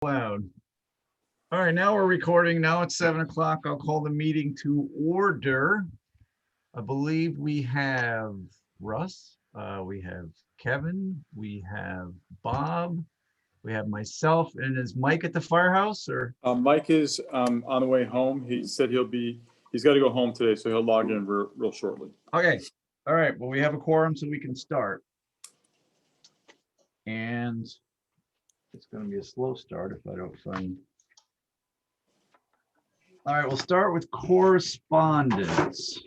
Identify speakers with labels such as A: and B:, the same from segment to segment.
A: Loud. All right, now we're recording. Now it's 7 o'clock. I'll call the meeting to order. I believe we have Russ, we have Kevin, we have Bob, we have myself, and is Mike at the firehouse or?
B: Mike is on the way home. He said he's got to go home today, so he'll log in real shortly.
A: Okay, all right, well, we have a quorum so we can start. And it's gonna be a slow start if I don't find. All right, we'll start with correspondence.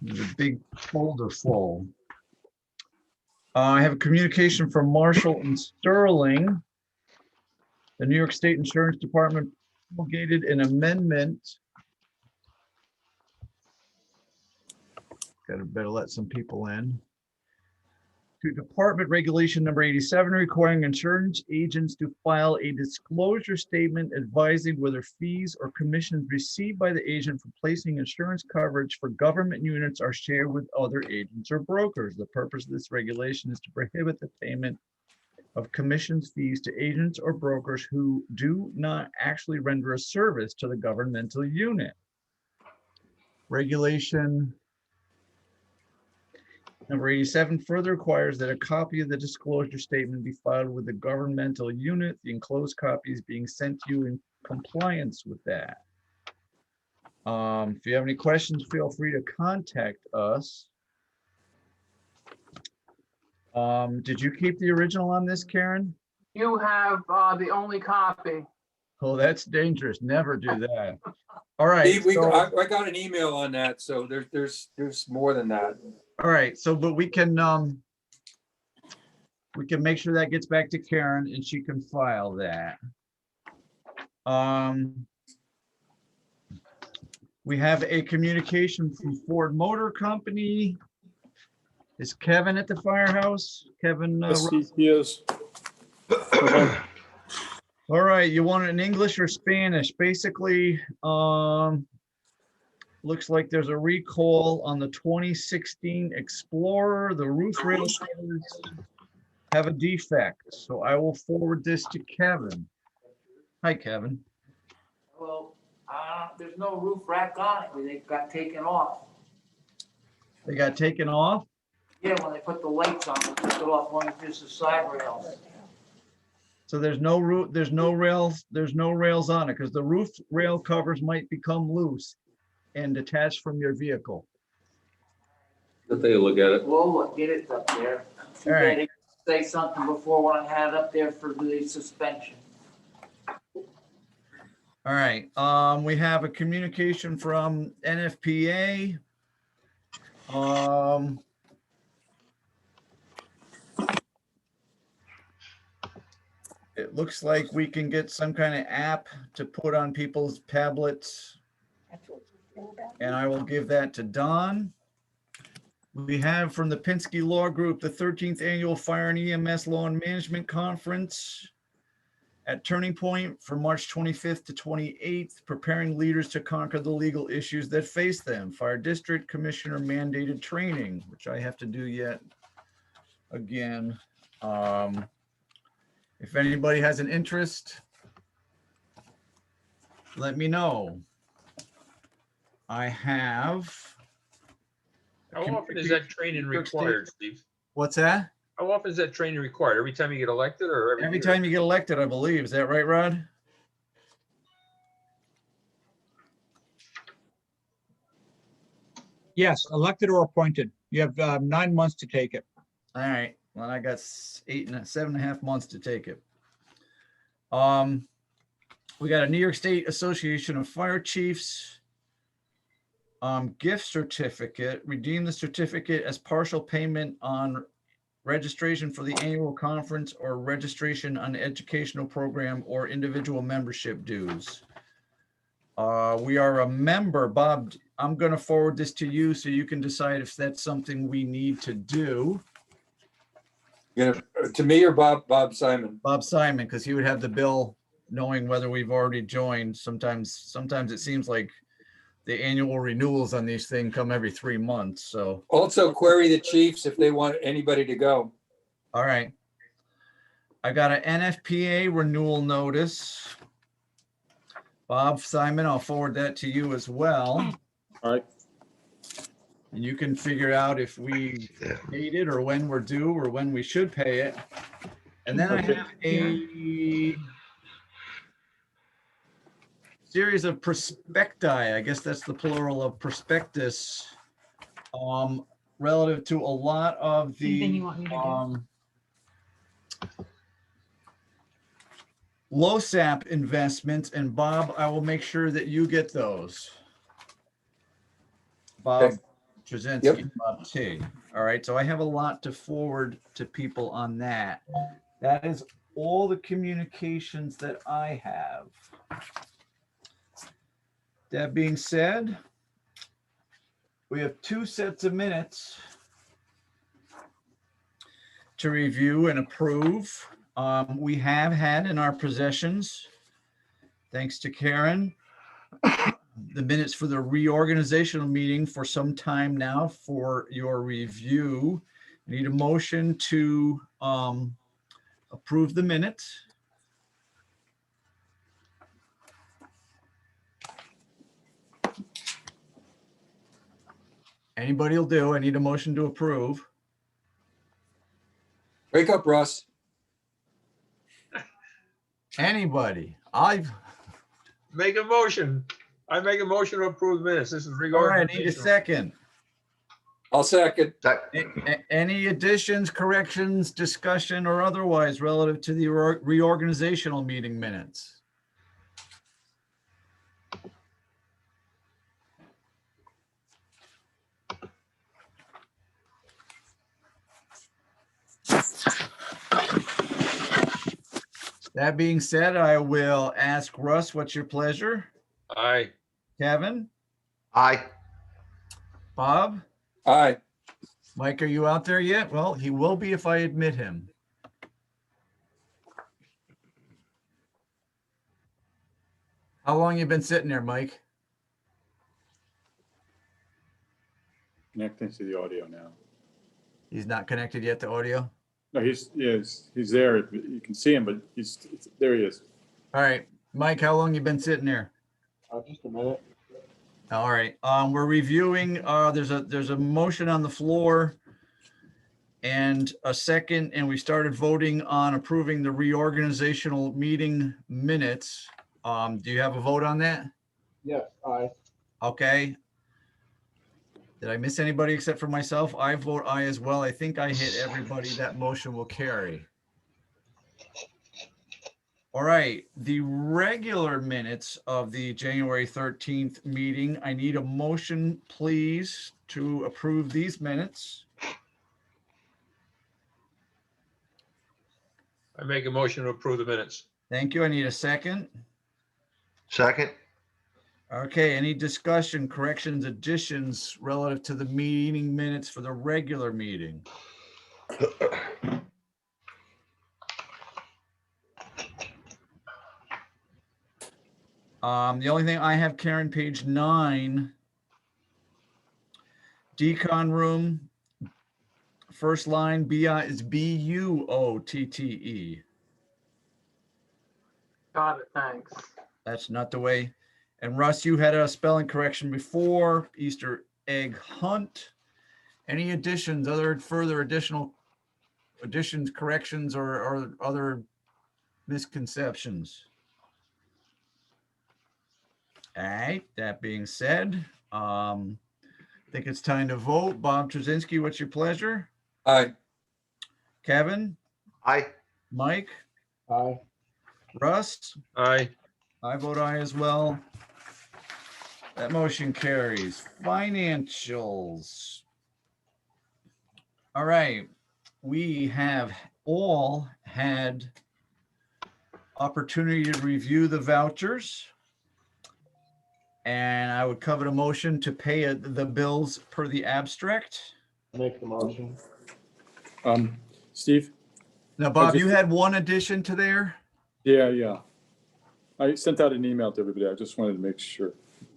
A: There's a big folder full. I have a communication from Marshall and Sterling. The New York State Insurance Department promulgated an amendment. Gotta better let some people in. To Department Regulation number 87, requiring insurance agents to file a disclosure statement advising whether fees or commissions received by the agent for placing insurance coverage for government units are shared with other agents or brokers. The purpose of this regulation is to prohibit the payment of commissions, fees to agents or brokers who do not actually render a service to the governmental unit. Regulation number 87 further requires that a copy of the disclosure statement be filed with the governmental unit, the enclosed copy is being sent to you in compliance with that. If you have any questions, feel free to contact us. Did you keep the original on this, Karen?
C: You have the only copy.
A: Oh, that's dangerous. Never do that. All right.
D: Steve, I got an email on that, so there's more than that.
A: All right, so but we can make sure that gets back to Karen and she can file that. We have a communication from Ford Motor Company. Is Kevin at the firehouse? Kevin?
B: Yes, he is.
A: All right, you want it in English or Spanish? Basically, looks like there's a recall on the 2016 Explorer. The roof rails have a defect, so I will forward this to Kevin. Hi, Kevin.
C: Well, there's no roof rack on it. They got taken off.
A: They got taken off?
C: Yeah, when they put the lights on, they took it off, only just the side rails.
A: So there's no roof, there's no rails on it because the roof rail covers might become loose and detached from your vehicle.
D: I'll take a look at it.
C: We'll look, get it up there.
A: All right.
C: They didn't say something before when I had it up there for the suspension.
A: All right, we have a communication from NFPA. It looks like we can get some kind of app to put on people's tablets. And I will give that to Don. We have from the Pinsky Law Group, the 13th Annual Fire and EMS Law and Management Conference at Turning Point from March 25th to 28th, preparing leaders to conquer the legal issues that face them. Fire District Commissioner mandated training, which I have to do yet again. If anybody has an interest, let me know. I have.
E: How often is that training required, Steve?
A: What's that?
E: How often is that training required? Every time you get elected or every
A: Every
E: year?
A: time you get elected, I believe. Is that right, Rod?
F: Yes, elected or appointed. You have 9 months to take it.
A: All right. Well, I got 7.5 months to take it. We got a New York State Association of Fire Chiefs gift certificate. Redeem the certificate as partial payment on registration for the annual conference or registration on educational program or individual membership dues. We are a member. Bob, I'm going to forward this to you so you can decide if that's something we need to do.
D: To me or Bob Simon?
A: Bob Simon, because he would have the bill knowing whether we've already joined. Sometimes it seems like the annual renewals on these things come every 3 months. So
D: Also query the chiefs if they want anybody to go.
A: all right. I got an NFPA renewal notice. Bob, Simon, I'll forward that to you as well.
B: All right,
A: And you can figure out if we paid it or when we're due or when we should pay it. And then I
B: Okay.
A: have a series of prospecti, I guess that's the plural of prospectus, relative to a lot of
G: Anything
A: the
G: you want me to do?
A: LoSAP investments. And Bob, I will make sure that you get those. Bob
D: Okay.
A: Trzynski,
D: Yep.
A: Bob T. All right, so I have a lot to forward to people on that. That is all the communications that I have. That being said, we have 2 sets of minutes to review and approve. We have had in our possessions, thanks to Karen, the minutes for the reorganizational meeting for some time now for your review. I need a motion to approve the minutes. Anybody will do. I need a motion to approve.
D: Wake up, Russ.
A: Anybody?
E: Make a motion. I make a motion to approve minutes. This is
A: All right, I need a
E: regarding.
A: second.
D: I'll second.
A: Any additions, corrections, discussion, or otherwise relative to the reorganizational meeting minutes? That being said, I will ask Russ, what's your pleasure?
E: Aye.
A: Kevin?
H: Aye.
A: Bob?
D: Aye.
A: Mike, are you out there yet? Well, he will be if I admit him. How long you been sitting there, Mike?
B: connecting to the audio now.
A: He's not connected yet to audio?
B: No, he's there. You can see him, but there he is.
A: All right, Mike, how long you been sitting there?
B: Just a minute.
A: All right, we're reviewing, there's a motion on the floor and a second, and we started voting on approving the reorganizational meeting minutes. Do you have a vote on that?
B: Yes, aye.
A: Okay. Did I miss anybody except for myself? I vote aye as well. I think I hit everybody. That motion will carry. All right, the regular minutes of the January 13th meeting. I need a motion, please, to approve these minutes.
E: I make a motion to approve the minutes.
A: Thank you. I need a second.
H: Second.
A: Okay, any discussion, corrections, additions relative to the meeting minutes for the regular meeting? The only thing I have, Karen, page 9, decon room, first line BI is BUOTTE.
C: Got it, thanks.
A: That's not the way. And Russ, you had a spelling correction before, Easter egg hunt. Any additions, further additional additions, corrections, or other misconceptions? All right, that being said, I think it's time to vote. Bob Trzynski, what's your pleasure?
D: Aye.
A: Kevin?
H: Aye.
A: Mike?
B: Aye.
A: Russ?
E: Aye.
A: I vote aye as well. That motion carries. Financials. All right, we have all had opportunity to review the vouchers. And I would cover a motion to pay the bills per the abstract.
B: Make the motion. Steve?
A: Now, Bob,
B: just-
A: you had one addition to there?
B: Yeah. I sent out an email to everybody. I just wanted to make sure.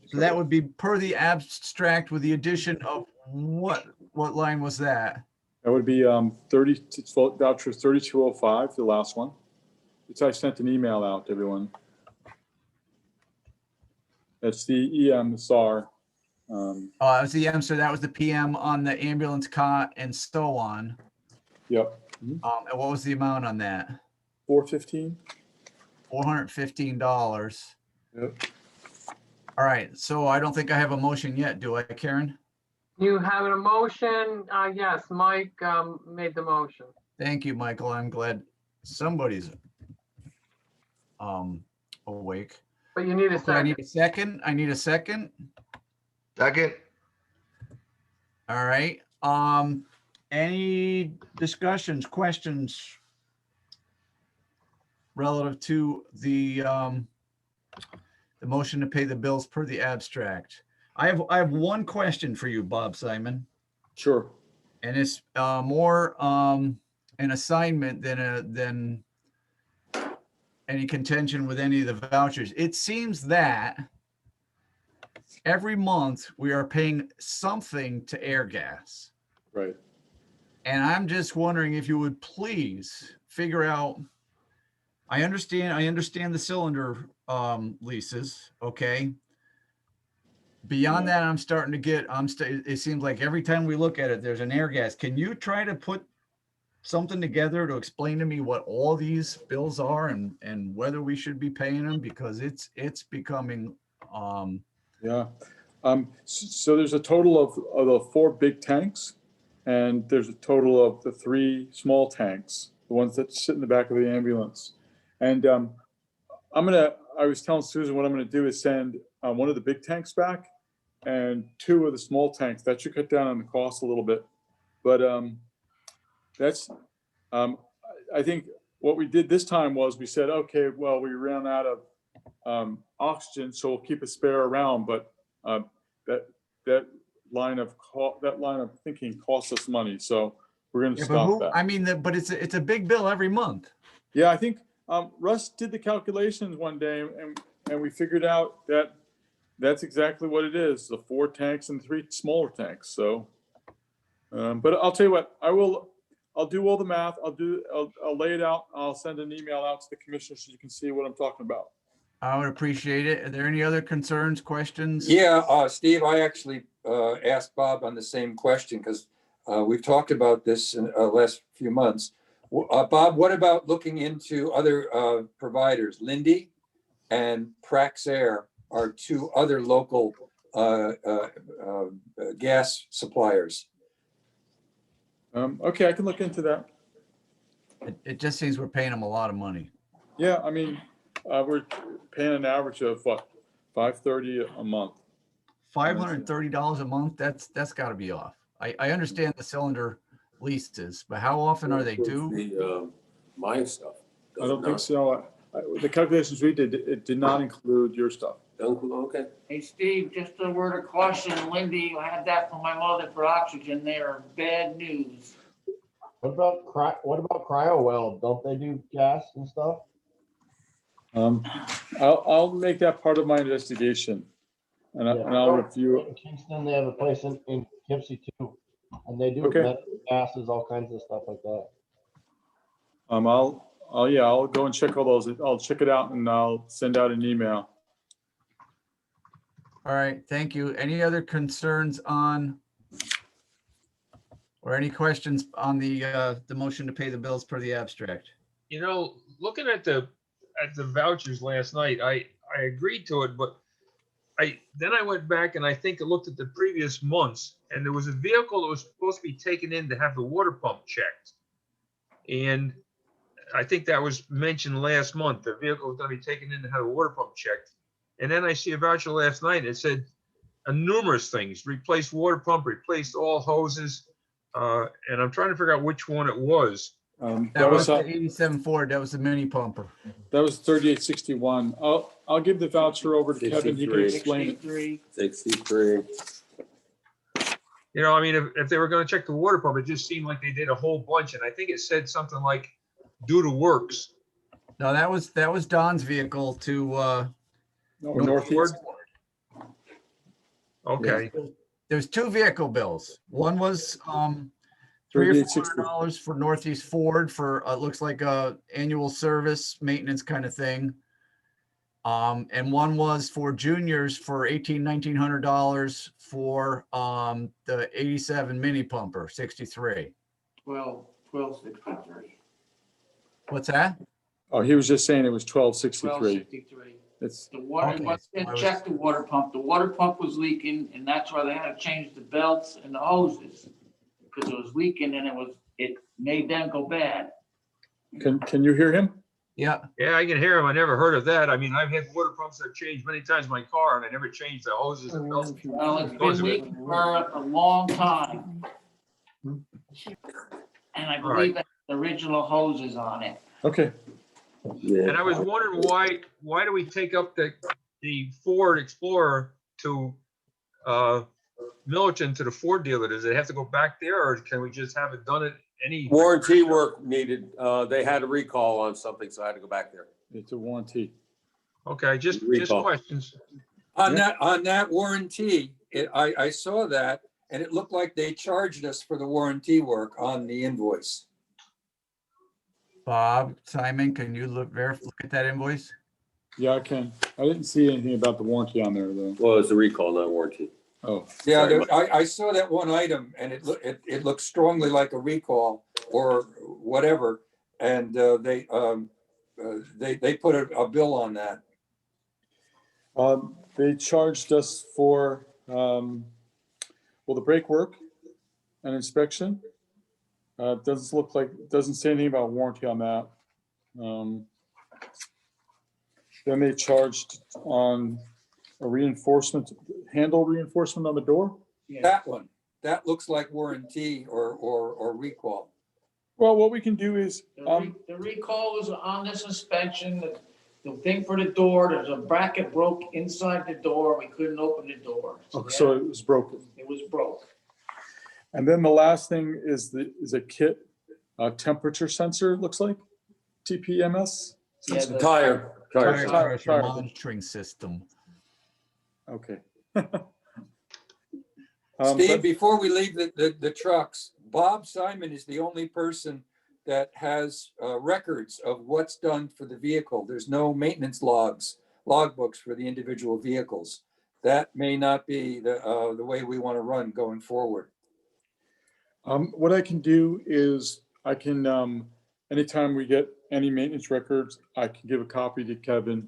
A: So that would be per the abstract with the addition of what line was that?
B: That would be 30, vouchers 3205, the last one. I sent an email out to everyone. That's the EM SAR.
F: That was the M, so that was the PM on the ambulance cot and so on.
B: Yep.
F: And what was the amount on that?
B: 415.
F: $415.
B: Yep.
F: All right, so I don't think I have a motion yet, do I, Karen?
G: You have a motion? Yes, Mike made the motion.
F: Thank you, Michael. I'm glad somebody's awake.
G: But you need a
F: Okay, I need
G: second.
F: a second. I need a second.
H: Second.
F: All right. Any discussions, questions relative to the motion to pay the bills per the abstract? I have one question for you, Bob Simon,
B: Sure.
F: and it's more an assignment than any contention with any of the vouchers. It seems that every month we are paying something to air gas.
B: Right.
F: And I'm just wondering if you would please figure out, I understand the cylinder leases, okay? Beyond that, I'm starting to get, it seems like every time we look at it, there's an air gas. Can you try to put something together to explain to me what all these bills are and whether we should be paying them? Because it's becoming,
B: Yeah. So there's a total of the 4 big tanks, and there's a total of the 3 small tanks, the ones that sit in the back of the ambulance. And I was telling Susan what I'm gonna do is send one of the big tanks back and 2 of the small tanks. That should cut down on the cost a little bit. But I think what we did this time was we said, okay, well, we ran out of oxygen, so we'll keep a spare around. But that line of thinking costs us money, so we're going to
F: yeah, but
B: stop that.
F: I mean, but it's a big bill every month.
B: Yeah, I think Russ did the calculations one day, and we figured out that that's exactly what it is: the 4 tanks and 3 smaller tanks. So, but I'll tell you what, I'll do all the math. I'll lay it out. I'll send an email out to the commissioner so you can see what I'm talking about.
F: I would appreciate it. Are there any other concerns, questions?
D: Yeah, Steve, I actually asked Bob on the same question because we've talked about this in the last few months. Bob, what about looking into other providers? Lindy and Praxair are 2 other local gas suppliers.
B: Okay, I can look into that.
F: It just seems we're paying them a lot of money.
B: Yeah, I mean, we're paying an average of what, $530 a month.
F: $530 a month, that's gotta be off. I understand the cylinder leases, but how often are they due?
I: The my stuff.
B: I don't think so. The calculations we did, it did not include your stuff.
I: Okay.
C: Hey, Steve, just a word of caution, Lindy, I had that from my mother for oxygen, they are bad news.
J: What about CryoWell? Don't they do gas and stuff?
B: I'll make that part of my investigation, and I'll review.
J: In Kingston, they have a place in Poughkeepsie too, and they do
B: Okay.
J: medical gases, all kinds of stuff like that.
B: I'll go and check all those. I'll check it out and I'll send out an email.
F: All right, thank you. Any other concerns on, or any questions on the motion to pay the bills per the abstract?
E: You know, looking at the vouchers last night, I agreed to it, but then I went back and I think I looked at the previous months, and there was a vehicle that was supposed to be taken in to have the water pump checked. And I think that was mentioned last month. The vehicle was going to be taken in to have the water pump checked. And then I see a voucher last night. It said numerous things: replaced water pump, replaced all hoses. And I'm trying to figure out which one it was.
F: That was the 87 Ford. That was the mini pumper.
B: That was 3861. I'll give the voucher over to Kevin. He can explain it.
I: 63.
E: You know, I mean, if they were going to check the water pump, it just seemed like they did a whole bunch. And I think it said something like due to works.
F: No, that was Don's vehicle to
B: Northeast.
E: Okay.
F: There's 2 vehicle bills. One was $300 for Northeast Ford for, looks like a annual service maintenance kind of thing. And one was for juniors for $1,900 for, the 87 mini pumper, 63.
C: 1263.
F: What's that?
B: Oh, he was just saying it was 1263.
C: 1263.
B: It's,
C: The water,
F: Okay,
C: once they
F: so I was-
C: checked the water pump, the water pump was leaking, and that's why they had to change the belts and the hoses. Because it was leaking and it made them go bad.
B: can you hear him?
F: Yeah.
E: Yeah, I can hear him. I never heard of that. I mean, I've had water pumps I've changed many times in my car and I never changed the hoses and belts.
C: Well, it's
E: Because
C: been
E: of it.
C: leaking for a long time. And I
E: All right.
C: believe it had original hoses on it.
B: Okay.
E: And I was wondering why do we take up the Ford Explorer to Millerton to the Ford dealer? Does it have to go back there or can we just have it done at any?
I: Warranty work needed. They had a recall on something, so I had to go back there.
B: It's a warranty.
E: Okay, just
I: Recall.
E: questions.
D: On
B: Yeah.
D: that warranty, I saw that and it looked like they charged us for the warranty work on the invoice.
F: Bob, Simon, can you look at that invoice?
B: Yeah, I can. I didn't see anything about the warranty on there though.
I: Well, it's a recall, not warranty.
B: Oh,
D: Yeah,
I: Sorry,
D: I saw that one item and it looked strongly like a recall or whatever. And they put a bill on that.
B: they charged us for, the brake work and inspection. Doesn't say anything about warranty on that. Then they charged on a handle reinforcement on the door.
D: That one, that looks like warranty or recall.
B: Well, what we can do is,
C: The recall was on this inspection, the thing for the door, there's a bracket broke inside the door, we couldn't open the door.
B: so it was broken.
C: It was broke.
B: And then the last thing is a kit, temperature sensor, looks like, TPMS.
C: Yeah,
B: sensor.
C: the-
I: Tire
F: Tire
I: shop.
F: pressure
B: tire.
F: monitoring system.
B: Okay.
D: Steve, before we leave the trucks, Bob Simon is the only person that has records of what's done for the vehicle. There's no maintenance logbooks for the individual vehicles. That may not be the way we want to run going forward.
B: What I can do is I can, anytime we get any maintenance records, I can give a copy to Kevin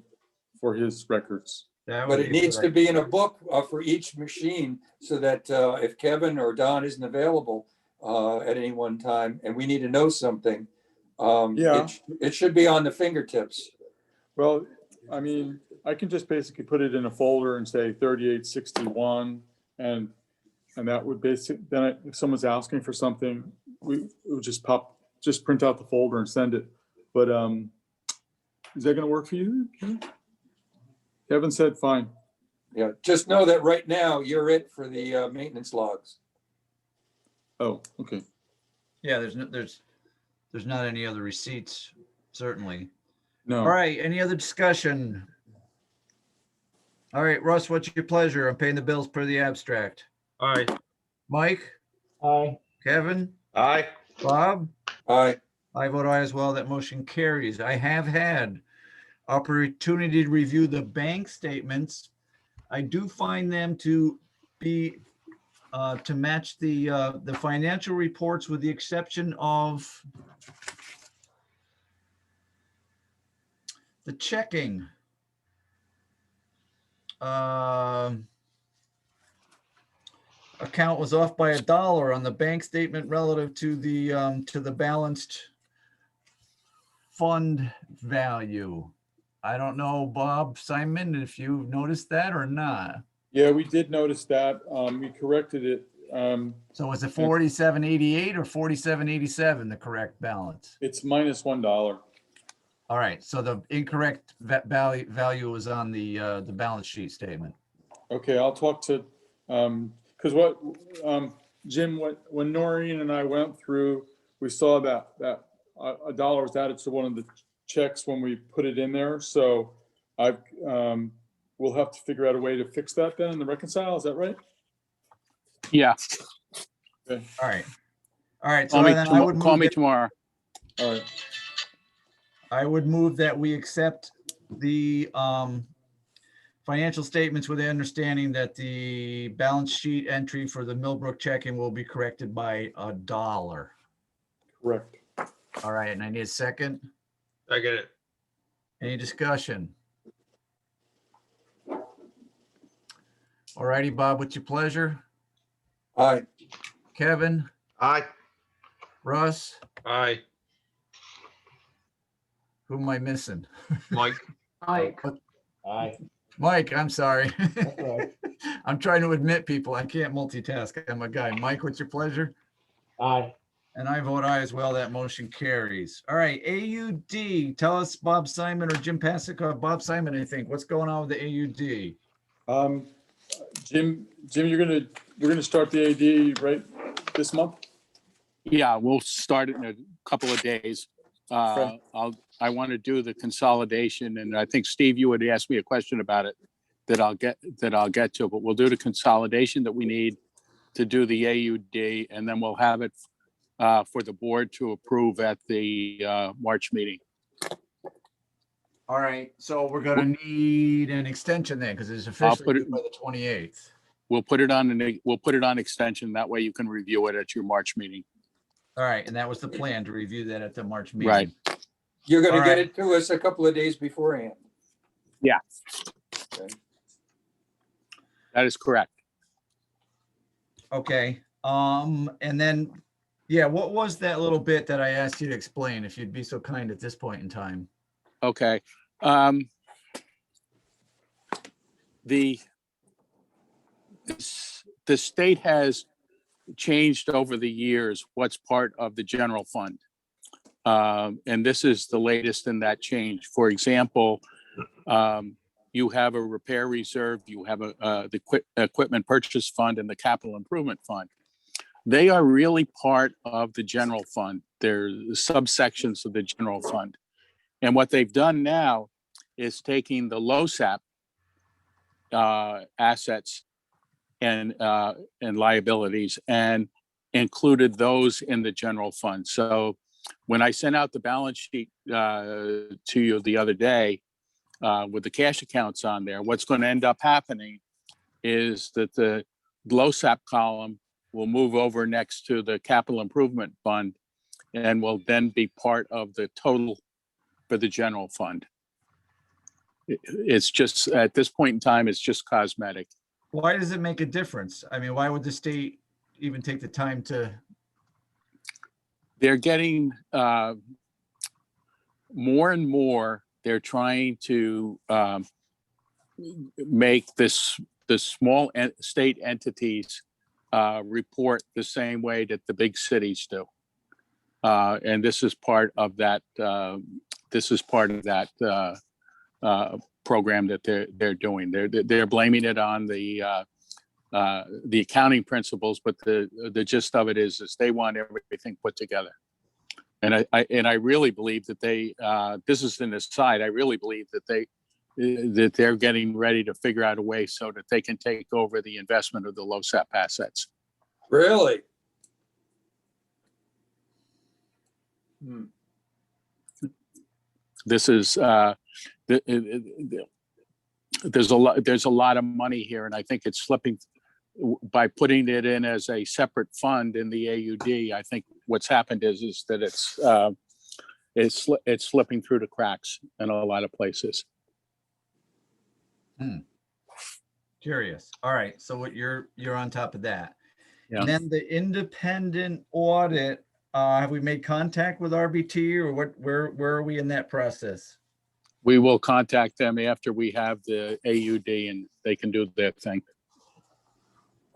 B: for his records.
F: That
D: But
F: would
D: it
F: be a
D: needs
F: good
D: to be
F: idea.
D: in a book for each machine so that if Kevin or Don isn't available at any one time and we need to know something,
B: Yeah.
D: it should be on the fingertips.
B: Well, I mean, I can just basically put it in a folder and say 3861 and that would then if someone's asking for something, we would just print out the folder and send it. But is that gonna work for you? Kevin said, fine.
D: Yeah, just know that right now you're it for the maintenance logs.
B: Oh, okay.
F: Yeah, there's not any other receipts, certainly.
B: No.
F: All right, any other discussion? All right, Russ, what's your pleasure? I'm paying the bills per the abstract.
E: All right,
F: Mike,
J: Aye.
F: Kevin,
H: Aye.
F: Bob?
D: Aye.
F: I vote aye as well. That motion carries. I have had opportunity to review the bank statements. I do find them to be to match the financial reports with the exception of the checking. Account was off by $1 on the bank statement relative to the balanced fund value. I don't know, Bob Simon, if you noticed that or not.
B: Yeah, we did notice that. We corrected it.
F: So is it 4788 or 4787, the correct balance?
B: It's minus $1.
F: All right, so the incorrect value was on the balance sheet statement.
B: Okay, I'll talk to, because what, Jim, when Noreen and I went through, we saw that $1 was added to one of the checks when we put it in there. So we'll have to figure out a way to fix that then and reconcile. Is that right?
J: Yeah.
F: All right. All right, so
K: Call me,
F: then I would
K: call
F: move
K: me
F: that,
K: tomorrow.
B: All right.
F: I would move that we accept the financial statements with the understanding that the balance sheet entry for the Millbrook checking will be corrected by $1.
B: Correct.
F: All right, and I need a second.
E: I get it.
F: Any discussion? All righty, Bob, what's your pleasure?
D: Aye.
F: Kevin,
H: Aye.
F: Russ,
E: Aye,
F: who am I missing?
E: Mike.
G: Mike,
J: Aye.
F: Mike, I'm sorry.
J: That's all right.
F: I'm trying to admit people, I can't multitask. I'm a guy. Mike, what's your pleasure?
J: Aye.
F: And I vote aye as well. That motion carries. All right, AUD. Tell us, Bob Simon or Jim Pasick, or Bob Simon, I think. What's going on with the AUD?
B: Jim, we're gonna start the AD right this month?
K: Yeah, we'll start it in a couple of days. I want to do the consolidation, and I think, Steve, you would ask me a question about it that I'll get to, but we'll do the consolidation that we need to do the AUD, and then we'll have it for the board to approve at the March meeting.
F: All right, so we're gonna need an extension then, because it's
K: I'll
F: officially
K: put
F: due
K: it-
F: by the 28th.
K: We'll put it on extension. That way you can review it at your March meeting.
F: All right, and that was the plan, to review that at the March meeting.
K: Right.
D: You're gonna
F: All
D: get
F: right.
D: it to us a couple of days beforehand.
K: That is correct.
F: Okay, and then, yeah, what was that little bit that I asked you to explain, if you'd be so kind at this point in time?
K: Okay. The state has changed over the years what's part of the general fund. And this is the latest in that change. For example, you have a repair reserve, you have the equipment purchase fund and the capital improvement fund. They are really part of the general fund. They're subsections of the general fund. And what they've done now is taking the LoSAP assets and liabilities and included those in the general fund. So when I sent out the balance sheet to you the other day with the cash accounts on there, what's going to end up happening is that the LoSAP column will move over next to the capital improvement fund and will then be part of the total for the general fund. It's just, at this point in time, it's just cosmetic.
F: Why does it make a difference? I mean, why would the state even take the time to?
K: They're getting more and more, they're trying to make the small state entities report the same way that the big cities do. And this is part of that. Program that they're doing. They're blaming it on the accounting principles, but the gist of it is they want everything put together. And I really believe that they. This is an aside. I really believe that they're getting ready to figure out a way so that they can take over the investment of the LoSAP assets.
D: Really?
K: This is there's a lot of money here, and I think it's slipping by putting it in as a separate fund in the AUD. I think what's happened is that it's slipping through the cracks in a lot of places.
F: Curious. All right, so what you're on top of that.
K: Yeah.
F: And then the independent audit, have we made contact with RBT, or where are we in that process?
K: We will contact them after we have the AUD and they can do their thing.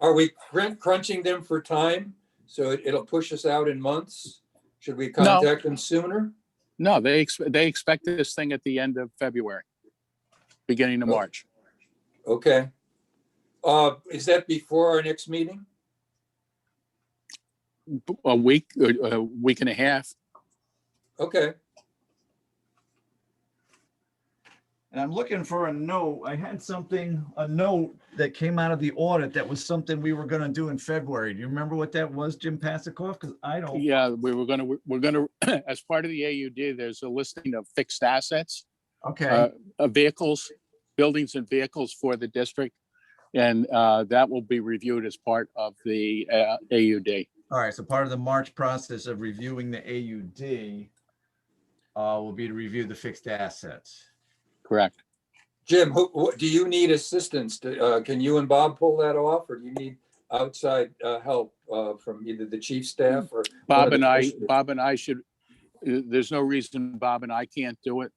D: Are we crunching them for time? So it'll push us out in months? Should we contact them sooner?
K: No, they expect this thing at the end of February, beginning of March.
D: Okay. Is that before our next meeting?
K: A week and a half.
D: Okay.
F: And I'm looking for a note. I had a note that came out of the audit that was something we were gonna do in February. Do you remember what that was, Jim Passacoff? Because I don't.
K: Yeah, we're gonna, as part of the AUD, there's a listing of fixed assets,
F: Okay,
K: vehicles, buildings and vehicles for the district. And that will be reviewed as part of the AUD.
F: all right. So part of the March process of reviewing the AUD will be to review the fixed assets.
K: Correct.
D: Jim, do you need assistance? Can you and Bob pull that off, or do you need outside help from either the chief staff or?
K: Bob and I should, there's no reason Bob and I can't do it.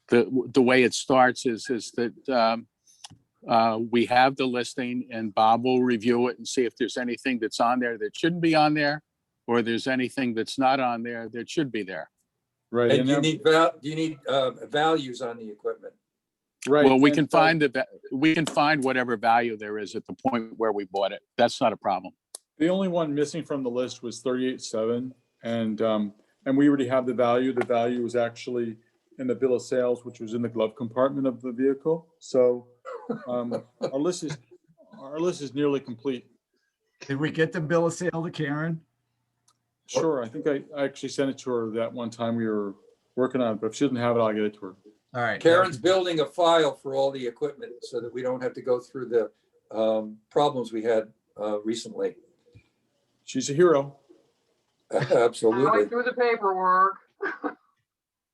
K: The way it starts is that we have the listing and Bob will review it and see if there's anything that's on there that shouldn't be on there, or there's anything that's not on there that should be there.
B: Right.
D: And do you need values on the equipment?
B: Right.
K: Well, we
B: and
K: can find whatever value there is at the point where we bought it. That's not a problem.
B: the only one missing from the list was 38.7, and we already have the value. The value was actually in the bill of sales, which was in the glove compartment of the vehicle. So our list is nearly complete.
F: Did we get the bill of sale to Karen?
B: Sure, I think I actually sent it to her that one time we were working on it, but if she doesn't have it, I'll get it to her.
F: All right.
D: Karen's building a file for all the equipment so that we don't have to go through the problems we had recently.
B: She's a hero.
D: Absolutely.
G: Going through the paperwork.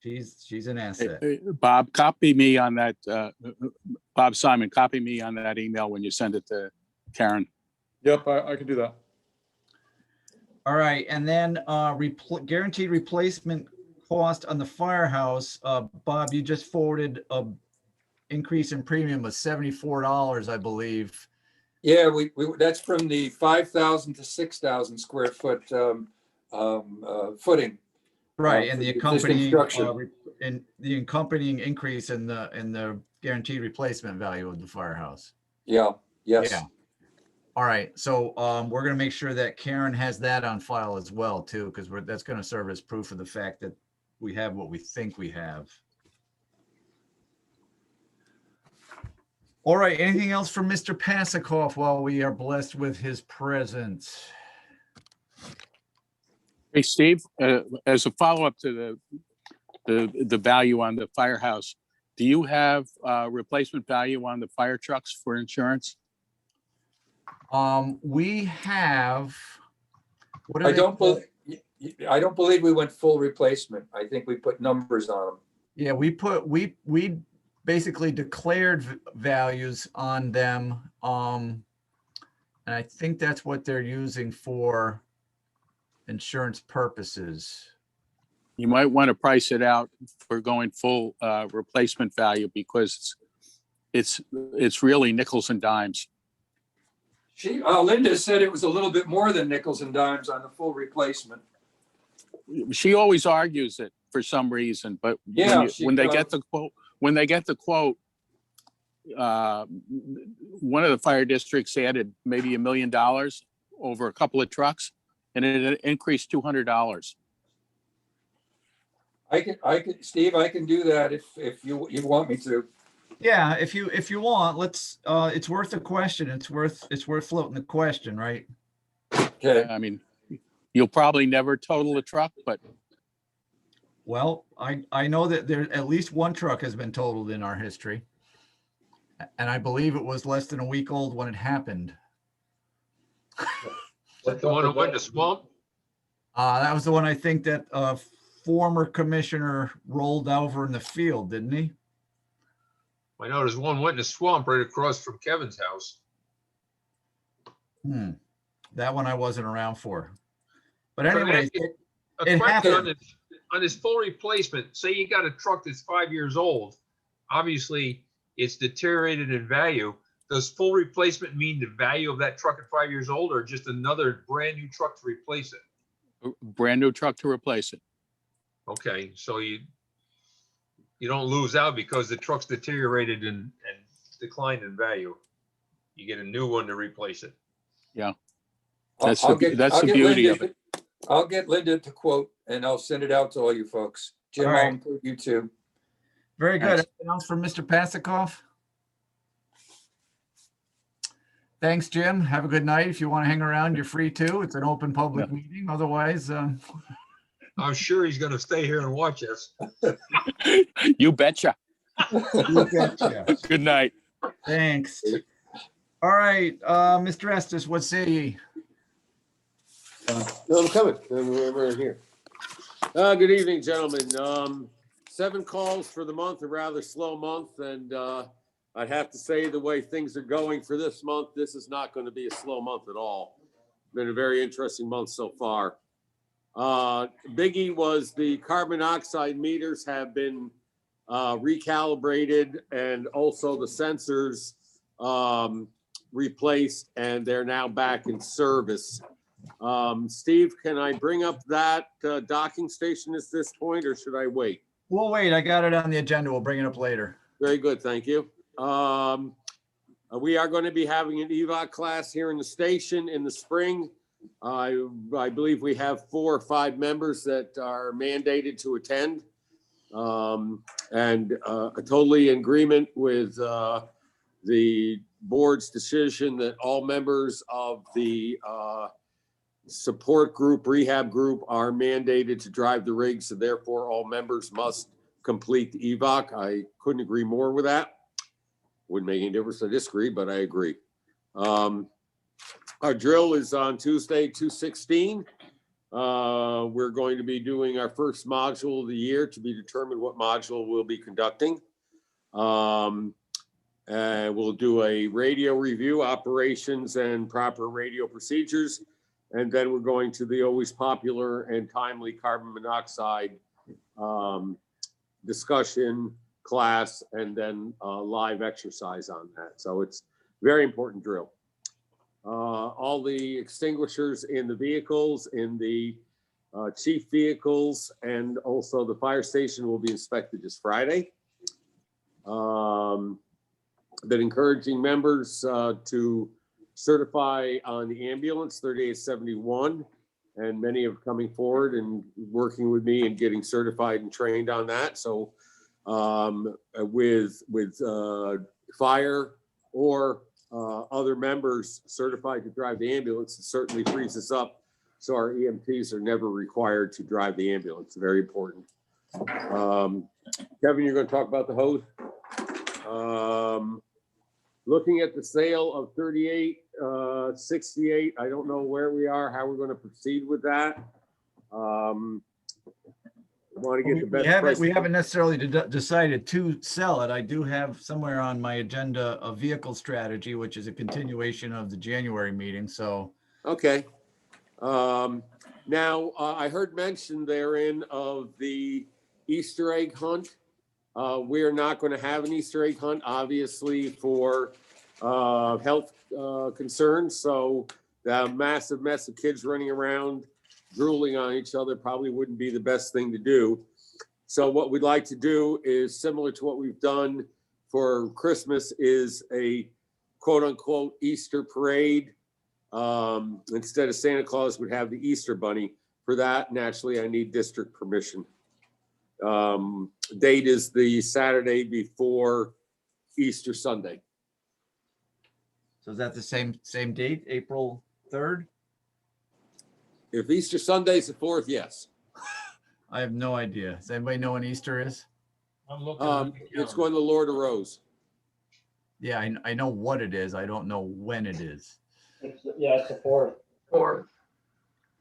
F: She's an asset.
K: Bob, copy me on that. Bob Simon, copy me on that email when you send it to Karen.
B: Yep, I can do that.
F: All right, and then guaranteed replacement cost on the firehouse. Bob, you just forwarded a increase in premium of $74, I believe.
D: Yeah, we that's from the 5,000 to 6,000 square foot footing.
F: Right,
D: for
F: and the
D: existing structure.
F: accompanying increase in the guaranteed replacement value of the firehouse.
D: Yeah, yes.
F: Yeah. All right, so we're gonna make sure that Karen has that on file as well too, because that's gonna serve as proof of the fact that we have what we think we have. All right, anything else from Mr. Passacoff while we are blessed with his presence?
K: Hey, Steve, as a follow-up to the value on the firehouse, do you have replacement value on the fire trucks for insurance?
F: We have. What
D: I don't believe we went full replacement. I think we put numbers on them.
F: Yeah, we basically declared values on them. And I think that's what they're using for insurance purposes.
K: You might want to price it out for going full replacement value because it's really nickels and dimes.
D: Linda said it was a little bit more than nickels and dimes on the full replacement.
K: She always argues it for some reason, but
D: Yeah,
K: when they get the quote, one of the fire districts added maybe $1 million over a couple of trucks, and it increased $200.
D: Steve, I can do that if you want me to.
F: Yeah, if you want, let's. It's worth a question. It's worth floating the question, right?
D: Okay.
K: I mean, you'll probably never total a truck, but
F: Well, I know that there at least one truck has been totaled in our history, and I believe it was less than a week old when it happened.
E: The one that went to swamp?
F: That was the one I think that former commissioner rolled over in the field, didn't he?
E: I know there's one went in the swamp right across from Kevin's house.
F: That one I wasn't around for. But
E: But
F: anyway,
E: a
F: it
E: question
F: happened.
E: on this full replacement, say you got a truck that's 5 years old, obviously it's deteriorated in value. Does full replacement mean the value of that truck at 5 years old, or just another brand new truck to replace it?
K: brand new truck to replace it.
E: Okay, so you don't lose out because the truck's deteriorated and declined in value. You get a new one to replace it.
K: Yeah. That's the beauty of it.
D: I'll get Linda to quote and I'll send it out to all you folks. Jim,
F: All right.
D: I'll include you too.
F: Very good.
K: Thanks.
F: Anything else from Mr. Pasikoff? Thanks, Jim. Have a good night. If you want to hang around, you're free to. It's an open public meeting. Otherwise,
E: I'm sure he's gonna stay here and watch us.
K: You betcha.
F: you betcha.
K: Good night.
F: Thanks. All right, Mr. Estes, what say ye?
I: No, I'm coming. I'm right here. Good evening, gentlemen. 7 calls for the month, a rather slow month, and I'd have to say the way things are going for this month, this is not going to be a slow month at all. Been a very interesting month so far. Biggie was the carbon monoxide meters have been recalibrated, and also the sensors replaced, and they're now back in service. Steve, can I bring up that docking station at this point, or should I wait?
F: We'll wait. I got it on the agenda. We'll bring it up later.
I: Very good, thank you. We are going to be having an EVOC class here in the station in the spring. I believe we have 4 or 5 members that are mandated to attend. And totally in agreement with the board's decision that all members of the support group, rehab group are mandated to drive the rig, so therefore all members must complete the EVOC. I couldn't agree more with that. Wouldn't make any difference to disagree, but I agree. Our drill is on Tuesday, 2/16. We're going to be doing our first module of the year to be determined what module we'll be conducting. And we'll do a radio review, operations and proper radio procedures. And then we're going to the always popular and timely carbon monoxide discussion class, and then live exercise on that. So it's very important drill. All the extinguishers in the vehicles, in the chief vehicles, and also the fire station will be inspected this Friday. Been encouraging members to certify on the ambulance 3871, and many are coming forward and working with me and getting certified and trained on that. So with fire or other members certified to drive the ambulance, it certainly frees us up, so our EMTs are never required to drive the ambulance. Very important. Kevin, you're going to talk about the hose. Looking at the sale of 3868, I don't know where we are, how we're going to proceed with that. Want to get the best price.
F: We haven't necessarily decided to sell it. I do have somewhere on my agenda a vehicle strategy, which is a continuation of the January meeting. So
I: Okay. Now, I heard mention therein of the Easter egg hunt. We are not going to have an Easter egg hunt, obviously, for health concerns. So the massive mess of kids running around, drooling on each other probably wouldn't be the best thing to do. So what we'd like to do is similar to what we've done for Christmas, is a quote unquote Easter parade. Instead of Santa Claus, would have the Easter bunny. For that, naturally, I need district permission. Date is the Saturday before Easter Sunday.
F: is that the same date, April 3rd?
I: If Easter Sunday is the 4th, yes.
F: I have no idea. Does anybody know when Easter is?
E: I'm looking at the
I: It's
E: calendar.
I: going to Lord of Rose.
F: Yeah, I know what it is. I don't know when it is.
J: It's the 4th.
G: Or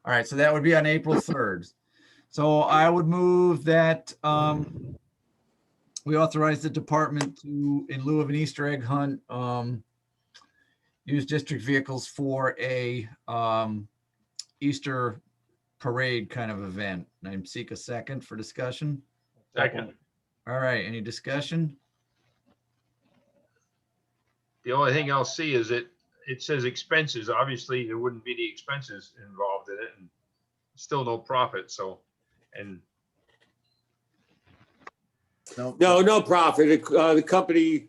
F: All right, so that would be on April 3rd. So I would move that we authorize the department to, in lieu of an Easter egg hunt, use district vehicles for a Easter parade kind of event. And I seek a second for discussion.
E: Second.
F: All right, any discussion?
E: The only thing I'll see is it says expenses. Obviously, there wouldn't be the expenses involved in it, and still no profit. So, and
I: No profit. The company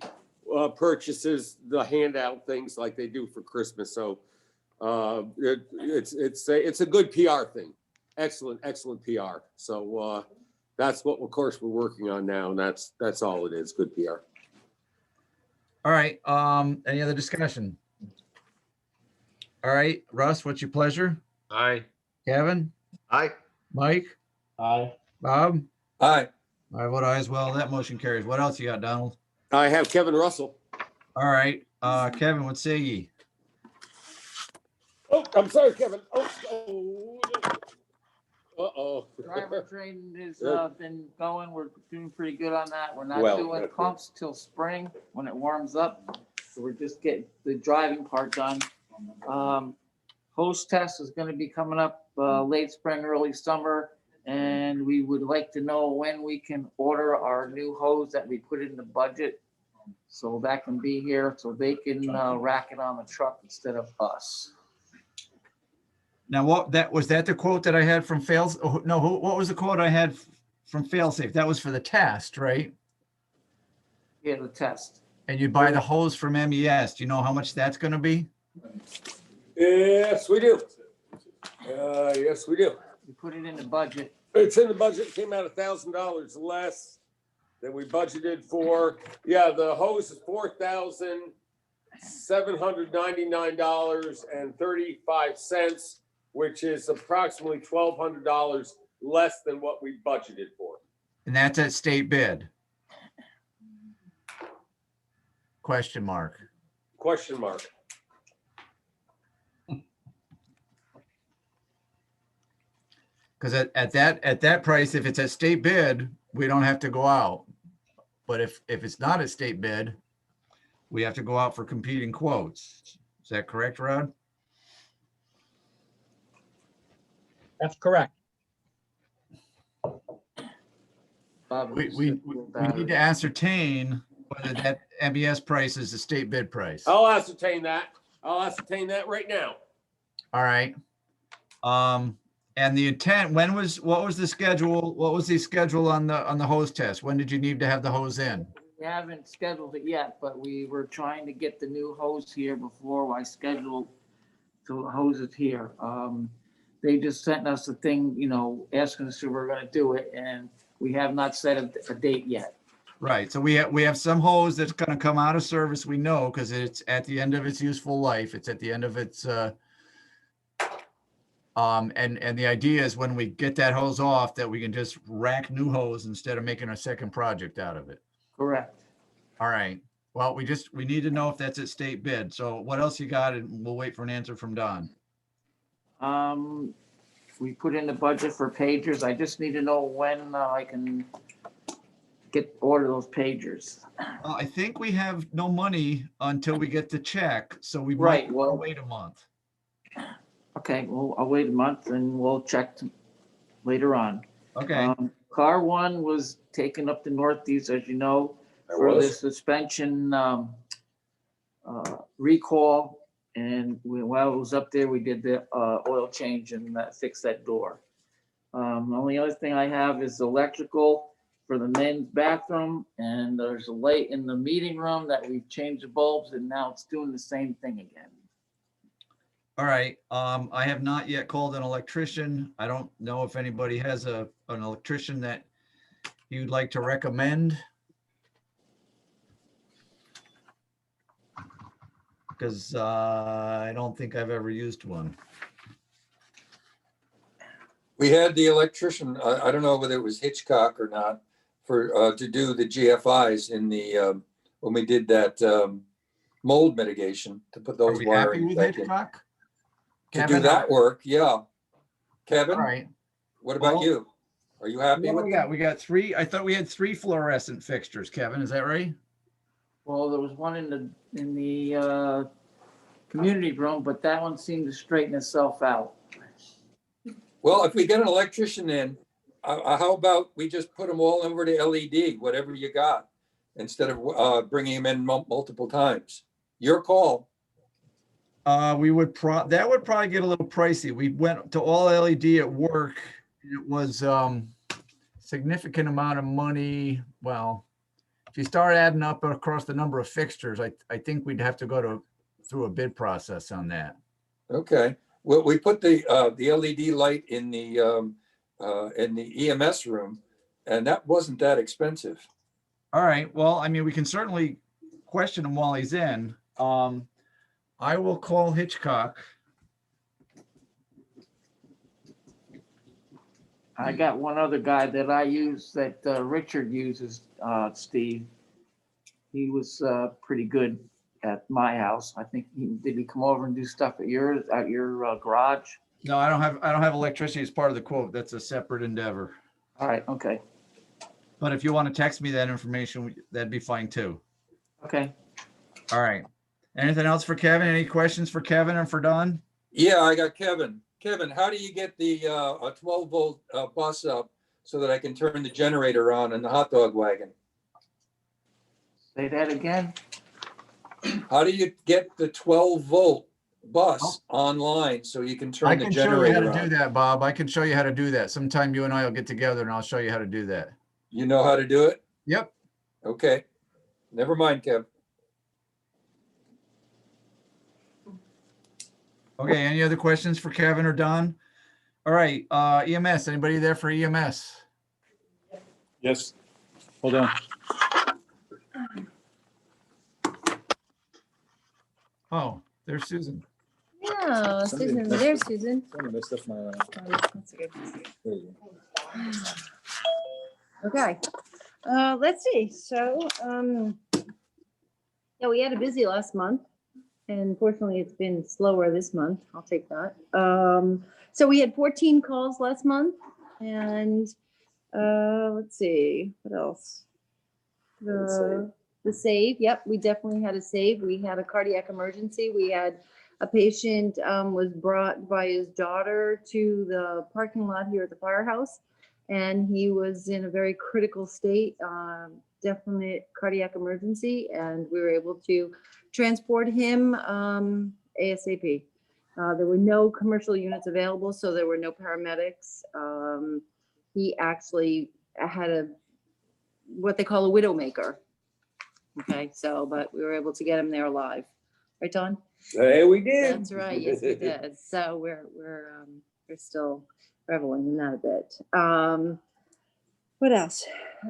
I: purchases the handout things like they do for Christmas. So it's a good PR thing. Excellent PR. So That's what, of course, we're working on now, and that's all it is. Good PR.
F: All right, any other discussion? All right, Russ, what's your pleasure?
E: Aye.
F: Kevin,
H: Aye.
F: Mike,
J: Aye.
F: Bob?
D: Aye.
F: I vote aye as well. That motion carries. What else you got, Donald?
I: I have Kevin Russell.
F: All right, Kevin, what say ye?
I: Oh, I'm sorry, Kevin. Uh-oh.
C: Driver training has
I: Yeah.
C: been going. We're doing pretty good on that. We're not
I: Well,
C: doing
I: that's good.
C: pumps till spring when it warms up. So we're just getting the driving part done. Hose test is gonna be coming up late spring, early summer. And we would like to know when we can order our new hose that we put in the budget. So that can be here, so they can rack it on the truck instead of us.
F: Now, was that the quote that I had from Fails? Oh, no, what was the quote I had from Failsafe? That was for the test, right?
C: Yeah, the test.
F: And you buy the hose from MES. Do you know how much that's gonna be?
I: Yes, we do. Yes, we do.
C: We put it in the budget.
I: It's in the budget. It came out $1,000 less than we budgeted for. Yeah, the hose is $4,799.35, which is approximately $1,200 less than what we budgeted for.
F: And that's at state bid? Question mark.
I: Question mark.
F: Because at that price, if it's at state bid, we don't have to go out. But if it's not at state bid, we have to go out for competing quotes. Is that correct, Rod?
J: That's correct.
C: Bob,
F: We need to ascertain whether that MES price is the state bid price.
I: I'll ascertain that. I'll ascertain that right now.
F: All right. And the intent, what was the schedule? What was the schedule on the hose test? When did you need to have the hose in?
C: we haven't scheduled it yet, but we were trying to get the new hose here before I scheduled to hose it here. They just sent us a thing, asking us if we're gonna do it, and we have not set a date yet.
F: Right, so we have some hose that's gonna come out of service, we know, because it's at the end of its useful life. It's at the end of its, and the idea is when we get that hose off, that we can just rack new hose instead of making a second project out of it.
C: Correct.
F: All right, well, we need to know if that's at state bid. So what else you got? And we'll wait for an answer from Don.
C: We put in the budget for pagers. I just need to know when I can order those pagers.
F: I think we have no money until we get the check, so we
C: Right,
F: might
C: well-
F: wait a month.
C: Okay, well, I'll wait a month and we'll check later on.
F: Okay,
C: Car one was taken up to Northeast, as you know, for the suspension recall. And while it was up there, we did the oil change and fixed that door. The only other thing I have is electrical for the men's bathroom. And there's a light in the meeting room that we've changed the bulbs and now it's doing the same thing again.
F: all right. I have not yet called an electrician. I don't know if anybody has an electrician that you'd like to recommend. Because I don't think I've ever used one.
D: We had the electrician, I don't know whether it was Hitchcock or not, for, to do the GFIs in the, when we did that mold mitigation, to put
F: Are
D: those
F: we happy
D: wirings
F: with
D: back in.
F: Hitchcock?
D: To do
F: Kevin?
D: that work, yeah.
F: All
D: Kevin,
F: right.
D: what about
F: Well,
D: you? Are you happy
F: What
D: with
F: we
D: it?
F: got? We got three. I thought we had three fluorescent fixtures, Kevin. Is that right?
C: Well, there was one in the community room, but that one seemed to straighten itself out.
D: Well, if we get an electrician in, how about we just put them all over to LED, whatever you got, instead of bringing them in multiple times? Your call.
F: That would probably get a little pricey. We went to all LED at work. It was significant amount of money. Well, if you start adding up across the number of fixtures, I think we'd have to go through a bid process on that.
D: Okay. Well, we put the LED light in the EMS room. And that wasn't that expensive.
F: All right, well, I mean, we can certainly question him while he's in. I will call Hitchcock.
C: I got one other guy that I use that Richard uses, Steve. He was pretty good at my house. I think did he come over and do stuff at your garage?
F: No, I don't have electricity as part of the quote. That's a separate endeavor.
C: All right, okay,
F: But if you want to text me that information, that'd be fine too.
C: okay.
F: All right. Anything else for Kevin? Any questions for Kevin and for Don?
D: Yeah, I got Kevin. Kevin, how do you get the a 12-volt bus up so that I can turn the generator on in the hot dog wagon?
C: Say that again.
D: How do you get the 12-volt bus online so you can
F: I
D: turn the
F: can show you how
D: generator
F: to do
D: on?
F: that, Bob. I can show you how to do that. Sometime you and I will get together and I'll show you how to do that.
D: You know how to do it?
F: Yep.
D: Okay. Never mind, Kev.
F: Okay, any other questions for Kevin or Don? All right, EMS, anybody there for EMS?
B: Yes. Hold on.
F: Oh, there's Susan.
L: Yeah, Susan, there's Susan.
B: That's my,
L: That's good. Okay, let's see, so, yeah, we had a busy last month. And fortunately, it's been slower this month. I'll take that. So we had 14 calls last month, and let's see, what else? The save. Yep, we definitely had a save. We had a cardiac emergency. We had a patient was brought by his daughter to the parking lot here at the firehouse, and he was in a very critical state, definite cardiac emergency, and we were able to transport him ASAP. There were no commercial units available, so there were no paramedics. He actually had what they call a widowmaker. Okay, so, but we were able to get him there alive. Right, Don?
I: Hey, we did.
L: That's right. Yes, we did. So we're still reveling in that a bit. What else?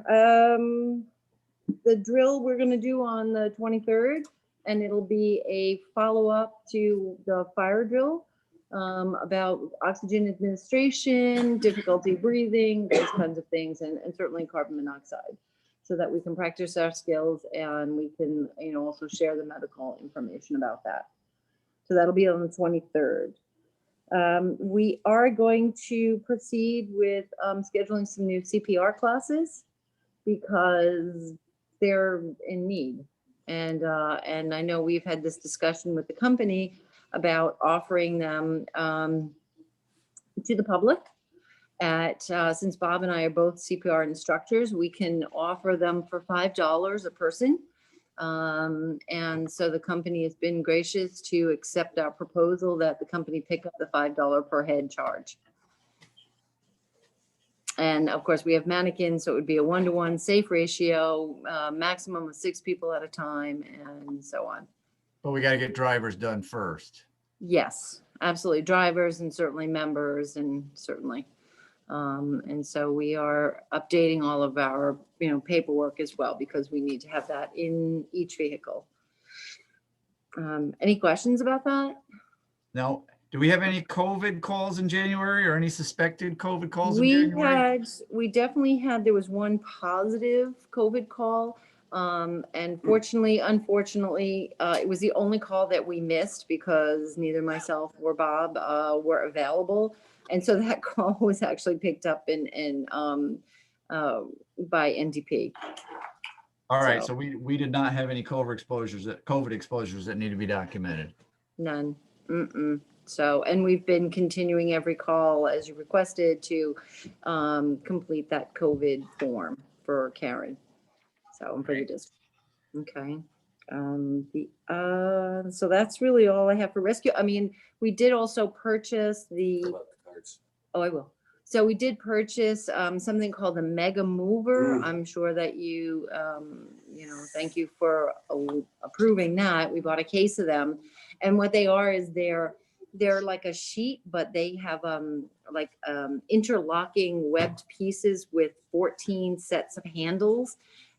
L: The drill we're going to do on the 23rd, and it'll be a follow-up to the fire drill about oxygen administration, difficulty breathing, those kinds of things, and certainly carbon monoxide, so that we can practice our skills and we can, also share the medical information about that. So that'll be on the 23rd. We are going to proceed with scheduling some new CPR classes because they're in need. And I know we've had this discussion with the company about offering them to the public. Since Bob and I are both CPR instructors, we can offer them for $5 a person. And so the company has been gracious to accept our proposal that the company pick up the $5 per head charge. And of course, we have mannequins, so it would be a 1-to-1 safe ratio, maximum of 6 people at a time, and so on.
F: But we got to get drivers done first.
L: Yes, absolutely. Drivers and certainly members and certainly. And so we are updating all of our, paperwork as well, because we need to have that in each vehicle. Any questions about that?
F: Now, do we have any COVID calls in January or any suspected COVID calls in January?
L: We definitely had, there was one positive COVID call. And unfortunately, it was the only call that we missed because neither myself or Bob were available. And so that call was actually picked up by NDP.
F: All right, so we did not have any COVID exposures that need to be documented.
L: None. So, and we've been continuing every call as you requested to complete that COVID form for Karen. So for the district. Okay. So that's really all I have for rescue. I mean, we did also purchase I will. So we did purchase something called the Mega Mover. I'm sure that you, thank you for approving that. We bought a case of them. And what they are is they're they're like a sheet, but they have interlocking webbed pieces with 14 sets of handles.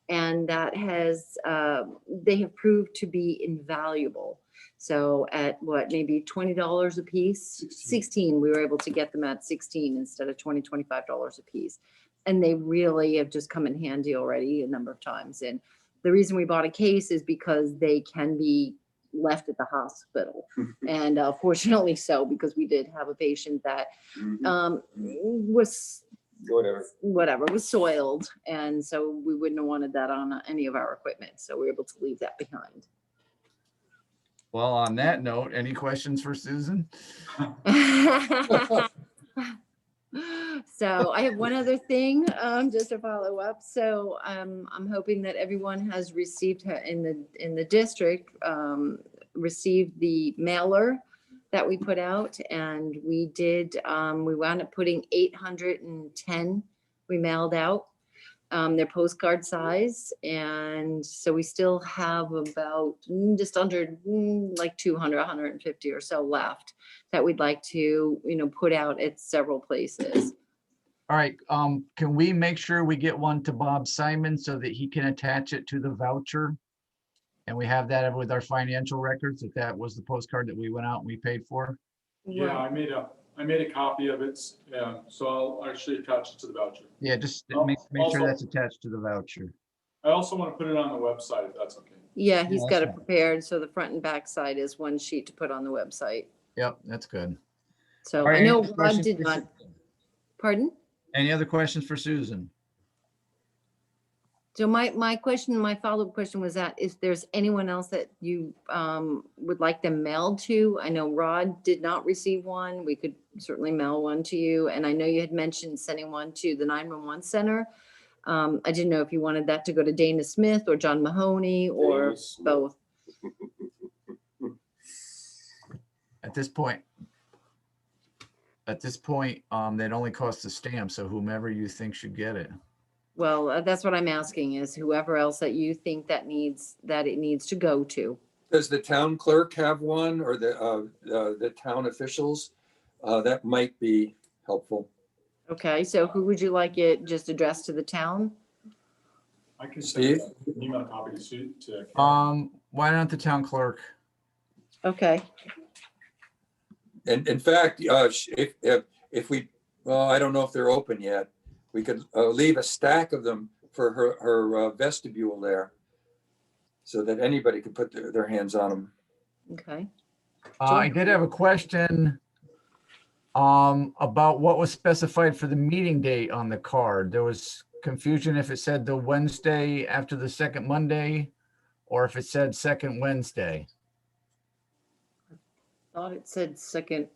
L: And that has, they have proved to be invaluable. So at what, maybe $20 a piece? 16, we were able to get them at 16 instead of $25 a piece. And they really have just come in handy already a number of times. And the reason we bought a case is because they can be left at the hospital. And fortunately so, because we did have a patient that was was soiled. And so we wouldn't have wanted that on any of our equipment. So we were able to leave that behind.
F: Well, on that note, any questions for Susan?
L: So I have one other thing, just to follow up. So I'm hoping that everyone has received in the district, received the mailer that we put out, and we did, we wound up putting 810 we mailed out. They're postcard size, and so we still have about just under like 200, 150 or so left that we'd like to, put out at several places.
F: All right, can we make sure we get one to Bob Simon so that he can attach it to the voucher? And we have that with our financial records, if that was the postcard that we went out and we paid for?
B: Yeah, I made a copy of it, so I'll actually attach it to the voucher.
F: Yeah, just
B: Oh,
F: make
B: also-
F: sure that's attached to the voucher.
B: I also want to put it on the website, if that's okay.
L: Yeah, he's
F: Yeah,
L: got
F: that's
L: it prepared. So the front and back side is one sheet to put on the website.
F: Yep, that's good.
L: So
F: All right,
L: I know
F: any
L: Rod
F: questions
L: did
F: for
L: not, pardon?
F: Any other questions for Susan?
L: So my question, my follow-up question was that if there's anyone else that you would like them mailed to? I know Rod did not receive one. We could certainly mail one to you. And I know you had mentioned sending one to the 911 center. I didn't know if you wanted that to go to Dana Smith or John Mahoney or
I: Dana Smith.
L: both.
F: At this point, that only costs a stamp, so whomever you think should get it.
L: Well, that's what I'm asking is whoever else that you think that it needs to go to.
D: Does the town clerk have one, or the town officials? That might be helpful.
L: Okay, so who would you like it just addressed to the town?
B: I can
D: Steve?
B: send an email copy to
F: Why not the town clerk?
L: Okay,
D: And in fact, if we, well, I don't know if they're open yet. We could leave a stack of them for her vestibule there, so that anybody could put their hands on them.
L: okay.
F: I did have a question about what was specified for the meeting date on the card. There was confusion if it said the Wednesday after the second Monday, or if it said second Wednesday.
L: Thought it said second.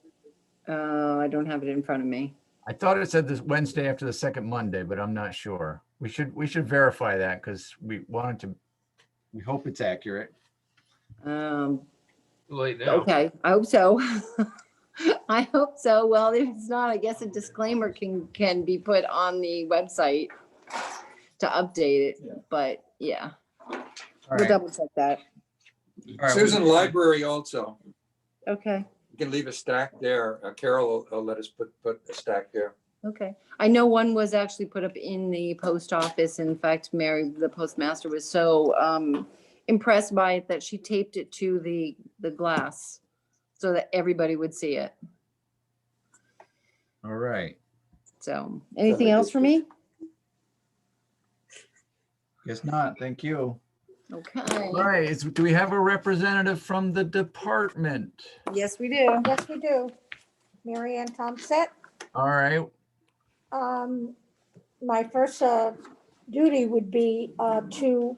L: I don't have it in front of me.
F: I thought it said this Wednesday after the second Monday, but I'm not sure. We should verify that because we hope it's accurate.
E: Too late now.
L: Okay, I hope so. I hope so. Well, if it's not, I guess a disclaimer can be put on the website to update it, but yeah.
F: All
L: We'll
F: right.
L: double check that.
F: All right,
D: Susan, library also.
L: Okay,
D: You can leave a stack there. Carol will let us put a stack there.
L: okay. I know one was actually put up in the post office. In fact, Mary, the postmaster, was so impressed by it that she taped it to the glass so that everybody would see it.
F: All right.
L: So, anything else for me?
F: Guess not. Thank you.
L: Okay.
F: All right. Do we have a representative from the department?
L: Yes, we do.
M: Yes, we do. Mary Ann Thompson.
F: All right.
M: My first duty would be to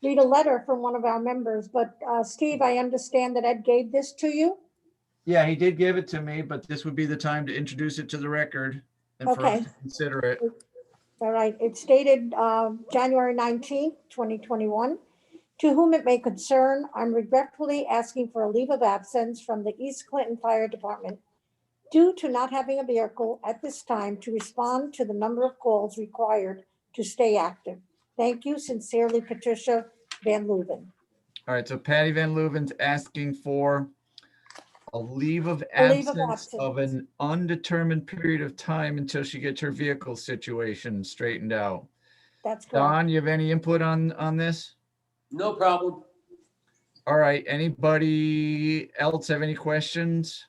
M: read a letter from one of our members, but Steve, I understand that Ed gave this to you?
F: Yeah, he did give it to me, but this would be the time to introduce it to the record and for us
M: Okay.
F: to consider it.
M: All right, it's dated January 19th, 2021. To whom it may concern, I'm regretfully asking for a leave of absence from the East Clinton Fire Department due to not having a vehicle at this time to respond to the number of calls required to stay active. Thank you. Sincerely, Patricia Van Leuven.
F: All right, so Patty Van Leuven's asking for a leave of
M: A leave of
F: absence of
M: absence.
F: an undetermined period of time until she gets her vehicle situation straightened out.
M: That's correct.
F: Don, you have any input on this?
I: No problem.
F: All right, anybody else have any questions?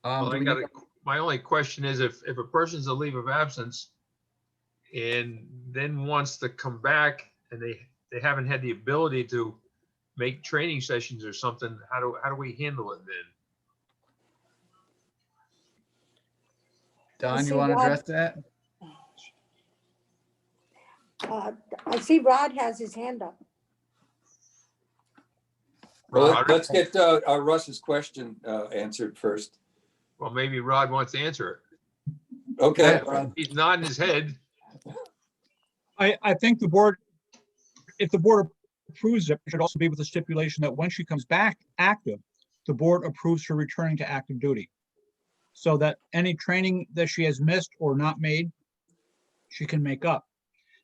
E: Well,
F: Do
E: I
F: we
E: got
F: need-
E: my only question is if a person's a leave of absence and then wants to come back and they haven't had the ability to make training sessions or something, how do we handle it then?
F: Don,
M: see
F: you want to
M: Rod-
F: address that?
M: I see Rod has his hand up.
D: Well,
E: Rod?
D: let's get Russ's question answered first.
E: Well, maybe Rod wants to answer
D: Okay.
E: it. He's nodding his head.
N: I think the board, if the board approves it, it should also be with the stipulation that when she comes back active, the board approves her returning to active duty. So that any training that she has missed or not made, she can make up.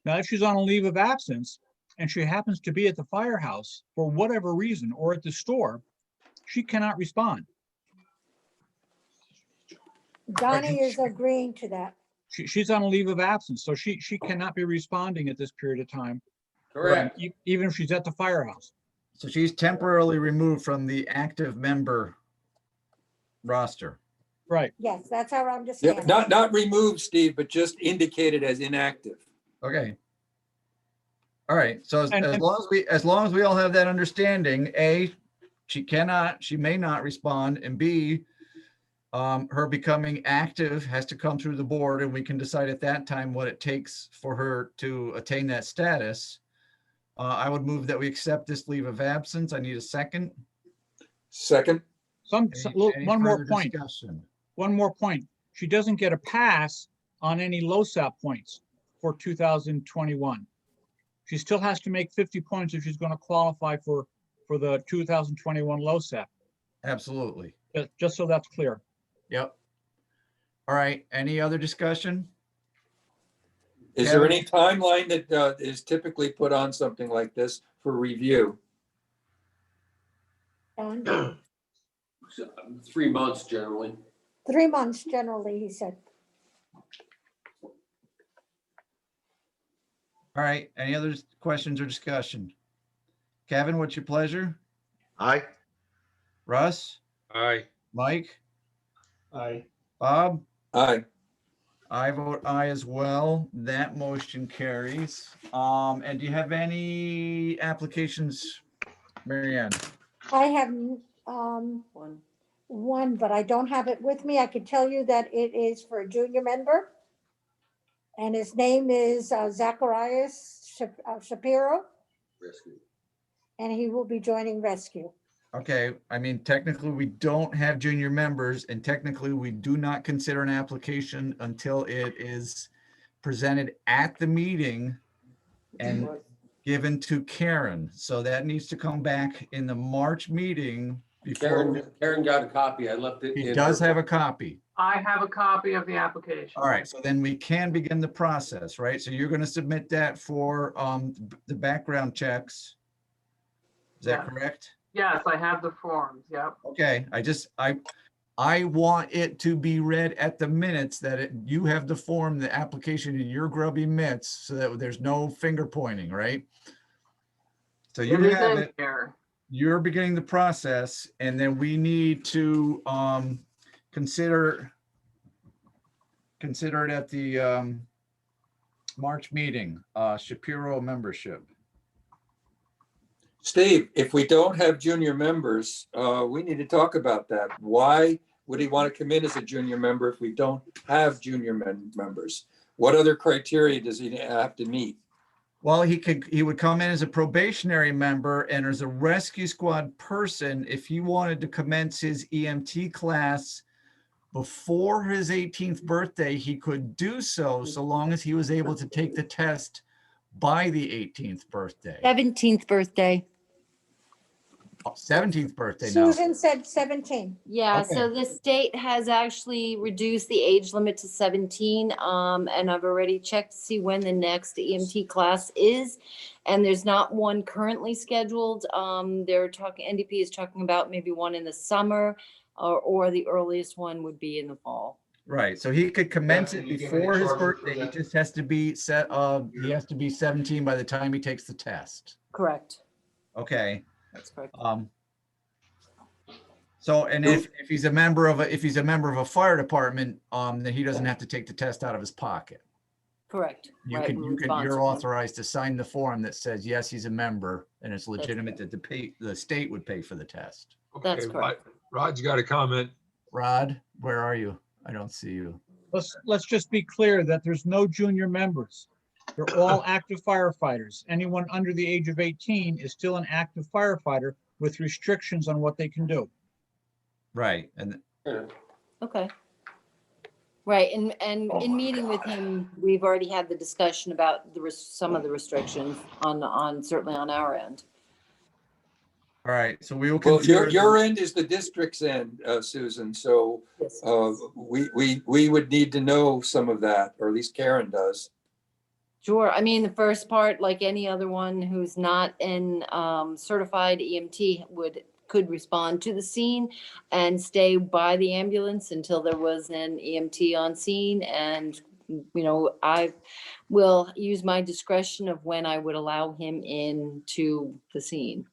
N: Now, if she's on a leave of absence and she happens to be at the firehouse for whatever reason, or at the store, she cannot respond.
M: Donnie is agreeing to that.
N: She's on a leave of absence, so she cannot be responding at this period of time,
I: Correct.
N: even if she's at the firehouse.
F: So she's temporarily removed from the active member roster.
N: Right.
M: Yes, that's how I'm
D: Yeah,
M: understanding.
D: not removed, Steve, but just indicated as inactive.
F: Okay. All right, so as
N: And-
F: long as we all have that understanding, A, she may not respond, and B, her becoming active has to come through the board, and we can decide at that time what it takes for her to attain that status. I would move that we accept this leave of absence. I need a second.
D: Second.
F: Any
N: One more
F: further
N: point.
F: discussion?
N: One more point. She doesn't get a pass on any LoSAP points for 2021. She still has to make 50 points if she's going to qualify for the 2021 LoSAP.
F: Absolutely.
N: Just so that's clear.
F: Yep. All right, any other discussion?
D: Is there any timeline that is typically put on something like this for review?
M: Don?
I: 3 months generally.
M: 3 months generally, he said.
F: All right, any other questions or discussion? Kevin, what's your pleasure?
H: Aye.
F: Russ?
E: Aye.
F: Mike?
J: Aye.
F: Bob?
D: Aye.
F: I vote aye as well. That motion carries. And do you have any applications, Mary Ann?
M: I have one, but I don't have it with me. I can tell you that it is for a junior member. And his name is Zacharias Shapiro, and he will be joining Rescue.
F: Okay, I mean, technically, we don't have junior members, and technically, we do not consider an application until it is presented at the meeting and given to Karen. So that needs to come back in the March meeting before.
I: Karen got a copy. I left it.
F: He does have a copy.
G: I have a copy of the application.
F: All right, so then we can begin the process, right? So you're gonna submit that for the background checks. Is that
G: Yeah.
F: correct?
G: Yes, I have the forms, yep.
F: Okay, I want it to be read at the minutes that you have the form, the application in your grubby mitts, so that there's no finger pointing, right? So you
G: It is
F: have
G: in
F: it,
G: here.
F: you're beginning the process, and then we need to consider it at the March meeting, Shapiro membership.
D: Steve, if we don't have junior members, we need to talk about that. Why would he want to come in as a junior member if we don't have junior members? What other criteria does he have to meet?
F: Well, he would come in as a probationary member and as a rescue squad person if he wanted to commence his EMT class before his 18th birthday. He could do so long as he was able to take the test by the 18th birthday.
L: 17th birthday.
F: 17th birthday now.
M: Susan said 17.
L: Yeah, so
F: Okay.
L: the state has actually reduced the age limit to 17. And I've already checked to see when the next EMT class is. And there's not one currently scheduled. They're talking, NDP is talking about maybe one in the summer, or the earliest one would be in the fall.
F: Right, so he could commence
H: Yeah,
F: it
H: and you get any
F: before his
H: charges for
F: birthday. He
H: that?
F: just has to be set, he has to be 17 by the time he takes the test.
L: Correct.
F: Okay.
L: That's correct.
F: So, and if he's a member of a fire department, then he doesn't have to take the test out of his pocket.
L: Correct.
F: You
L: Right,
F: can,
L: we're
F: you're
L: responsible.
F: authorized to sign the form that says, yes, he's a member and it's legitimate that the state would pay for the test.
L: That's
E: Okay,
L: correct.
E: Rod's got a comment.
F: Rod, where are you? I don't see you.
N: Let's just be clear that there's no junior members. They're all active firefighters. Anyone under the age of 18 is still an active firefighter with restrictions on what they can do.
F: Right, and
L: Okay. Right, and in meeting with him, we've already had the discussion about some of the restrictions on certainly on our end.
F: all right, so we will
D: Well,
F: consider.
D: your end is the district's end, Susan, so
L: Yes.
D: we would need to know some of that, or at least Karen does.
L: Sure. I mean, the first part, like any other one who's not in certified EMT could respond to the scene and stay by the ambulance until there was an EMT on scene. And, I will use my discretion of when I would allow him into the scene.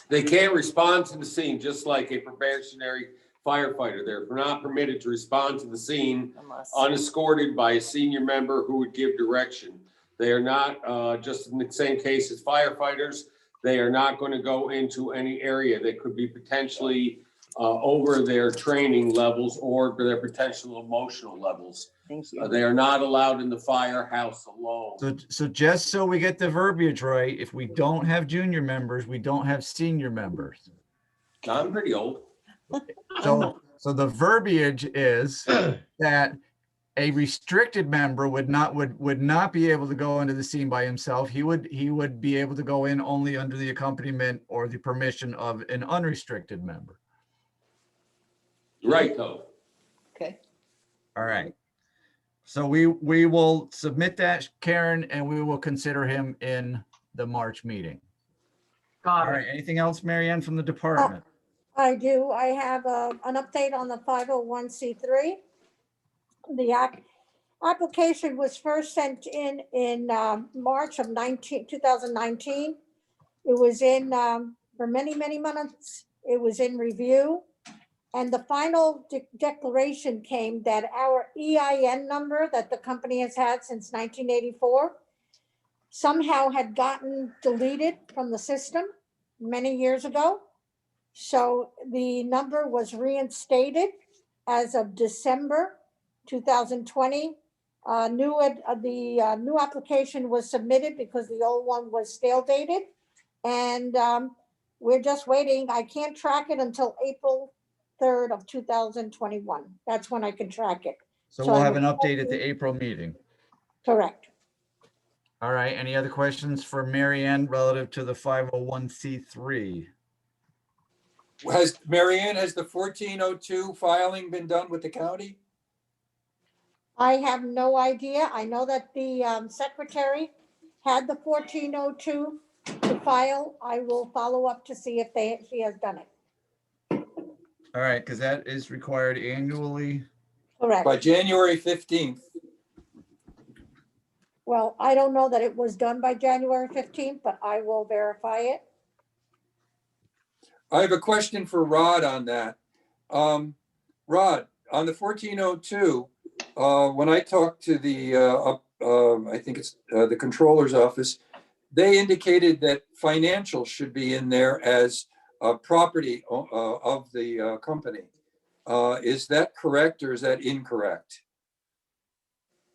I: They can't respond to the scene, just like a probationary firefighter. They're not permitted to respond to the scene
L: Unless,
I: unescorted by a senior member who would give direction. They are not, just in the same case as firefighters, they are not going to go into any area that could be potentially over their training levels or their potential emotional levels.
L: thank you.
I: They are not allowed in the firehouse alone.
F: So just so we get the verbiage right, if we don't have junior members, we don't have senior members.
I: I'm pretty old.
F: So the verbiage is that a restricted member would not be able to go into the scene by himself. He would be able to go in only under the accompaniment or the permission of an unrestricted member.
I: Right, though.
L: Okay.
F: All right. So we will submit that, Karen, and we will consider him in the March meeting. All
G: Got
F: right.
G: it.
F: Anything else, Marianne, from the department?
M: I do. I have an update on the 501c3. The application was first sent in March of 2019. It was in for many, many months. It was in review. And the final declaration came that our EIN number that the company has had since 1984 somehow had gotten deleted from the system many years ago. So the number was reinstated as of December 2020. The new application was submitted because the old one was stale dated. And we're just waiting. I can't track it until April 3rd of 2021. That's when I can track it.
F: So we'll
M: I'm
F: have an update at
M: expecting-
F: the April meeting.
M: Correct.
F: All right. Any other questions for Marianne relative to the 501c3?
D: Has the 1402 filing been done with the county?
M: I have no idea. I know that the secretary had the 1402 to file. I will follow up to see if she has done it.
F: All right, because that is required annually.
M: Correct.
D: By January 15th.
M: Well, I don't know that it was done by January 15th, but I will verify it.
D: I have a question for Rod on that. Rod, on the 1402, when I talked to the, I think it's the controller's office, they indicated that financial should be in there as a property of the company. Is that correct or is that incorrect?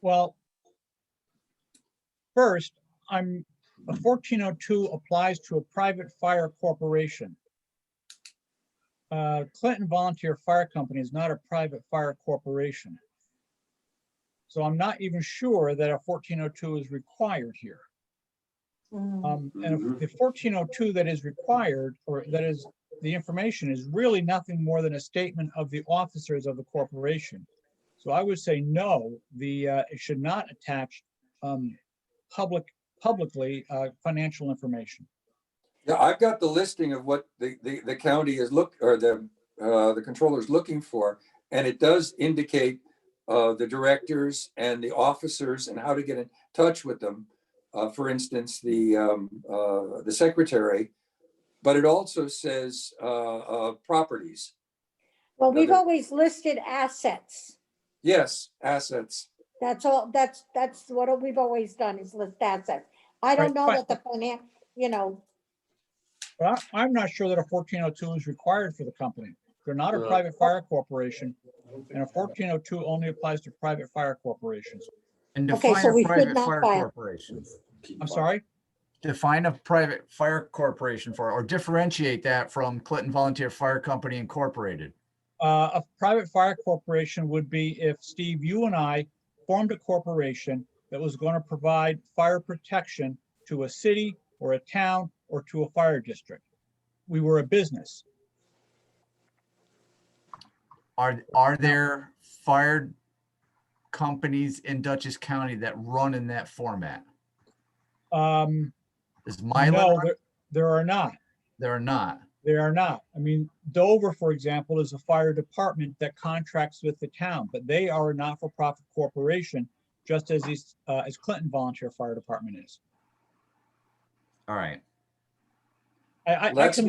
N: Well, first, a 1402 applies to a private fire corporation. Clinton Volunteer Fire Company is not a private fire corporation. So I'm not even sure that a 1402 is required here. And if the 1402 that is required, or that is the information, is really nothing more than a statement of the officers of the corporation. So I would say no, it should not attach publicly financial information.
D: Yeah, I've got the listing of what the county is the controller is looking for, and it does indicate the directors and the officers and how to get in touch with them. For instance, the secretary, but it also says properties.
M: Well, we've always listed assets.
D: Yes, assets.
M: That's all, that's what we've always done is list assets. I don't know that the
N: But I'm not sure that a 1402 is required for the company. They're not a private fire corporation, and a 1402 only applies to private fire corporations.
F: And
M: Okay,
F: define
M: so
F: a
M: we should
F: private
M: not
F: fire
M: file.
F: corporation.
N: I'm sorry?
F: Define a private fire corporation or differentiate that from Clinton Volunteer Fire Company Incorporated.
N: A private fire corporation would be if, Steve, you and I formed a corporation that was going to provide fire protection to a city or a town or to a fire district. We were a business.
F: Are there fire companies in Dutchess County that run in that format? Is Milan?
N: No, there are not.
F: There are not.
N: They are not. I mean, Dover, for example, is a fire department that contracts with the town, but they are a not-for-profit corporation, just as Clinton Volunteer Fire Department is.
F: All right.
N: I can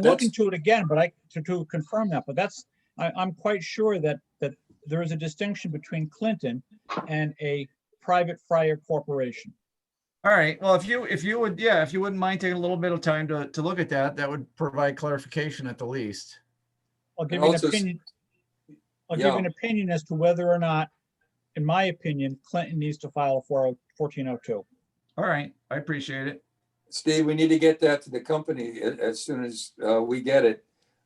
N: look into it again, but to confirm that. But I'm quite sure that there is a distinction between Clinton and a private fire corporation.
F: All right. Well, if you wouldn't mind taking a little bit of time to look at that, that would provide clarification at the least.
N: I'll give you an opinion. I'll give you an opinion as to whether or not, in my opinion, Clinton needs to file a 1402.
F: All right. I appreciate it.
D: Steve, we need to get that to the company as soon as we get it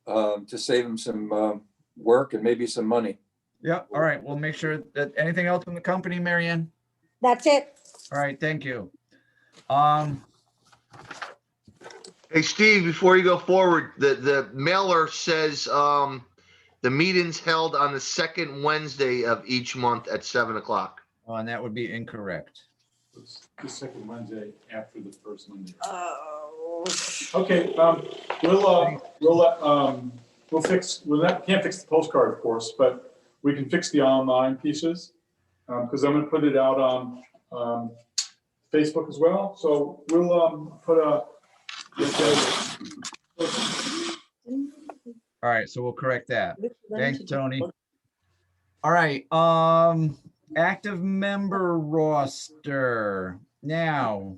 D: to save them some work and maybe some money.
F: Yeah. All right. We'll make sure that anything else from the company, Marianne?
M: That's it.
F: All right. Thank you.
H: Hey, Steve, before you go forward, the mailer says the meeting's held on the second Wednesday of each month at 7 o'clock.
F: Oh, and that would be incorrect.
B: It's the second Wednesday after the first Monday.
M: Oh.
B: Okay, can't fix the postcard, of course, but we can fix the online pieces. Because I'm gonna put it out on Facebook as well. So we'll put a.
F: All right, so we'll correct that. Thanks, Tony. All right, active member roster. Now,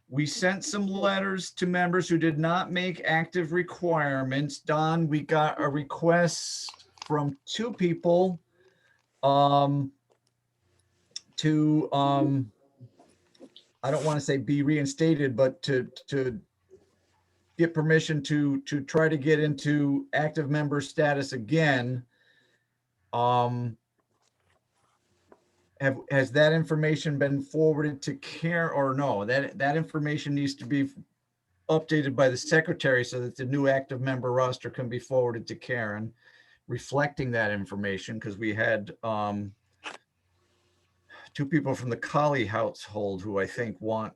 F: we sent some letters to members who did not make active requirements. Don, we got a request from 2 people to I don't want to say be reinstated, but to get permission to try to get into active member status again. Has that information been forwarded to Karen, or no? That information needs to be updated by the secretary so that the new active member roster can be forwarded to Karen, reflecting that information, because we had 2 people from the Colley household who I think want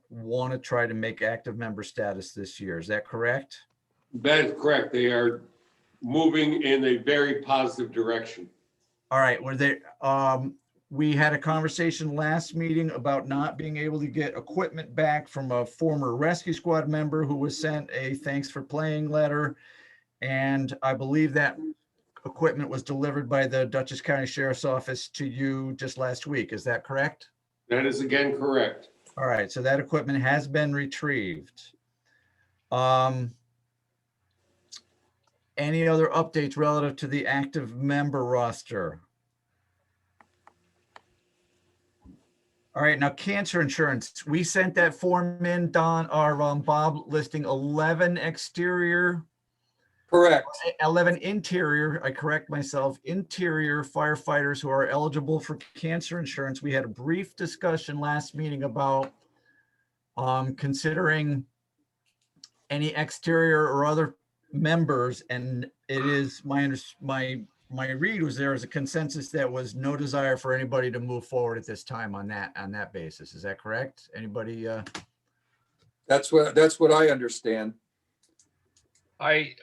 F: to try to make active member status this year. Is that correct?
I: That is correct. They are moving in a very positive direction.
F: All right. Were they? We had a conversation last meeting about not being able to get equipment back from a former rescue squad member who was sent a thanks for playing letter, and I believe that equipment was delivered by the Dutchess County Sheriff's Office to you just last week. Is that correct?
I: That is again correct.
F: All right, so that equipment has been retrieved. Any other updates relative to the active member roster? All right, now cancer insurance. We sent that form in, Don, or Bob, listing 11 exterior.
D: Correct.
F: 11 interior, I correct myself, interior firefighters who are eligible for cancer insurance. We had a brief discussion last meeting about considering any exterior or other members, and it is my read was there was a consensus that was no desire for anybody to move forward at this time on that basis. Is that correct? Anybody?
D: That's what I understand.
E: I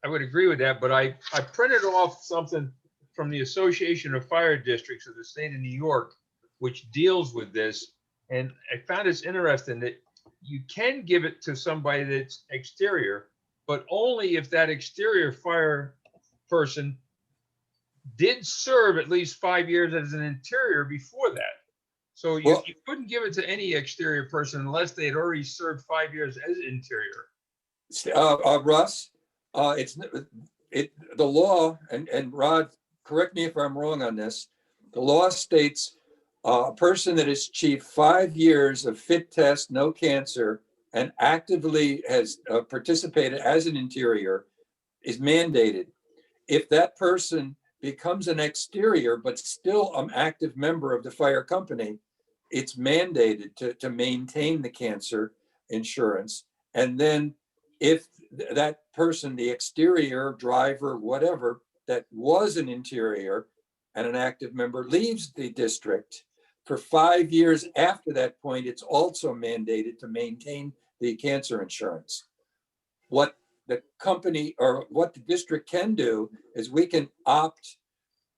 E: would agree with that, but I printed off something from the Association of Fire Districts of the state of New York, which deals with this. And I found it's interesting that you can give it to somebody that's exterior, but only if that exterior fire person did serve at least 5 years as an interior before that. So you couldn't give it to any exterior person unless they had already served 5 years as interior.
D: Russ, the law, and Rod, correct me if I'm wrong on this. The law states a person that has achieved 5 years of fit test, no cancer, and actively has participated as an interior is mandated. If that person becomes an exterior, but still an active member of the fire company, it's mandated to maintain the cancer insurance. And then if that person, the exterior driver, whatever, that was an interior and an active member leaves the district for 5 years after that point, it's also mandated to maintain the cancer insurance. What the company or what the district can do is we can opt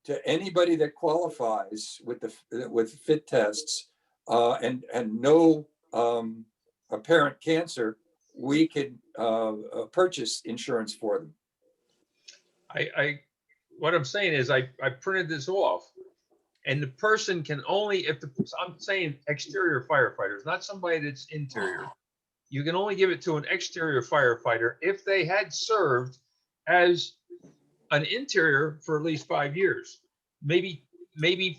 D: to anybody that qualifies with fit tests and no apparent cancer, we could purchase insurance for them.
E: What I'm saying is I printed this off, and the person can only, I'm saying exterior firefighters, not somebody that's interior. You can only give it to an exterior firefighter if they had served as an interior for at least 5 years, maybe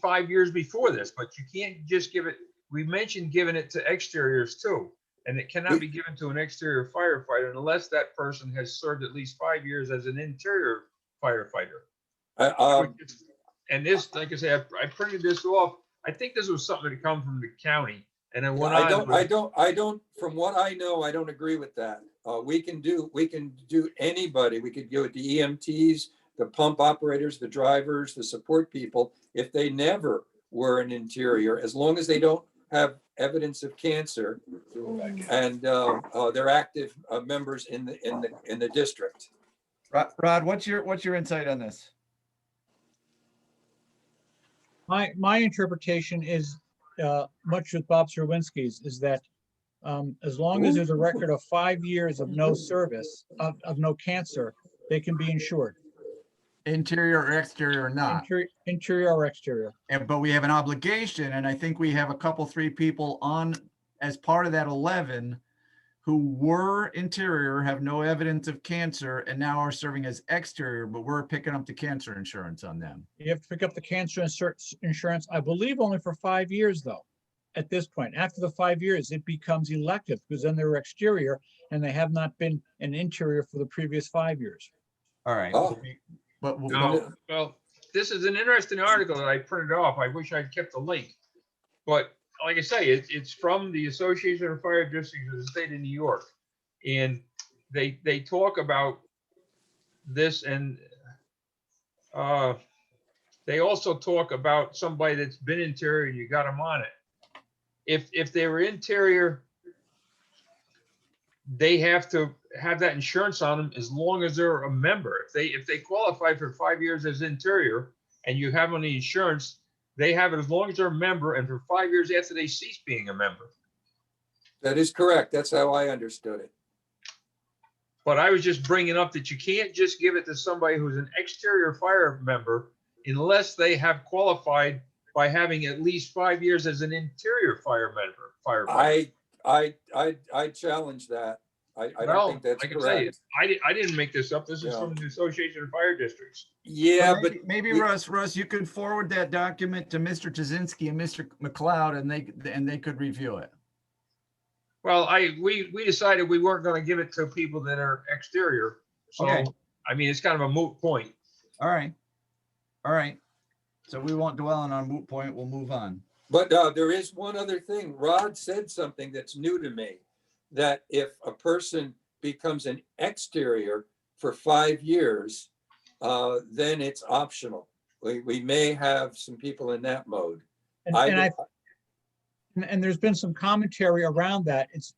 E: 5 years before this, but you can't just give it. We mentioned giving it to exteriors too, and it cannot be given to an exterior firefighter unless that person has served at least 5 years as an interior firefighter. And this, like I said, I printed this off. I think this was something that come from the county. And then
D: I don't, from what I know, I don't agree with that. We can do anybody. We could go with the EMTs, the pump operators, the drivers, the support people, if they never were an interior, as long as they don't have evidence of cancer and they're active members in the district.
F: Rod, what's your insight on this?
N: My interpretation is much with Bob Serwinski's, is that as long as there's a record of 5 years of no service, of no cancer, they can be insured.
F: Interior or exterior or not?
N: Interior or exterior.
F: But we have an obligation, and I think we have a couple, 3 people on as part of that 11 who were interior, have no evidence of cancer, and now are serving as exterior, but we're picking up the cancer insurance on them.
N: You have to pick up the cancer insurance, I believe, only for 5 years, though. At this point, after the 5 years, it becomes elective because then they're exterior and they have not been an interior for the previous 5 years.
F: All right.
E: But well, this is an interesting article that I printed off. I wish I'd kept the link, but like I say, it's from the Association of Fire Districts of the state of New York, and they talk about this, and they also talk about somebody that's been interior and you got them on it. If they were interior, they have to have that insurance on them as long as they're a member. If they qualify for 5 years as interior and you have on the insurance, they have it as long as they're a member and for 5 years after they cease being a member.
D: That is correct. That's how I understood it.
E: But I was just bringing up that you can't just give it to somebody who's an exterior fire member unless they have qualified by having at least 5 years as an interior firefighter.
D: I challenge that. I don't think that's correct.
E: I didn't make this up. This is from the Association of Fire Districts.
D: Yeah,
F: but maybe Russ, you could forward that document to Mr. Tazinski and Mr. McLeod, and they could review it.
E: Well, we decided we weren't going to give it to people that are exterior. So okay. I mean, it's kind of a moot point.
F: All right. So we won't dwell on our moot point. We'll move on.
D: But there is one other thing. Rod said something that's new to me, that if a person becomes an exterior for 5 years, then it's optional. We may have some people in that mode.
N: And there's been some commentary around that. It's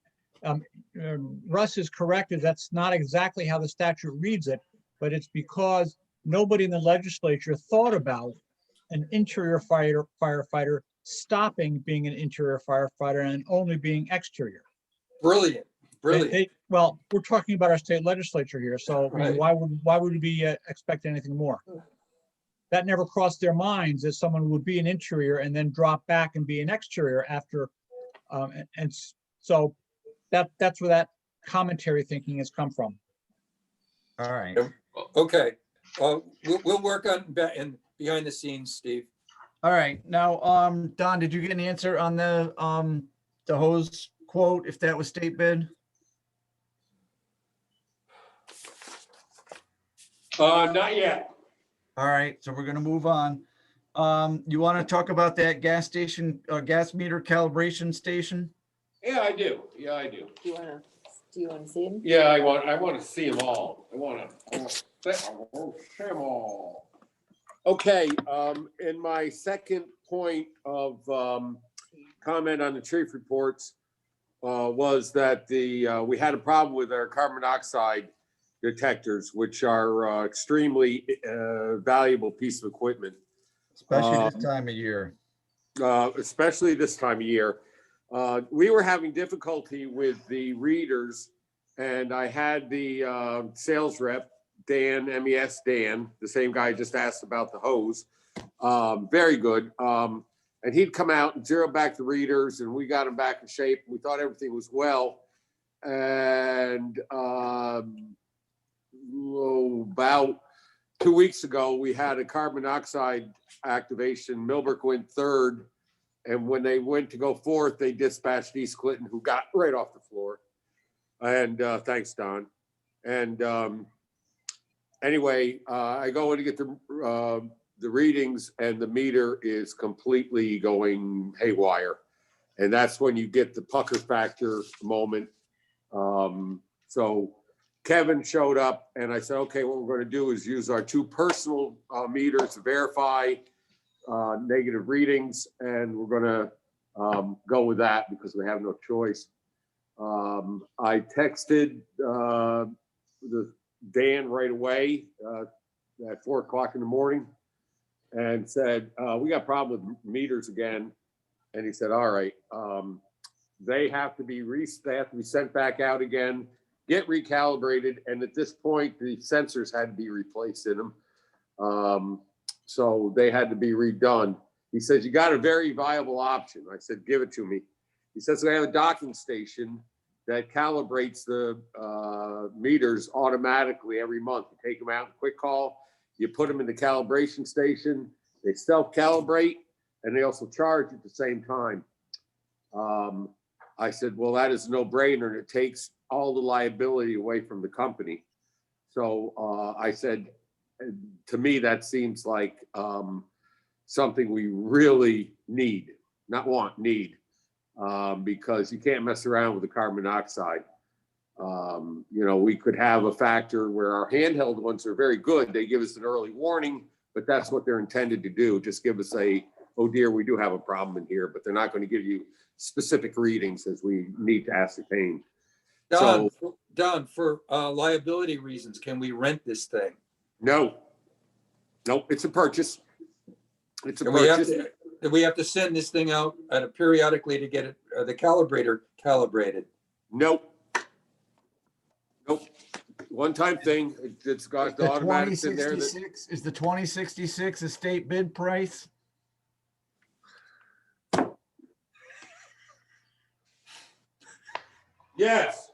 N: Russ is correct, that that's not exactly how the statute reads it, but it's because nobody in the legislature thought about an interior firefighter stopping being an interior firefighter and only being exterior.
D: Brilliant, brilliant.
N: Well, we're talking about our state legislature here, so
D: Right.
N: why would we expect anything more? That never crossed their minds that someone would be an interior and then drop back and be an exterior after, so that's where that commentary thinking has come from.
A: All right.
D: Okay, we'll work on behind the scenes, Steve.
A: All right. Now, Don, did you get an answer on the hose quote, if that was state bid?
I: Not yet.
A: All right, so we're gonna move on. You want to talk about that gas station, gas meter calibration station?
I: Yeah, I do. Yeah, I do.
L: Do you want to see him?
I: Yeah, I want to see them all. I want to see them all. Okay, in my second point of comment on the chief reports was that we had a problem with our carbon monoxide detectors, which are extremely valuable piece of equipment.
A: Especially this time of year.
I: Especially this time of year. We were having difficulty with the readers, and I had the sales rep, Dan, MES Dan, the same guy just asked about the hose. Very good. And he'd come out and zero back the readers, and we got them back in shape. We thought everything was well. And about 2 weeks ago, we had a carbon monoxide activation. Millbrook went third. And when they went to go fourth, they dispatched East Clinton, who got right off the floor. And thanks, Don. And anyway, I go in to get the readings, and the meter is completely going haywire. And that's when you get the pucker factor moment. So Kevin showed up, and I said, okay, what we're going to do is use our two personal meters to verify negative readings, and we're going to go with that because we have no choice. I texted Dan right away at 4 o'clock in the morning and said, we got a problem with meters again. And he said, all right, they have to be sent back out again, get recalibrated. And at this point, the sensors had to be replaced in them. So they had to be redone. He says, you got a very viable option. I said, give it to me. He says, we have a docking station that calibrates the meters automatically every month. You take them out in quick call, you put them in the calibration station, they self-calibrate, and they also charge at the same time. I said, well, that is a no-brainer, and it takes all the liability away from the company. So I said, to me, that seems like something we really need, not want, need, because you can't mess around with the carbon monoxide. You know, we could have a factor where our handheld ones are very good. They give us an early warning, but that's what they're intended to do. Just give us a, oh dear, we do have a problem in here, but they're not going to give you specific readings as we need to ascertain.
D: Don, for liability reasons, can we rent this thing?
I: No, it's a purchase. It's a purchase.
D: We have to send this thing out periodically to get it, the calibrator calibrated.
I: Nope. One-time thing. It's got the automatics in there.
A: Is the 2066 a state bid price?
I: Yes.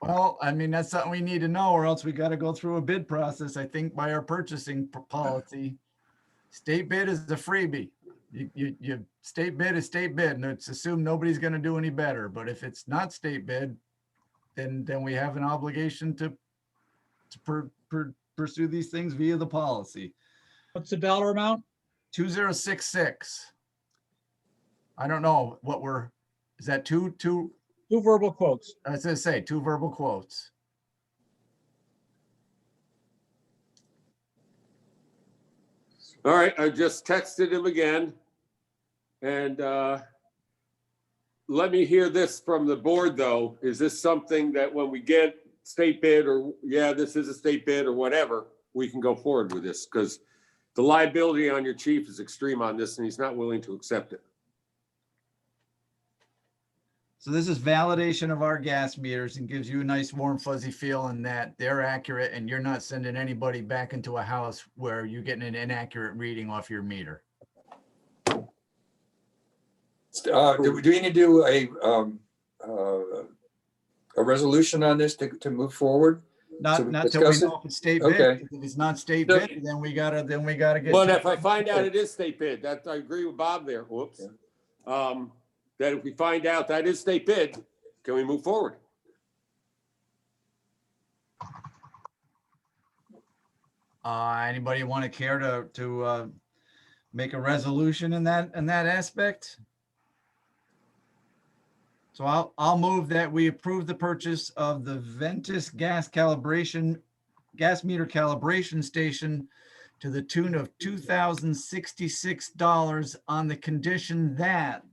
A: Well, I mean, that's something we need to know, or else we got to go through a bid process. I think by our purchasing policy, state bid is the freebie. You state bid is state bid, and it's assumed nobody's going to do any better. But if it's not state bid, then we have an obligation to
F: pursue these things via the policy.
N: What's the dollar amount?
F: 2066. I don't know what is that two?
N: Two verbal quotes.
F: I was gonna say 2 verbal quotes.
I: All right, I just texted him again. And let me hear this from the board, though. Is this something that when we get state bid or, yeah, this is a state bid or whatever, we can go forward with this? Because the liability on your chief is extreme on this and he's not willing to accept it.
F: So this is validation of our gas meters and gives you a nice warm fuzzy feeling that they're accurate and you're not sending anybody back into a house where you're getting an inaccurate reading off your meter.
D: Do we need to do a resolution on this to move forward?
F: Not
D: So we
F: till we
D: discuss
F: know
D: it?
F: if it's state bid.
D: Okay.
F: If it's not state
D: So-
F: bid, then we gotta get.
I: But if I find out it is state bid, that I agree with Bob there. Whoops. That if we find out that is state bid, can we move forward?
F: Anybody want to care to make a resolution in that aspect? So I'll move that we approve the purchase of the Ventus gas meter calibration station to the tune of $2,066 on the condition that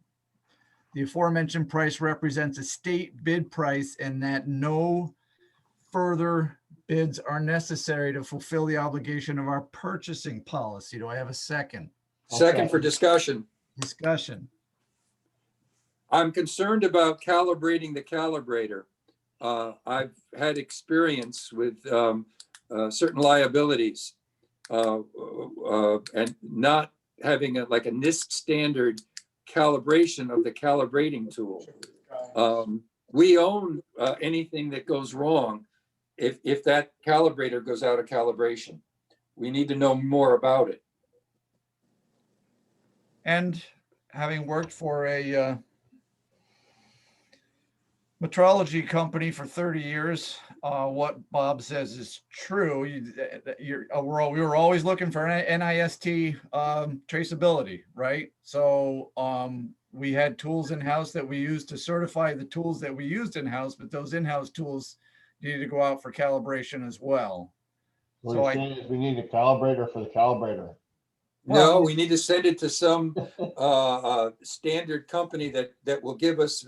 F: the aforementioned price represents a state bid price and that no further bids are necessary to fulfill the obligation of our purchasing policy. Do I have a second?
D: Second for discussion.
F: Discussion.
D: I'm concerned about calibrating the calibrator. I've had experience with certain liabilities and not having like a NIST standard calibration of the calibrating tool. We own anything that goes wrong if that calibrator goes out of calibration. We need to know more about it.
F: And having worked for a metrology company for 30 years, what Bob says is true. We were always looking for NIST traceability, right? So we had tools in-house that we used to certify the tools that we used in-house, but those in-house tools needed to go out for calibration as well.
J: What
F: So
J: you're saying is we need a calibrator for the calibrator.
D: No, we need to send it to some standard company that will give us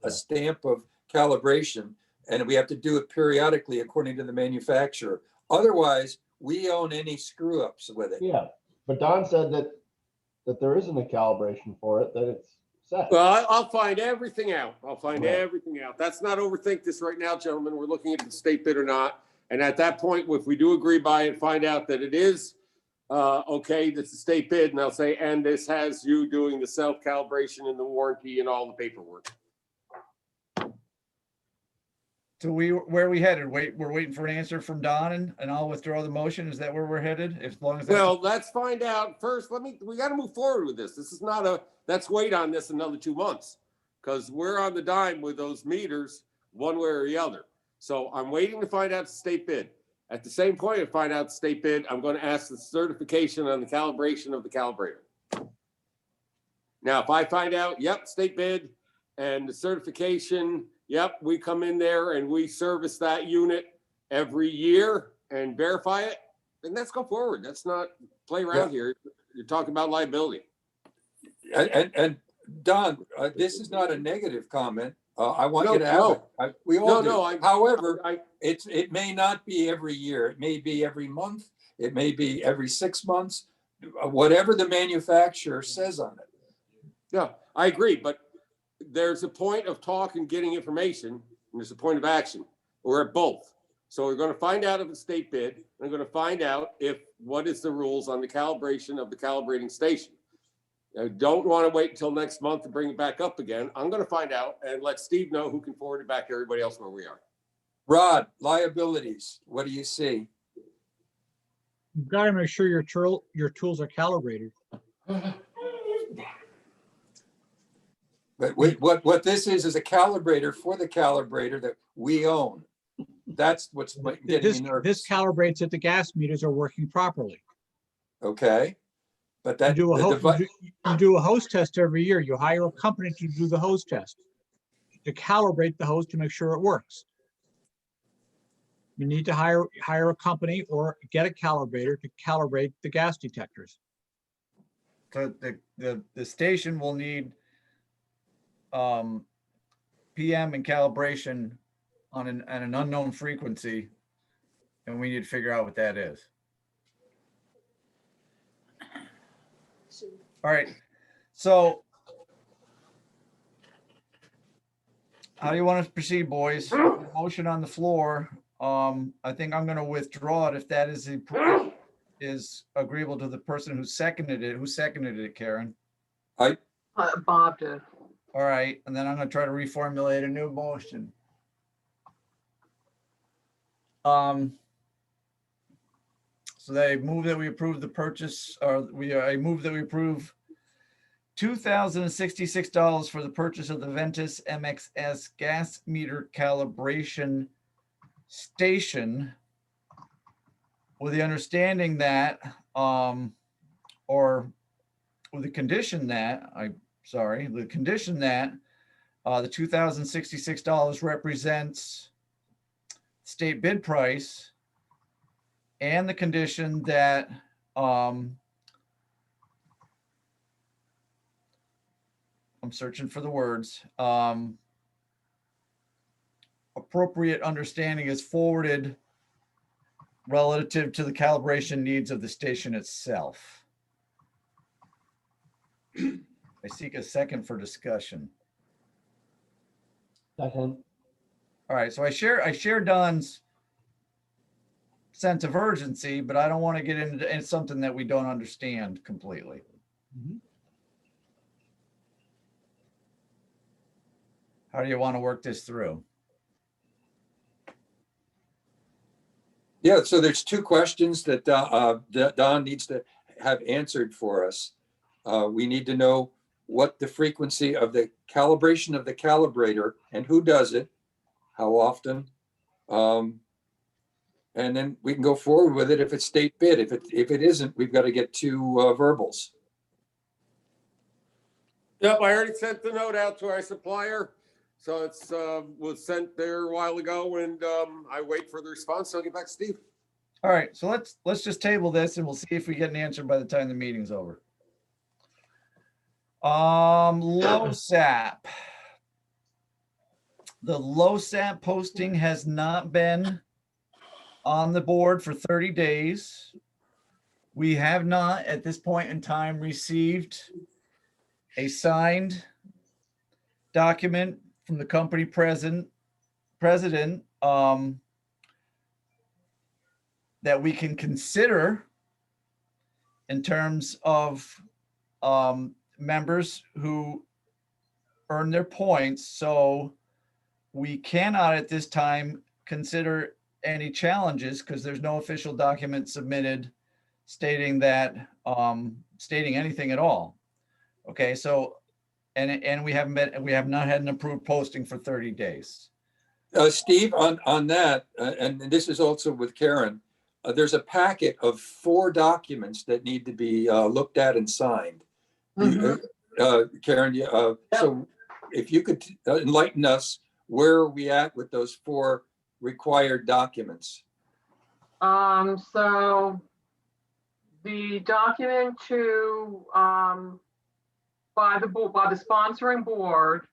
D: a stamp of calibration, and we have to do it periodically according to the manufacturer. Otherwise, we own any screw ups with it.
J: Yeah, but Don said that there isn't a calibration for it, that it's set.
I: Well, I'll find everything out. I'll find
J: Right.
I: everything out. Let's not overthink this right now, gentlemen. We're looking at the state bid or not. And at that point, if we do agree by it, find out that it is okay, that's a state bid, and I'll say, and this has you doing the self-calibration and the warranty and all the paperwork.
F: So where are we headed? We're waiting for an answer from Don and I'll withdraw the motion. Is that where we're headed? As long as that's
I: Well, let's find out first. We got to move forward with this. This is not let's wait on this another 2 months because we're on the dime with those meters one way or the other. So I'm waiting to find out the state bid. At the same point to find out the state bid, I'm going to ask the certification on the calibration of the calibrator. Now, if I find out, yep, state bid and the certification, yep, we come in there and we service that unit every year and verify it, then let's go forward. Let's not play around here. You're talking about liability.
D: And Don, this is not a negative comment. I want you to have it. We all do. However, it may not be every year. It may be every month. It may be every 6 months. Whatever the manufacturer says on it.
I: Yeah, I agree. But there's a point of talk and getting information, and there's a point of action. We're at both. So we're going to find out if it's state bid. We're going to find out what is the rules on the calibration of the calibrating station. I don't want to wait until next month to bring it back up again. I'm going to find out and let Steve know, who can forward it back to everybody else where we are.
D: Rod, liabilities, what do you see?
N: You've got to make sure your tools are calibrated.
D: But what this is a calibrator for the calibrator that we own. That's what's getting
N: This,
D: me nervous.
N: this calibrates that the gas meters are working properly.
D: Okay, but
N: You
D: that,
N: do a,
D: the device,
N: you do a hose test every year. You hire a company to do the hose test, to calibrate the hose to make sure it works. You need to hire a company or get a calibrator to calibrate the gas detectors.
F: So the station will need PM and calibration on an unknown frequency, and we need to figure out what that is. All right, so how do you want us to proceed, boys? Motion on the floor. I think I'm going to withdraw it if that is agreeable to the person who seconded it. Who seconded it, Karen?
G: Bob did.
F: All right, and then I'm going to try to reformulate a new motion. So they move that we approve the purchase, or I move that we approve $2,066 for the purchase of the Ventus MXS gas meter calibration station, with the understanding that, or with the condition that, the condition that the $2,066 represents state bid price, and the condition that I'm searching for the words, appropriate understanding is forwarded relative to the calibration needs of the station itself. I seek a second for discussion.
J: Second.
F: All right, so I share Don's sense of urgency, but I don't want to get into something that we don't understand completely. How do you want to work this through?
D: yeah, so there's two questions that Don needs to have answered for us. We need to know what the frequency of the calibration of the calibrator and who does it, how often. And then we can go forward with it if it's state bid. If it isn't, we've got to get two verbals.
I: Yep, I already sent the note out to our supplier. So it's was sent there a while ago, and I wait for the response. So I'll get back to Steve.
F: All right, so let's just table this and we'll see if we get an answer by the time the meeting's over. LoSAP. The LoSAP posting has not been on the board for 30 days. We have not at this point in time received a signed document from the company president that we can consider in terms of members who earn their points. So we cannot at this time consider any challenges because there's no official document submitted stating that, stating anything at all. Okay, so, and we have not had an approved posting for 30 days.
D: Steve, on that, and this is also with Karen, there's a packet of 4 documents that need to be looked at and signed. Karen, so if you could enlighten us, where are we at with those 4 required documents?
G: So the document by the sponsoring board,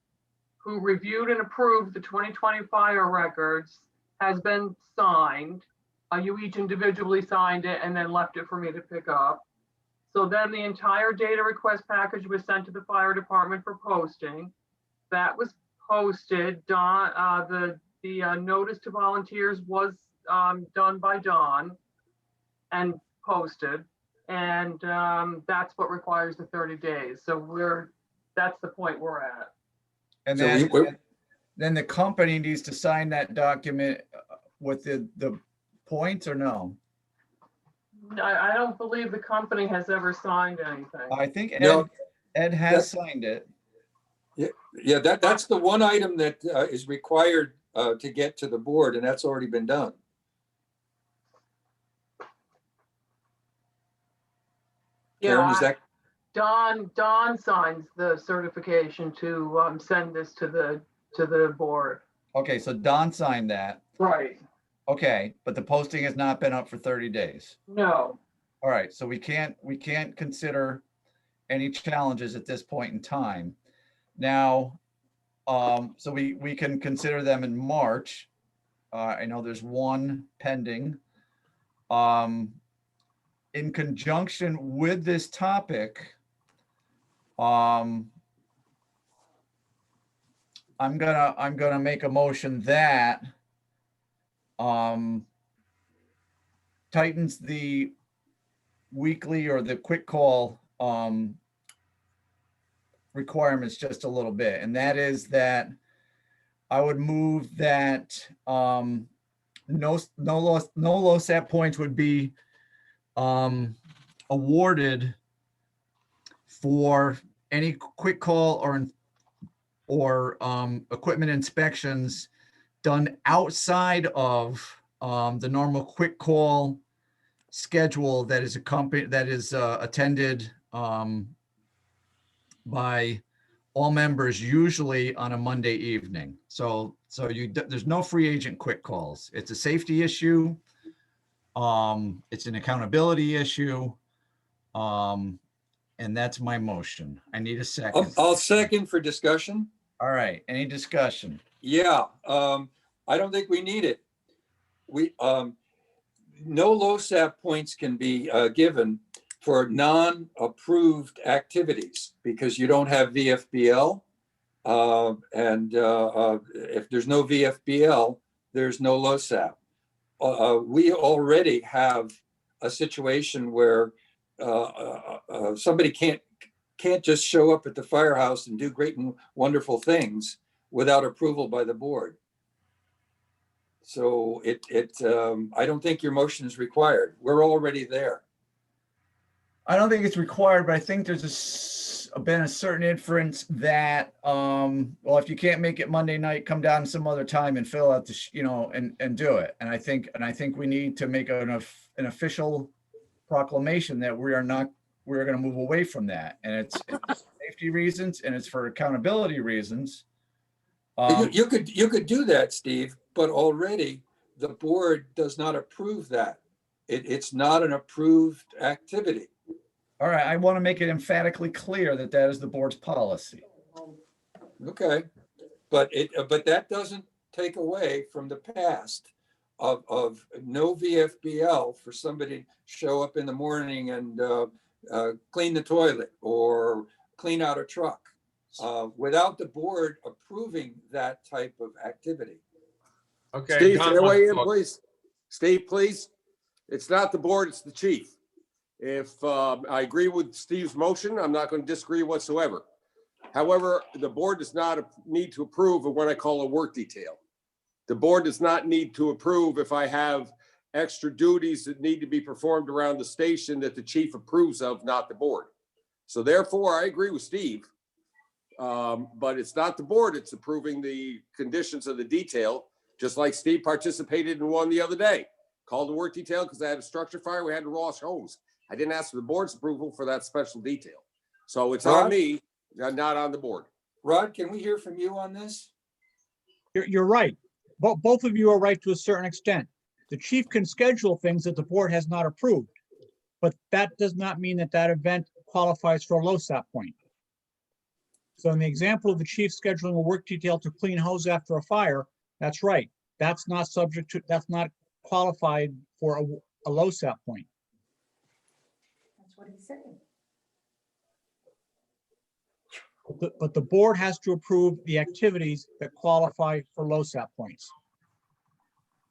G: who reviewed and approved the 2020 fire records, has been signed. You each individually signed it and then left it for me to pick up. So then the entire data request package was sent to the fire department for posting. That was posted. The notice to volunteers was done by Dawn and posted. And that's what requires the 30 days. So that's the point we're at.
F: And
D: So
F: then the company needs to sign that document with the points or no?
G: I don't believe the company has ever signed anything.
F: I think
D: No.
F: Ed has signed it.
D: Yeah, that's the one item that is required to get to the board, and that's already been done. Karen, is
G: Yeah,
D: that,
G: Don signs the certification to send this to the board.
F: Okay, so Don signed that.
G: Right.
F: Okay, but the posting has not been up for 30 days.
G: No.
F: All right, so we can't consider any challenges at this point in time. Now, so we can consider them in March. I know there's one pending. In conjunction with this topic, I'm gonna make a motion that tightens the weekly or the quick call requirements just a little bit. And that is that I would move that no LoSAP points would be awarded for any quick call or equipment inspections done outside of the normal quick call schedule that is attended by all members, usually on a Monday evening. So there's no free agent quick calls. It's a safety issue. It's an accountability issue. And that's my motion. I need a second.
D: I'll second for discussion.
F: All right, any discussion?
D: Yeah, I don't think we need it. No LoSAP points can be given for non-approved activities because you don't have VFBL. And if there's no VFBL, there's no LoSAP. We already have a situation where somebody can't just show up at the firehouse and do great and wonderful things without approval by the board. So I don't think your motion is required. We're already there.
F: I don't think it's required, but I think there's been a certain inference that, well, if you can't make it Monday night, come down some other time and fill out the, and do it. And I think we need to make an official proclamation that we're going to move away from that. And it's safety reasons and it's for accountability reasons.
D: You could do that, Steve, but already the board does not approve that. It's not an approved activity.
F: All right, I want to make it emphatically clear that that is the board's policy.
D: Okay, but that doesn't take away from the past of no VFBL for somebody to show up in the morning and clean the toilet or clean out a truck without the board approving that type of activity.
E: Okay.
I: Steve,
E: Don
I: can I
E: wants
I: weigh
E: to
I: in,
E: talk.
I: please? Steve, please. It's not the board, it's the chief. If I agree with Steve's motion, I'm not going to disagree whatsoever. However, the board does not need to approve of what I call a work detail. The board does not need to approve if I have extra duties that need to be performed around the station that the chief approves of, not the board. So therefore, I agree with Steve. But it's not the board, it's approving the conditions of the detail, just like Steve participated in one the other day. Called the work detail because I had a structure fire, we had to Ross hose. I didn't ask for the board's approval for that special detail. So it's on me, not on the board.
D: Rod, can we hear from you on this?
N: You're right. Both of you are right to a certain extent. The chief can schedule things that the board has not approved, but that does not mean that that event qualifies for a LoSAP point. So in the example of the chief scheduling a work detail to clean hose after a fire, that's right. That's not qualified for a LoSAP point.
M: That's what he's saying.
N: But the board has to approve the activities that qualify for LoSAP points.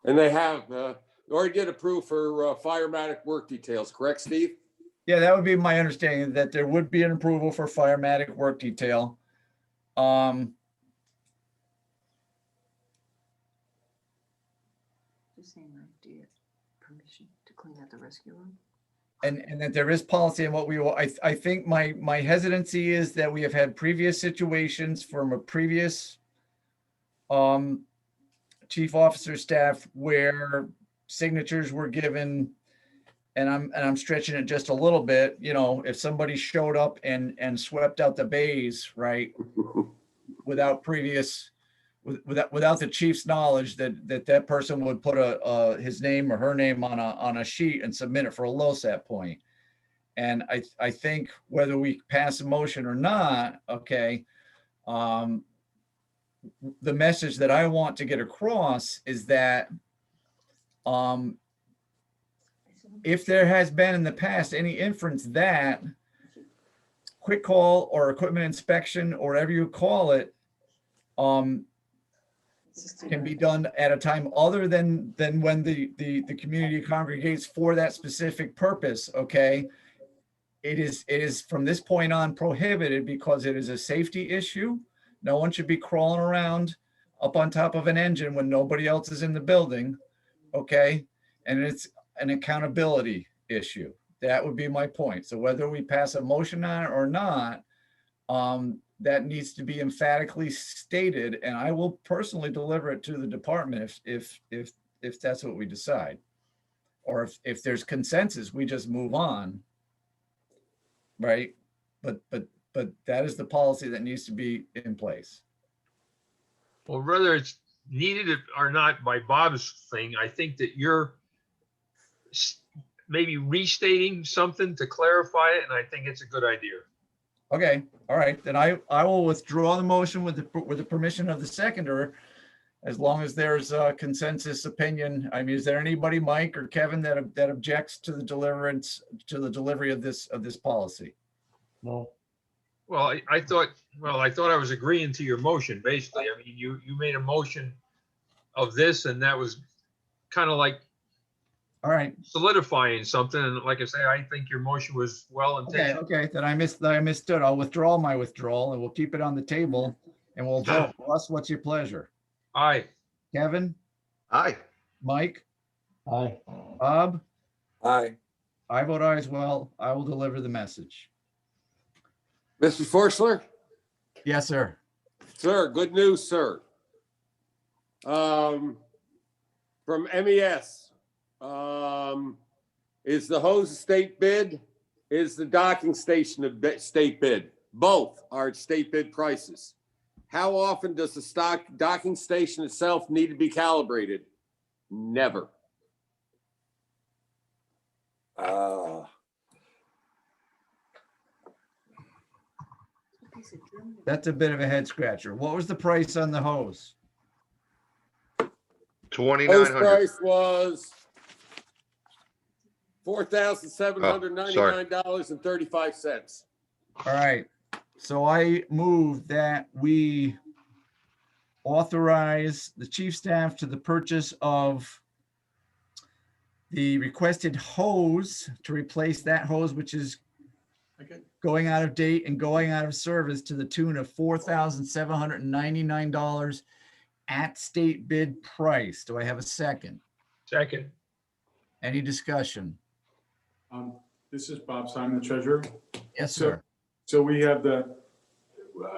I: And they have, already did approve for firematic work details, correct, Steve?
F: Yeah, that would be my understanding, that there would be an approval for firematic work detail.
O: Just saying, like, do you have permission to clean out the rescue room?
F: And that there is policy, and what I think my hesitancy is that we have had previous situations from a previous
A: chief officer staff where signatures were given, and I'm stretching it just a little bit, you know, if somebody showed up and swept out the bays, right? Without previous, without the chief's knowledge that person would put his name or her name on a sheet and submit it for a LoSAP point. And I think whether we pass a motion or not, okay, the message that I want to get across is that if there has been in the past any inference that quick call or equipment inspection or whatever you call it can be done at a time other than when the community congregates for that specific purpose, okay, it is from this point on prohibited because it is a safety issue. No one should be crawling around up on top of an engine when nobody else is in the building, okay? And it's an accountability issue. That would be my point. So whether we pass a motion on it or not, that needs to be emphatically stated, and I will personally deliver it to the department if that's what we decide. Or if there's consensus, we just move on, right? But that is the policy that needs to be in place.
E: Well, whether it's needed or not by Bob's thing, I think that you're maybe restating something to clarify it, and I think it's a good idea.
A: Okay, all right, then I will withdraw the motion with the permission of the seconder, as long as there's a consensus opinion. I mean, is there anybody, Mike or Kevin, that objects to the delivery of this policy?
J: No.
E: Well, I thought I was agreeing to your motion, basically. I mean, you made a motion of this, and that was kind of like
A: all right,
E: solidifying something. And like I say, I think your motion was well intentioned.
A: Okay, then I misstood. I'll withdraw my withdrawal, and we'll keep it on the table, and we'll vote. Russ, what's your pleasure?
E: Aye.
A: Kevin?
H: Aye.
A: Mike?
J: Aye.
A: Bob?
D: Aye.
A: I vote aye as well. I will deliver the message.
I: Mr. Forschler?
A: Yes, sir.
I: Sir, good news, sir. From MES, is the hose a state bid? Is the docking station a state bid? Both are at state bid prices. How often does the docking station itself need to be calibrated? Never.
A: That's a bit of a head scratcher. What was the price on the hose?
I: Hose
H: $2,900.
I: price was $4,799.35.
A: All right, so I move that we authorize the chief staff to the purchase of the requested hose to replace that hose, which is going out of date and going out of service, to the tune of $4,799 at state bid price. Do I have a second?
E: Second.
A: Any discussion?
B: This is Bob Simon, the treasurer.
A: Yes, sir.
B: So we have I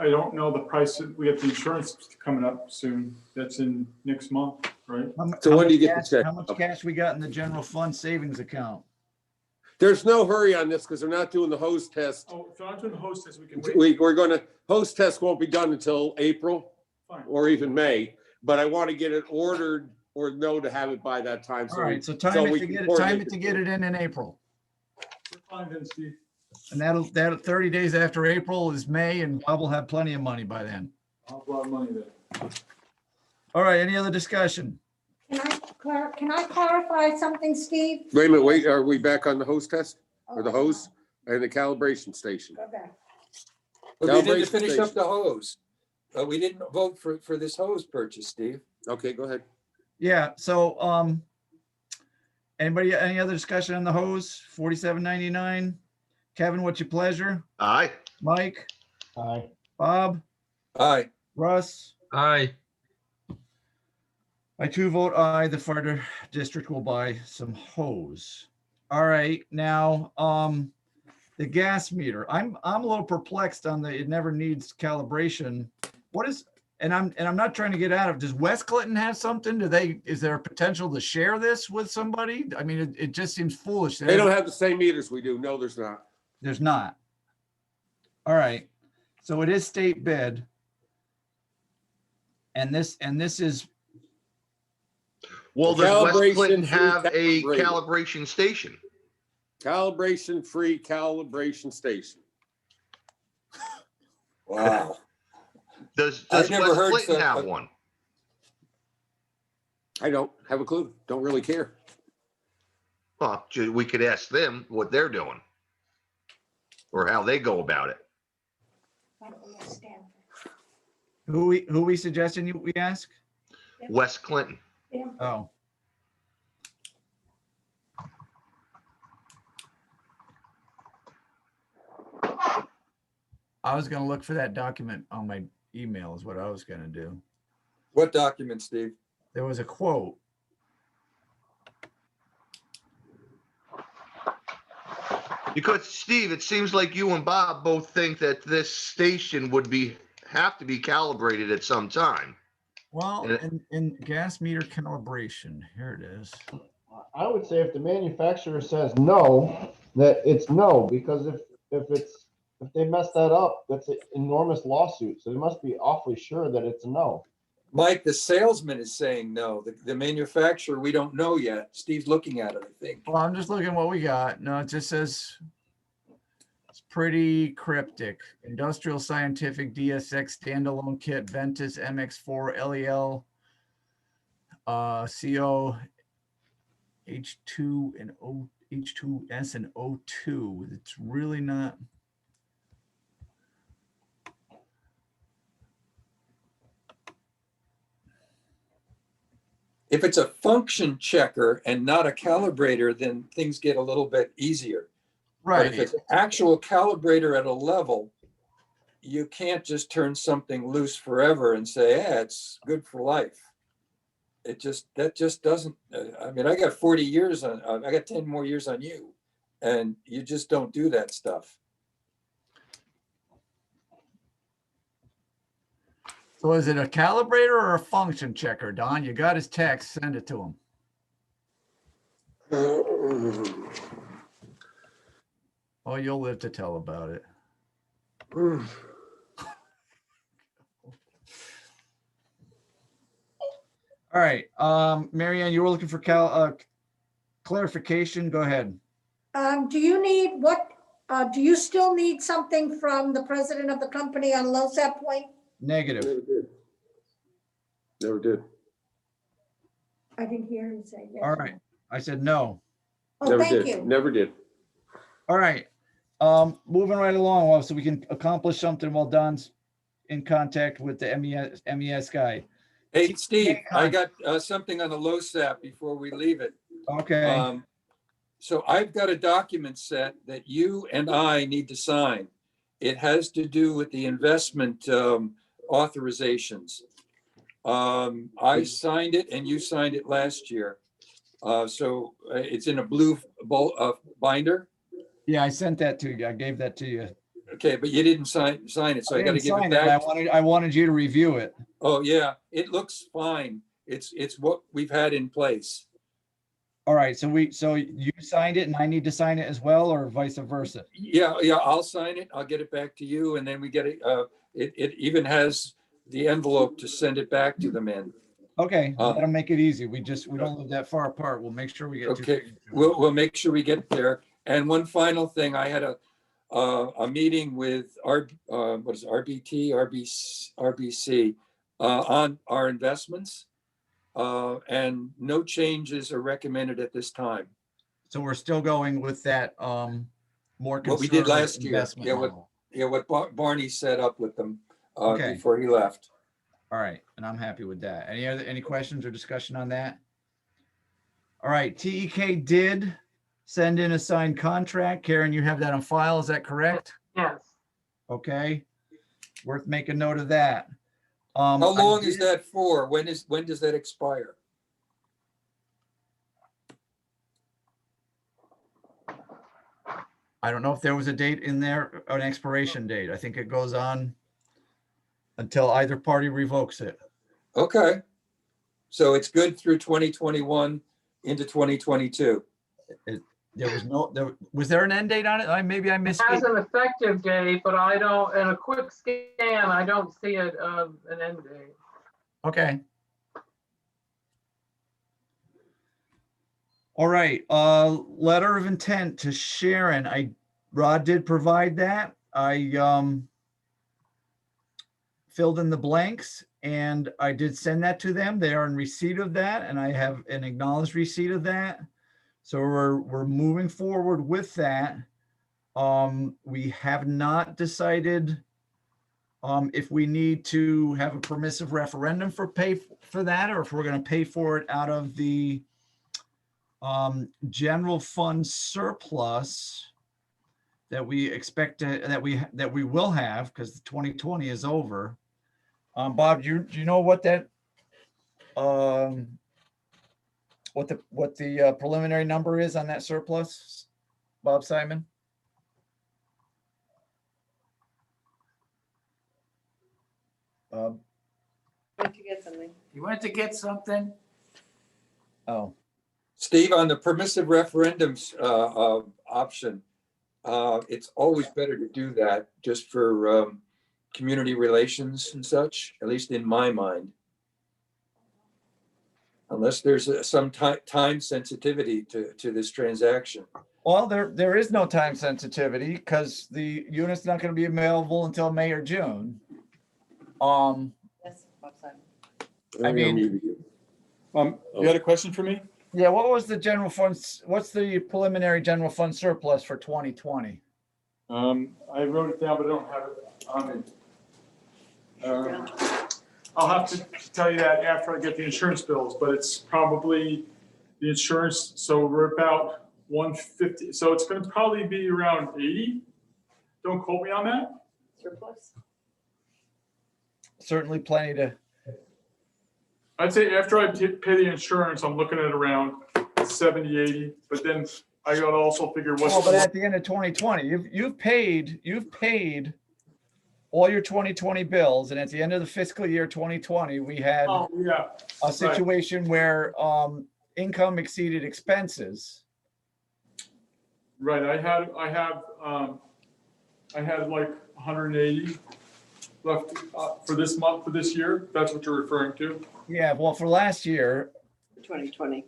B: don't know the price, we have the insurance coming up soon. That's in next month, right?
I: So when do you get the check?
A: How much cash we got in the general fund savings account?
I: There's no hurry on this because they're not doing the hose test.
B: Oh, if you're not doing the host test, we can wait.
I: Hose test won't be done until April
B: Fine.
I: or even May, but I want to get it ordered or know to have it by that time.
A: All right, so
I: we
A: time it
I: can
A: to
I: coordinate
A: get it in April.
B: We're fine then, Steve.
A: And that'll 30 days after April is May, and Bob will have plenty of money by then.
B: I'll have a lot of money there.
A: All right, any other discussion?
M: Can I clarify something, Steve?
I: Wait a minute, wait, are we back on the hose test or the hose and the calibration station?
M: Go back.
D: But we didn't finish up the hose. We didn't vote for this hose purchase, Steve.
I: Okay, go ahead.
A: Yeah, so any other discussion on the hose? $47.99. Kevin, what's your pleasure?
H: Aye.
A: Mike?
J: Aye.
A: Bob?
D: Aye.
A: Russ?
E: Aye.
A: I too vote aye. The fire district will buy some hose. All right, now the gas meter. I'm a little perplexed on it never needs calibration. What is
F: and I'm not trying to get out of, does West Clinton have something? Is there a potential to share this with somebody? I mean, it just seems foolish.
I: They don't have the same meters we do. No, there's not.
F: There's not. All right. So it is state bid. And this is,
H: Well, does West
I: Calibration
H: Clinton
I: free
H: have a
I: calibrated.
H: calibration station?
I: Calibration-free calibration station.
D: Wow.
H: Does
D: I've never
H: West
D: heard
H: Clinton
D: such
H: have
D: a-
H: one?
I: I don't have a clue. Don't really care.
H: Well, we could ask them what they're doing or how they go about it.
F: who we suggesting we ask?
H: West Clinton.
F: Oh. I was gonna look for that document on my email is what I was gonna do.
D: What document, Steve?
F: There was a quote.
H: Because Steve, it seems like you and Bob both think that this station would have to be calibrated at some time.
F: Well, in gas meter calibration, here it is.
J: I would say if the manufacturer says no, that it's no, because if they mess that up, that's an enormous lawsuit. So they must be awfully sure that it's a no.
D: Mike, the salesman is saying no. The manufacturer, we don't know yet. Steve's looking at it, I think.
F: Well, I'm just looking at what we got. No, it just says it's pretty cryptic. Industrial Scientific DSX standalone kit, Ventus MX4 LEL, CO H2 and O H2S and O2. It's really not.
D: If it's a function checker and not a calibrator, then things get a little bit easier. But
F: Right.
D: if it's an actual calibrator at a level, you can't just turn something loose forever and say, yeah, it's good for life. That just doesn't, I mean, I got 40 years on, I got 10 more years on you, and you just don't do that stuff.
F: So is it a calibrator or a function checker, Don? You got his text, send it to him. Oh, you'll live to tell about it. All right, Marianne, you were looking for clarification. Go ahead.
M: Do you still need something from the president of the company on LoSAP point?
F: Negative.
I: Never did. Never did.
M: I didn't hear him say yes.
F: All right, I said no.
M: Oh,
I: Never
M: thank
I: did.
M: you.
I: Never did.
F: All right, moving right along, so we can accomplish something while Don's in contact with the MES guy.
D: Hey, Steve, I got something on the LoSAP before we leave it.
F: Okay.
D: So I've got a document set that you and I need to sign. It has to do with the investment authorizations. I signed it and you signed it last year. So it's in a blue binder.
F: Yeah, I sent that to you. I gave that to you.
D: Okay, but you didn't sign it, so I got to give it back.
F: I wanted you to review it.
D: Oh yeah, it looks fine. It's what we've had in place.
F: All right, so you signed it and I need to sign it as well, or vice versa?
D: Yeah, I'll sign it. I'll get it back to you, and then we get it. It even has the envelope to send it back to them in.
F: Okay, that'll make it easy. We don't live that far apart. We'll make sure we get.
D: Okay, we'll make sure we get there. And one final thing, I had a meeting with RBC on our investments, and no changes are recommended at this time.
F: So we're still going with that more
D: What we did
F: conservative
D: last year.
F: investment model.
D: What Barney set up with them
F: Okay.
D: before he left.
F: All right, and I'm happy with that. Any questions or discussion on that? All right, TEK did send in a signed contract. Karen, you have that on file, is that correct?
G: Yes.
F: Okay, worth making note of that.
D: How long is that for? When does that expire?
F: I don't know if there was a date in there, an expiration date. I think it goes on. until either party revokes it.
D: Okay. So it's good through 2021 into 2022.
F: There was no, was there an end date on it? Maybe I
G: It
F: missed
G: has
F: it.
G: an effective date, but I don't, in a quick scan, I don't see it, an end date.
F: Okay. All right, letter of intent to Sharon. Rod did provide that. I filled in the blanks and I did send that to them. They are in receipt of that and I have an acknowledged receipt of that. So we're moving forward with that. We have not decided if we need to have a permissive referendum for that, or if we're going to pay for it out of the general fund surplus that we expect that we will have, because the 2020 is over. Bob, do you know what that what the preliminary number is on that surplus, Bob Simon?
L: Went to get something.
C: You went to get something?
F: Oh,
D: Steve, on the permissive referendums option, it's always better to do that just for community relations and such, at least in my mind. Unless there's some time sensitivity to this transaction.
F: well, there is no time sensitivity because the unit's not going to be available until May or June.
L: Yes, Bob Simon.
F: I mean,
B: You had a question for me?
F: yeah, what was the general funds? What's the preliminary general fund surplus for 2020?
B: I wrote it down, but I don't have it on me. I'll have to tell you that after I get the insurance bills, but it's probably the insurance, so we're about 150, so it's gonna probably be around 80. Don't quote me on that.
L: Surplus?
F: Certainly plenty to,
B: I'd say after I pay the insurance, I'm looking at around 70, 80, but then I gotta also figure what's.
F: well, but at the end of 2020, you've paid all your 2020 bills, and at the end of the fiscal year 2020, we had
B: Oh, yeah,
F: a situation where income exceeded expenses.
B: right, I had like 180 left for this month, for this year, that's what you're referring to?
F: Yeah, well, for last year,
L: 2020.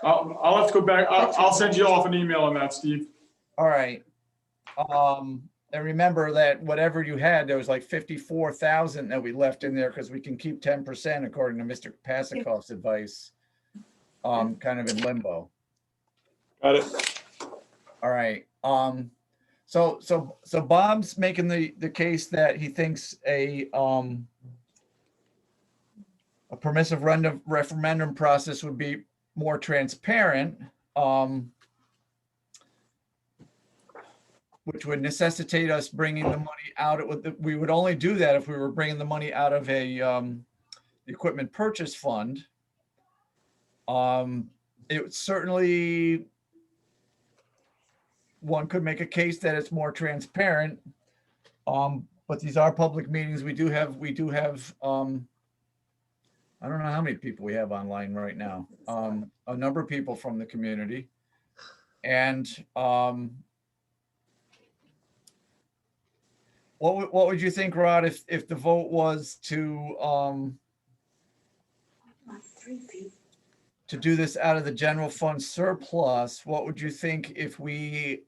B: I'll have to go back, I'll send you off an email on that, Steve.
F: all right. And remember that whatever you had, there was like 54,000 that we left in there because we can keep 10% according to Mr. Pasikoff's advice, kind of in limbo.
B: Got it.
F: All right. So Bob's making the case that he thinks a permissive referendum process would be more transparent, which would necessitate us bringing the money out. We would only do that if we were bringing the money out of a equipment purchase fund. It certainly, one could make a case that it's more transparent, but these are public meetings. We do have I don't know how many people we have online right now. A number of people from the community, and what would you think, Rod, if the vote was to do this out of the general fund surplus? What would you think if we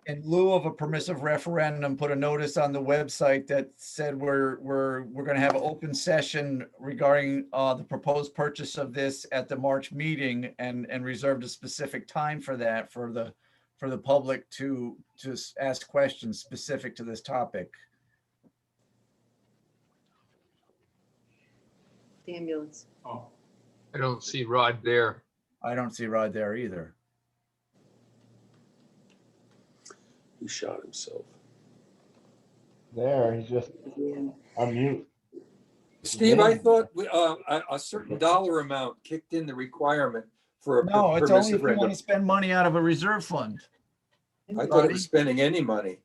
F: in lieu of a permissive referendum, put a notice on the website that said we're going to have an open session regarding the proposed purchase of this at the March meeting, and reserved a specific time for that for the public to ask questions specific to this topic?
L: The ambulance.
B: Oh,
E: I don't see Rod there.
F: I don't see Rod there either.
I: He shot himself.
J: There, he's just on mute.
D: Steve, I thought a certain dollar amount kicked in the requirement for a
F: No, it's only if
D: permissive
F: you want
D: referendum.
F: to spend money out of a reserve fund.
D: I thought it was spending any money.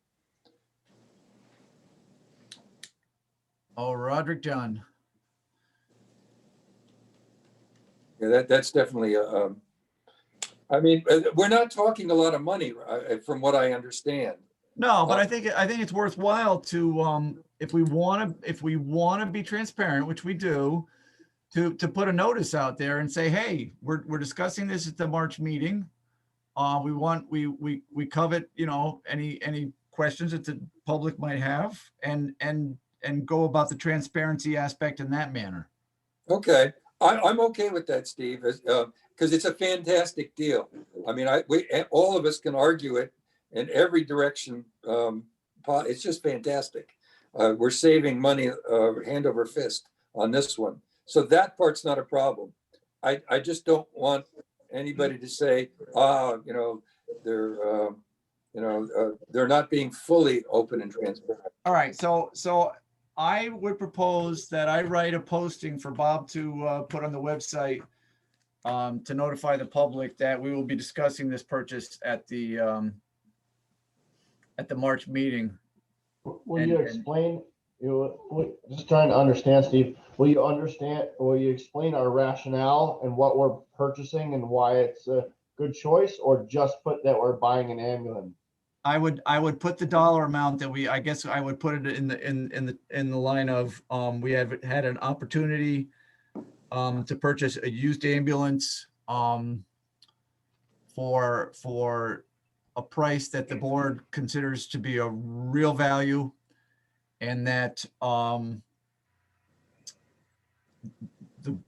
F: Oh, Roderick John.
D: Yeah, that's definitely I mean, we're not talking a lot of money, from what I understand.
F: No, but I think it's worthwhile to if we want to be transparent, which we do, to put a notice out there and say, hey, we're discussing this at the March meeting. We covet, any questions that the public might have and go about the transparency aspect in that manner.
D: Okay, I'm okay with that, Steve, because it's a fantastic deal. I mean, all of us can argue it in every direction. It's just fantastic. We're saving money hand over fist on this one. So that part's not a problem. I just don't want anybody to say, they're not being fully open and transparent.
F: All right, so I would propose that I write a posting for Bob to put on the website to notify the public that we will be discussing this purchase at the March meeting.
J: Will you explain, just trying to understand, Steve, will you explain our rationale and what we're purchasing and why it's a good choice, or just put that we're buying an ambulance?
F: I would put the dollar amount that I guess I would put it in the line of, we have had an opportunity to purchase a used ambulance for a price that the board considers to be a real value, and that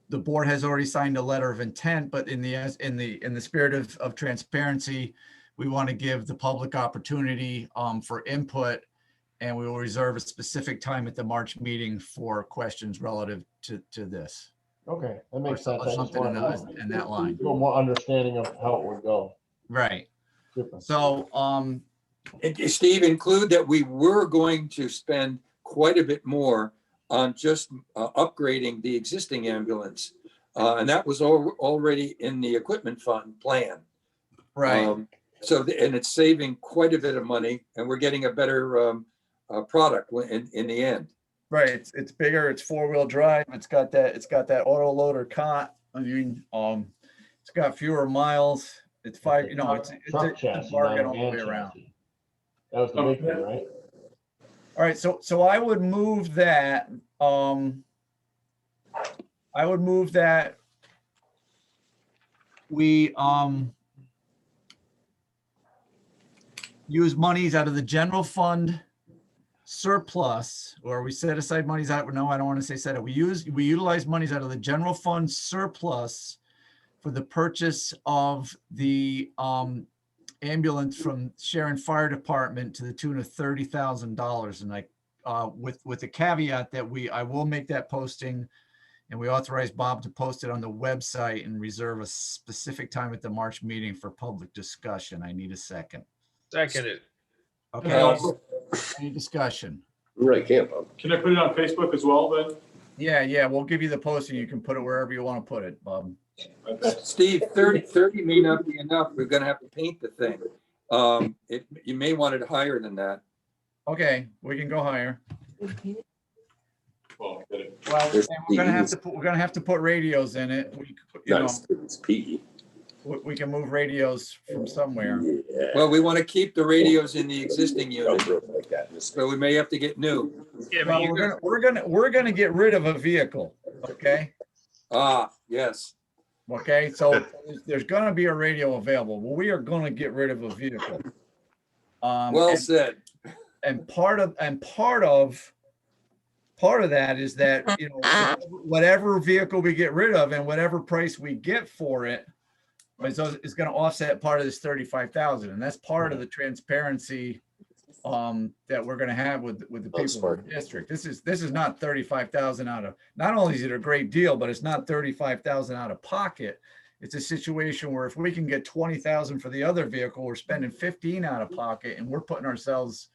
F: the board has already signed a letter of intent, but in the spirit of transparency, we want to give the public opportunity for input, and we will reserve a specific time at the March meeting for questions relative to this.
J: Okay, that makes sense.
F: Or something in that line.
J: A little more understanding of how it would go.
F: Right.
J: Super.
F: So,
D: Steve, include that we were going to spend quite a bit more on just upgrading the existing ambulance. And that was already in the equipment fund plan.
F: Right.
D: And it's saving quite a bit of money, and we're getting a better product in the end.
F: right. It's bigger. It's 4-wheel drive. It's got that auto loader cot. I mean, it's got fewer miles. It's it's
J: Truck
F: a
J: chassis,
F: bargain
J: not a
F: all the
J: van
F: way around.
J: chassis. That was the big thing, right?
F: All right, so I would move that, we use monies out of the general fund surplus, or we set aside monies out, no, I don't want to say set it. We utilize monies out of the general fund surplus for the purchase of the ambulance from Sharon Fire Department to the tune of $30,000. And with the caveat that I will make that posting, and we authorize Bob to post it on the website and reserve a specific time at the March meeting for public discussion. I need a second.
E: Second it.
F: Okay. Any discussion?
I: Right, can't, Bob.
B: Can I put it on Facebook as well then?
F: Yeah, we'll give you the posting. You can put it wherever you want to put it, Bob.
D: Steve, 30 may not be enough. We're going to have to paint the thing. You may want it higher than that.
F: Okay, we can go higher.
B: Well,
F: Well, and we're gonna have to put radios in it.
I: It's PE.
F: We can move radios from somewhere.
I: Yeah.
D: Well, we want to keep the radios in the existing unit,
I: Like that.
D: so we may have to get new.
E: Yeah, but
F: Well, we're gonna get rid of a vehicle. Okay.
D: Yes.
F: Okay. So there's gonna be a radio available. Well, we are gonna get rid of a vehicle.
D: Well said.
F: And part of that is that whatever vehicle we get rid of and whatever price we get for it is going to offset part of this 35,000, and that's part of the transparency that we're going to have with the people in the district. This is not 35,000 out of. Not only is it a great deal, but it's not 35,000 out of pocket. It's a situation where if we can get 20,000 for the other vehicle, we're spending 15 out of pocket, and we're putting ourselves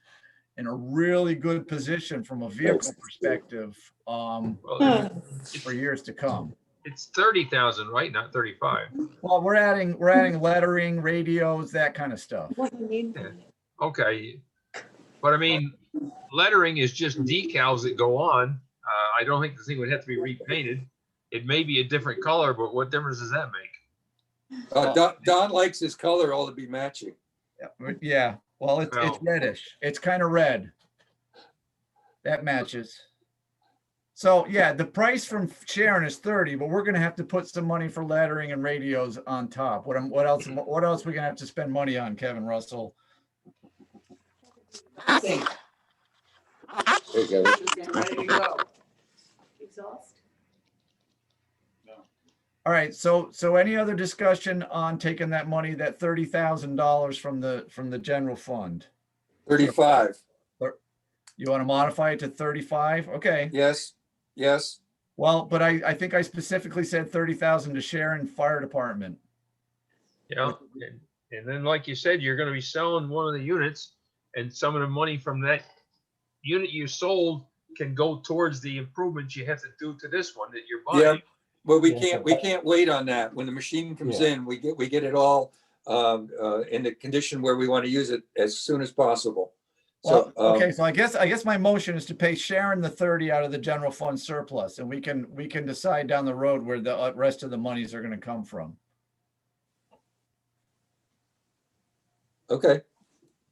F: in a really good position from a vehicle perspective for years to come.
E: it's 30,000, right? Not 35.
F: Well, we're adding lettering, radios, that kind of stuff.
E: Okay. But I mean, lettering is just decals that go on. I don't think the thing would have to be repainted. It may be a different color, but what difference does that make?
D: Don likes his color all to be matching.
A: Yeah, well, it's
E: Well-
A: reddish. It's kind of red. That matches. So yeah, the price from Sharon is 30, but we're gonna have to put some money for lettering and radios on top. What else we gonna have to spend money on, Kevin Russell?
O: Ready to go. Exhaust?
A: All right, so any other discussion on taking that money, that $30,000 from the general fund?
D: 35.
A: You want to modify it to 35? Okay.
D: Yes, yes.
A: Well, but I think I specifically said 30,000 to Sharon Fire Department.
E: Yeah, and then like you said, you're gonna be selling one of the units, and some of the money from that unit you sold can go towards the improvements you have to do to this one that you're
D: Yeah.
E: buying.
D: Well, we can't wait on that. When the machine comes in, we get it all in the condition where we want to use it as soon as possible.
A: Well,
D: So,
A: okay, so I guess my motion is to pay Sharon the 30 out of the general fund surplus, and we can decide down the road where the rest of the monies are going to come from.
D: okay.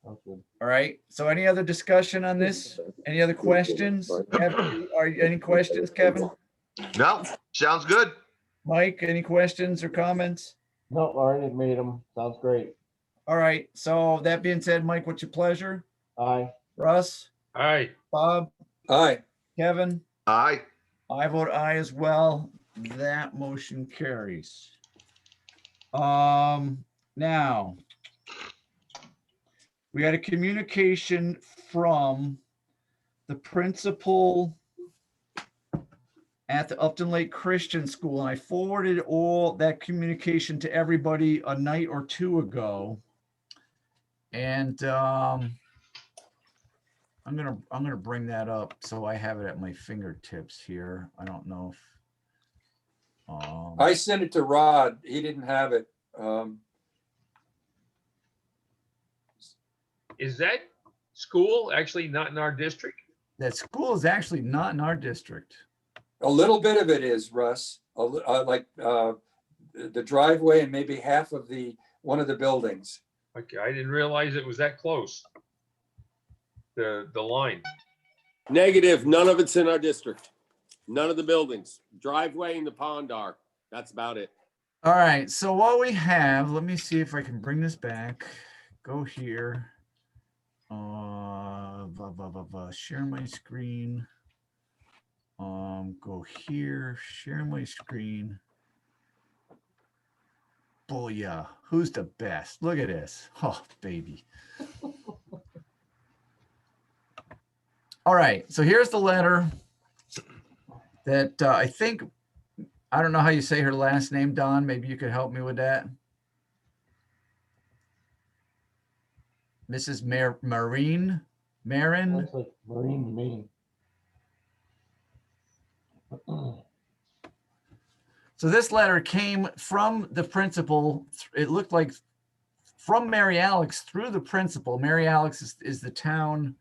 A: All right. So any other discussion on this? Any other questions? Kevin, any questions, Kevin?
H: No, sounds good.
A: Mike, any questions or comments?
J: No, already made them. Sounds great.
A: All right. So that being said, Mike, what's your pleasure?
J: Aye.
A: Russ?
E: All right,
A: Bob?
D: Aye.
A: Kevin?
H: Aye.
A: I vote aye as well. That motion carries. Now we had a communication from the principal at the Upton Lake Christian School, and I forwarded all that communication to everybody a night or two ago. And I'm gonna bring that up so I have it at my fingertips here. I don't know if
D: I sent it to Rod. He didn't have it.
E: is that school actually not in our district?
A: that school is actually not in our district.
D: A little bit of it is, Russ. Like the driveway and maybe half of one of the buildings.
E: Okay, I didn't realize it was that close. The line.
I: Negative, none of it's in our district. None of the buildings. Driveway and the pond are. That's about it.
A: All right, so what we have, let me see if I can bring this back. Go here. Share my screen. Go here, share my screen. Booyah, who's the best? Look at this. Oh, baby. All right, so here's the letter that I think, I don't know how you say her last name, Don. Maybe you could help me with that. Mrs. Marin.
J: Looks like Marine to me.
A: So this letter came from the principal. It looked like from Mary Alex through the principal. Mary Alex is the town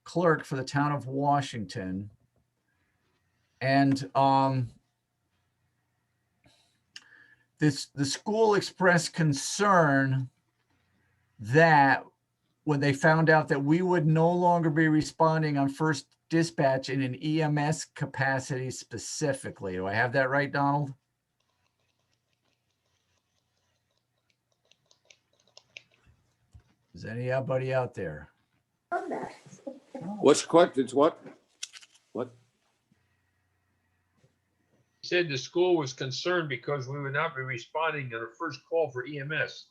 A: clerk for the town of Washington. And the school expressed concern that when they found out that we would no longer be responding on first dispatch in an EMS capacity specifically. Do I have that right, Donald? Is anybody out there?
I: What's your question? It's what? What?
E: He said the school was concerned because we would not be responding on a first call for EMS.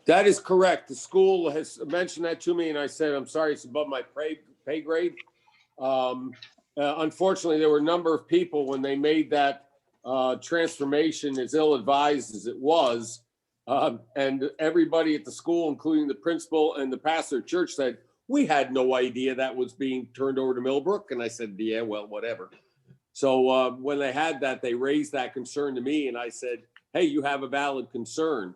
I: That is correct. The school has mentioned that to me and I said, I'm sorry, it's above my pay grade. Unfortunately, there were a number of people when they made that transformation, as ill-advised as it was, and everybody at the school, including the principal and the pastor of church, said, we had no idea that was being turned over to Millbrook. And I said, yeah, well, whatever. So when they had that, they raised that concern to me and I said, hey, you have a valid concern.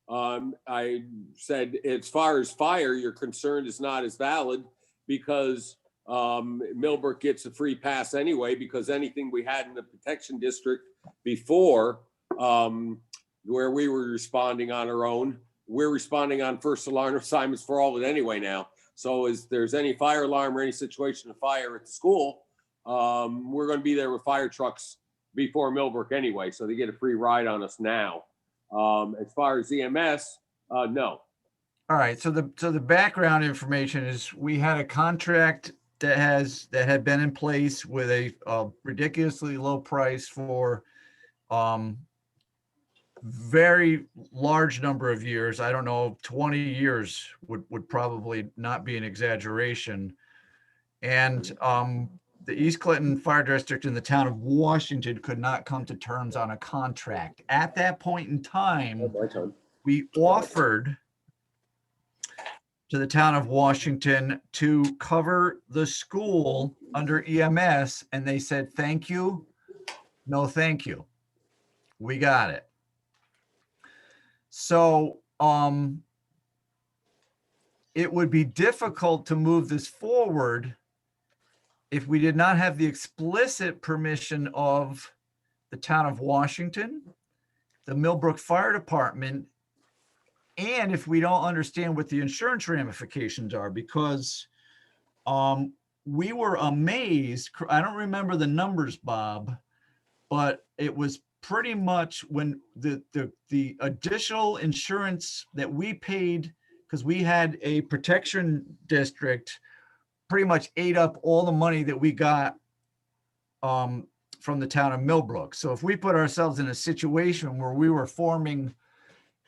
I: I said, as far as fire, your concern is not as valid because Millbrook gets a free pass anyway, because anything we had in the protection district before, where we were responding on our own, we're responding on first alarm assignments for all of it anyway now. So if there's any fire alarm or any situation of fire at the school, we're going to be there with fire trucks before Millbrook anyway. So they get a free ride on us now. As far as EMS, no.
F: All right, so the background information is we had a contract that had been in place with a ridiculously low price for very large number of years. I don't know, 20 years would probably not be an exaggeration. And the East Clinton Fire District in the town of Washington could not come to terms on a contract. At that point in time, we offered to the town of Washington to cover the school under EMS, and they said, thank you, no thank you. We got it. So it would be difficult to move this forward if we did not have the explicit permission of the town of Washington, the Millbrook Fire Department, and if we don't understand what the insurance ramifications are, because we were amazed. I don't remember the numbers, Bob, but it was pretty much when the additional insurance that we paid, because we had a protection district, pretty much ate up all the money that we got from the town of Millbrook. So if we put ourselves in a situation where we were forming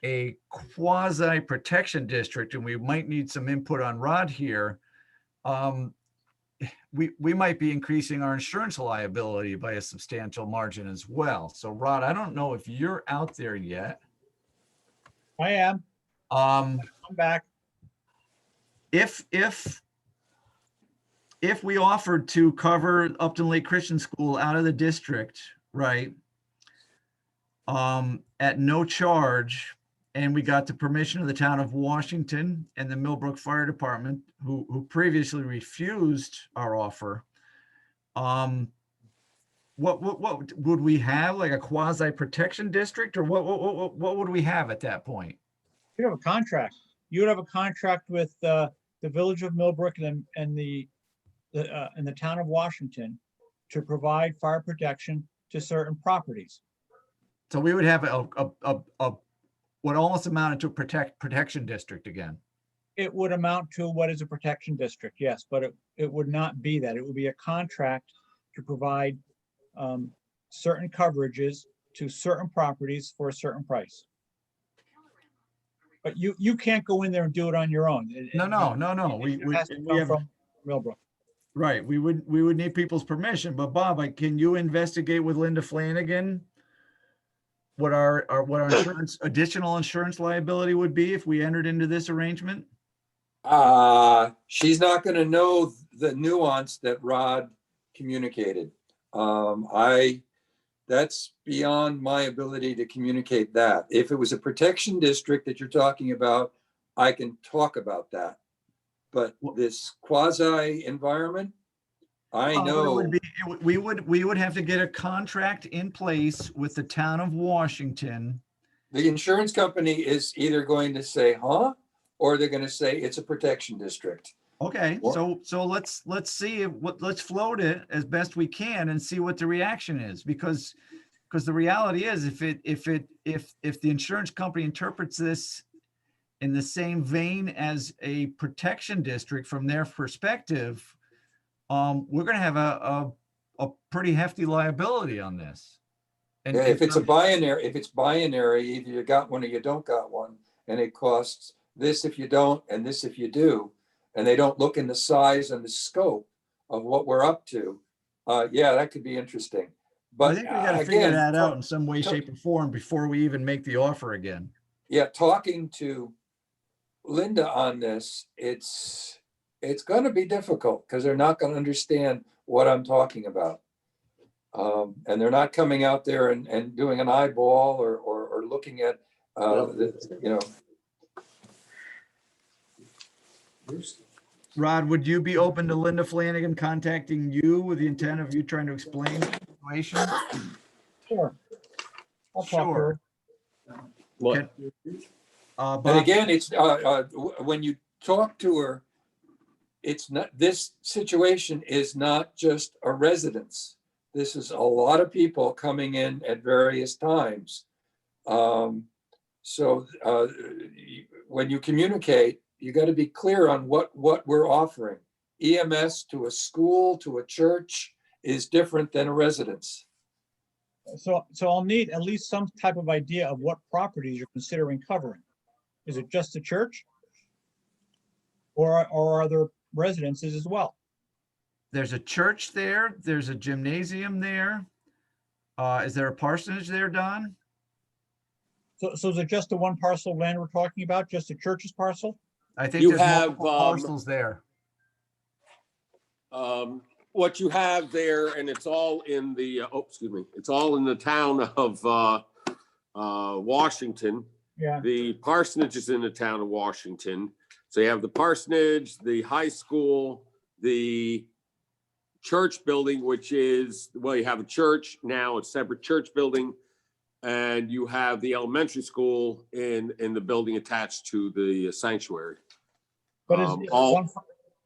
F: a quasi protection district, and we might need some input on Rod here, we might be increasing our insurance liability by a substantial margin as well. So Rod, I don't know if you're out there yet.
N: I am. I'm back.
F: If we offered to cover Upton Lake Christian School out of the district, right, at no charge, and we got the permission of the town of Washington and the Millbrook Fire Department, who previously refused our offer, what would we have, like a quasi protection district, or what would we have at that point?
N: You'd have a contract. You would have a contract with the village of Millbrook and the town of Washington to provide fire protection to certain properties.
F: So we would have a what almost amounted to a protection district again.
N: It would amount to what is a protection district, yes, but it would not be that. It would be a contract to provide certain coverages to certain properties for a certain price. But you can't go in there and do it on your own.
F: No.
N: It has to come from Millbrook.
F: Right. We would need people's permission. But Bob, can you investigate with Linda Flanagan what our additional insurance liability would be if we entered into this arrangement?
D: She's not going to know the nuance that Rod communicated. That's beyond my ability to communicate that. If it was a protection district that you're talking about, I can talk about that. But this quasi environment, I know.
F: We would have to get a contract in place with the town of Washington.
D: The insurance company is either going to say, huh? Or they're going to say it's a protection district.
F: Okay, so let's see let's float it as best we can and see what the reaction is, because the reality is if the insurance company interprets this in the same vein as a protection district from their perspective, we're going to have a pretty hefty liability on this. And
D: yeah, if it's binary, either you got one or you don't got one, and it costs this if you don't and this if you do, and they don't look in the size and the scope of what we're up to, yeah, that could be interesting. But
F: I think we got to figure that out in some way, shape, or form before we even make the offer again.
D: Yeah, talking to Linda on this, it's going to be difficult because they're not going to understand what I'm talking about. And they're not coming out there and doing an eyeball or looking at,
F: Rod, would you be open to Linda Flanagan contacting you with the intent of you trying to explain the situation?
N: Sure. I'll talk to her.
F: Sure.
I: What?
D: And
F: Bob,
D: again, it's, when you talk to her, it's not, this situation is not just a residence. This is a lot of people coming in at various times. So when you communicate, you got to be clear on what we're offering. EMS to a school, to a church is different than a residence.
N: So I'll need at least some type of idea of what properties you're considering covering. Is it just the church? Or are there residences as well?
F: there's a church there. There's a gymnasium there. Is there a parsonage there, Don?
N: So is it just the one parcel of land we're talking about, just the church's parcel?
F: I think
I: You
F: there's
I: have,
F: multiple parcels there.
I: What you have there, and it's all in the, excuse me, it's all in the town of Washington.
N: Yeah.
I: The parsonage is in the town of Washington. So you have the parsonage, the high school, the church building, which is, well, you have a church now, a separate church building, and you have the elementary school in the building attached to the sanctuary.
N: But
I: all-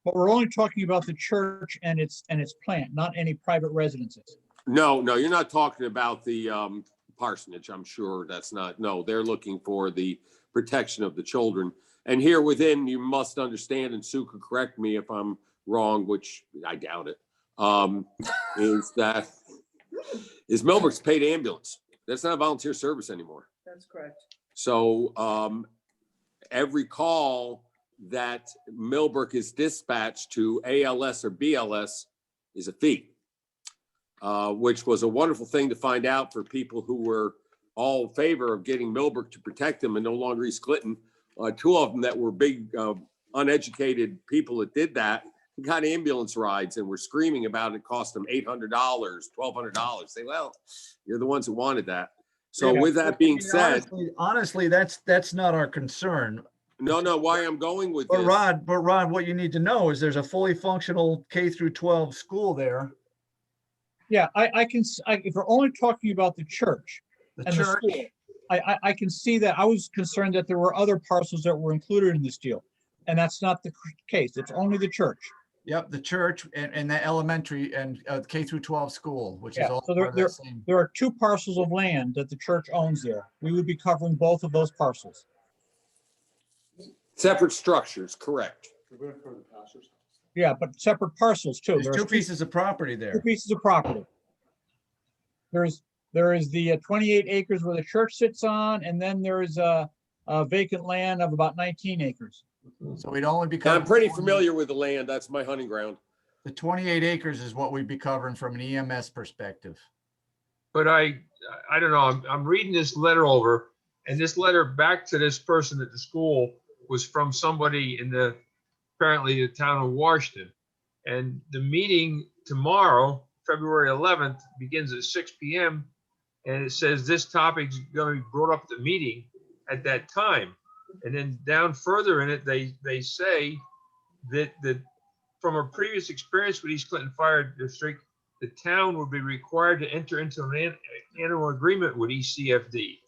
N: but we're only talking about the church and its plant, not any private residences.
I: No, you're not talking about the parsonage. I'm sure that's not, no, they're looking for the protection of the children. And here within, you must understand, and Sue could correct me if I'm wrong, which I doubt it, is Millbrook's paid ambulance. That's not a volunteer service anymore.
O: That's correct.
I: So every call that Millbrook is dispatched to ALS or BLS is a fee, which was a wonderful thing to find out for people who were all in favor of getting Millbrook to protect them and no longer East Clinton. Two of them that were big uneducated people that did that got ambulance rides and were screaming about it cost them $800, $1,200. Say, well, you're the ones who wanted that. So
N: Yeah.
I: with that being said,
F: honestly, that's not our concern.
I: no, why I'm going with
F: But
I: this.
F: Rod, what you need to know is there's a fully functional K through 12 school there.
N: Yeah, if we're only talking about the church
F: The
N: and
F: church,
N: the school, I can see that. I was concerned that there were other parcels that were included in this deal. And that's not the case. It's only the church.
F: yep, the church and the elementary and K through 12 school, which is
N: Yeah,
F: all
N: so
F: part of that same.
N: there are two parcels of land that the church owns there. We would be covering both of those parcels.
I: Separate structures, correct.
N: Yeah, but separate parcels too.
F: There's two pieces of property
N: Two
F: there.
N: pieces of property. There is the 28 acres where the church sits on, and then there is a vacant land of about 19 acres.
F: So we'd only be
I: I'm
F: covering.
I: pretty familiar with the land. That's my hunting ground.
F: The 28 acres is what we'd be covering from an EMS perspective.
E: But I don't know, I'm reading this letter over, and this letter back to this person at the school was from somebody in apparently the town of Washington. And the meeting tomorrow, February 11th, begins at 6 p.m. And it says this topic's going to be brought up at the meeting at that time. And then down further in it, they say that from a previous experience with East Clinton Fire District, the town would be required to enter into an annual agreement with ECFD.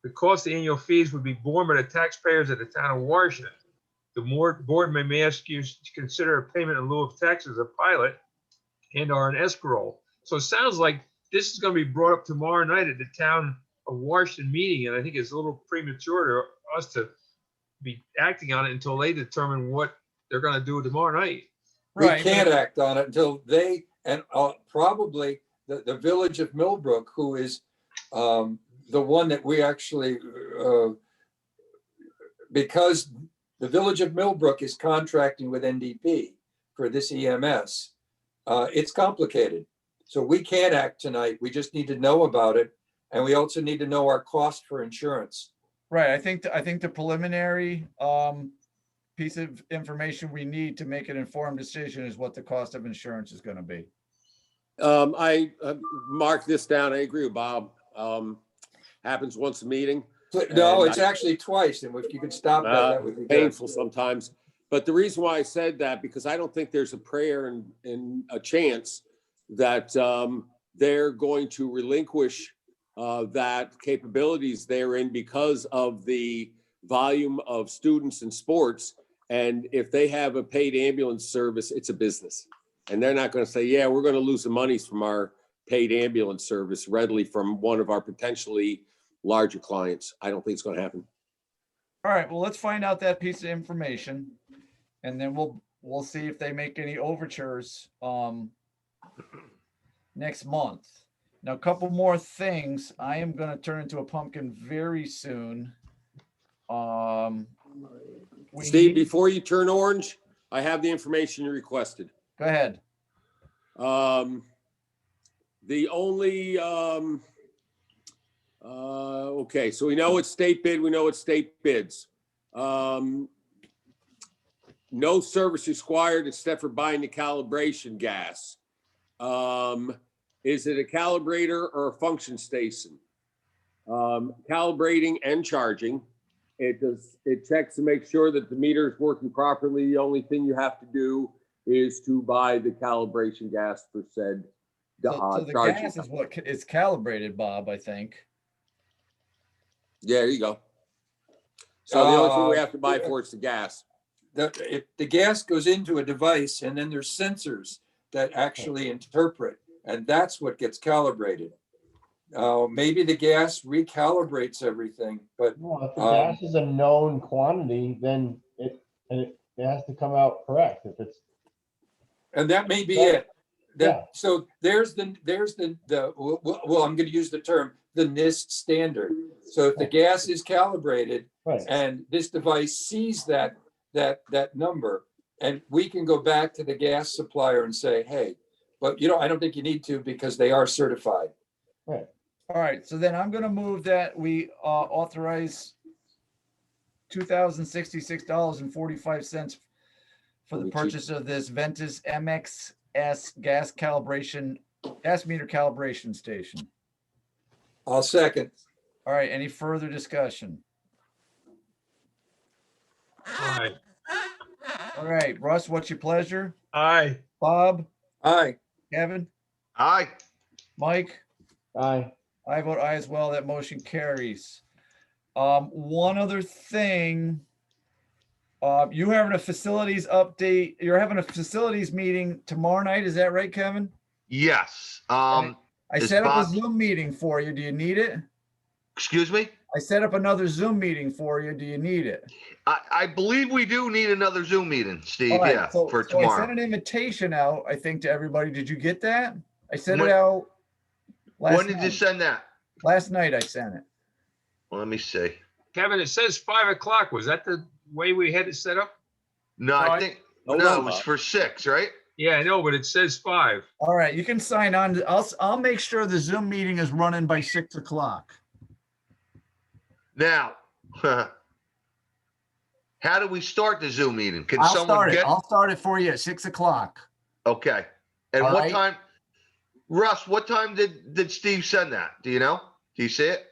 E: The cost of annual fees would be borne by the taxpayers of the town of Washington. The board may ask you to consider a payment in lieu of tax as a pilot and/or an escrow. So it sounds like this is going to be brought up tomorrow night at the town of Washington meeting, and I think it's a little premature to us to be acting on it until they determine what they're going to do tomorrow night.
D: We can't act on it until they, and probably the village of Millbrook, who is the one that we actually, because the village of Millbrook is contracting with NDP for this EMS, it's complicated. So we can't act tonight. We just need to know about it. And we also need to know our cost for insurance.
F: Right. I think the preliminary piece of information we need to make an informed decision is what the cost of insurance is going to be.
I: I marked this down. I agree with Bob. Happens once a meeting.
D: No, it's actually twice. And if you could stop that, that would be good.
I: Painful sometimes. But the reason why I said that, because I don't think there's a prayer and a chance that they're going to relinquish that capabilities therein because of the volume of students in sports. And if they have a paid ambulance service, it's a business. And they're not going to say, yeah, we're going to lose the monies from our paid ambulance service readily from one of our potentially larger clients. I don't think it's going to happen.
F: All right, well, let's find out that piece of information, and then we'll see if they make any overtures next month. Now, a couple more things. I am going to turn into a pumpkin very soon.
I: Steve, before you turn orange, I have the information you requested.
F: Go ahead.
I: The only, okay, so we know it's state bid, we know it's state bids. No service required except for buying the calibration gas. Is it a calibrator or a function station? Calibrating and charging. It checks to make sure that the meter is working properly. The only thing you have to do is to buy the calibration gas for said
F: So the
I: charging.
F: gas is what is calibrated, Bob, I think.
I: Yeah, there you go. So the only thing we have to buy for is the gas.
D: The gas goes into a device, and then there's sensors that actually interpret, and that's what gets calibrated. Maybe the gas recalibrates everything, but
J: Well, if the gas is a known quantity, then it has to come out correct. If it's
D: and that may be it.
J: Yeah.
D: So there's the well, I'm going to use the term the NIST standard. So if the gas is calibrated,
J: Right.
D: and this device sees that number, and we can go back to the gas supplier and say, hey, but I don't think you need to because they are certified.
J: Right.
F: All right, so then I'm going to move that we authorize $2,066.45 for the purchase of this Ventus MXS gas meter calibration station.
D: I'll second.
F: All right, any further discussion?
E: Aye.
F: All right, Russ, what's your pleasure?
E: Aye.
F: Bob?
D: Aye.
F: Kevin?
H: Aye.
F: Mike?
J: aye.
F: I vote aye as well. That motion carries. One other thing. You having a facilities update. You're having a facilities meeting tomorrow night. Is that right, Kevin?
H: Yes.
F: I
H: is
F: set up
H: Bob-
F: a Zoom meeting for you. Do you need it?
H: Excuse me?
F: I set up another Zoom meeting for you. Do you need it?
H: I believe we do need another Zoom meeting, Steve.
F: All right,
H: Yeah,
F: so
H: for
F: I
H: tomorrow.
F: sent an invitation out, I think, to everybody. Did you get that? I sent
H: When-
F: it out last
H: When did you
F: night.
H: send that?
F: Last night I sent it.
H: Well, let me see.
E: Kevin, it says 5 o'clock. Was that the way we had it set up?
H: No, I think
I: Hold
H: no,
I: on,
H: it was
I: Bob.
H: for 6, right?
E: Yeah, I know, but it says 5.
F: All right, you can sign on. I'll make sure the Zoom meeting is running by 6 o'clock.
H: Now, how do we start the Zoom meeting? Can
F: I'll
H: someone
F: start it.
H: get?
F: I'll start it for you at 6 o'clock.
H: Okay. And
F: All
H: what
F: right.
H: time? Russ, what time did Steve send that? Do you know? Do you see it?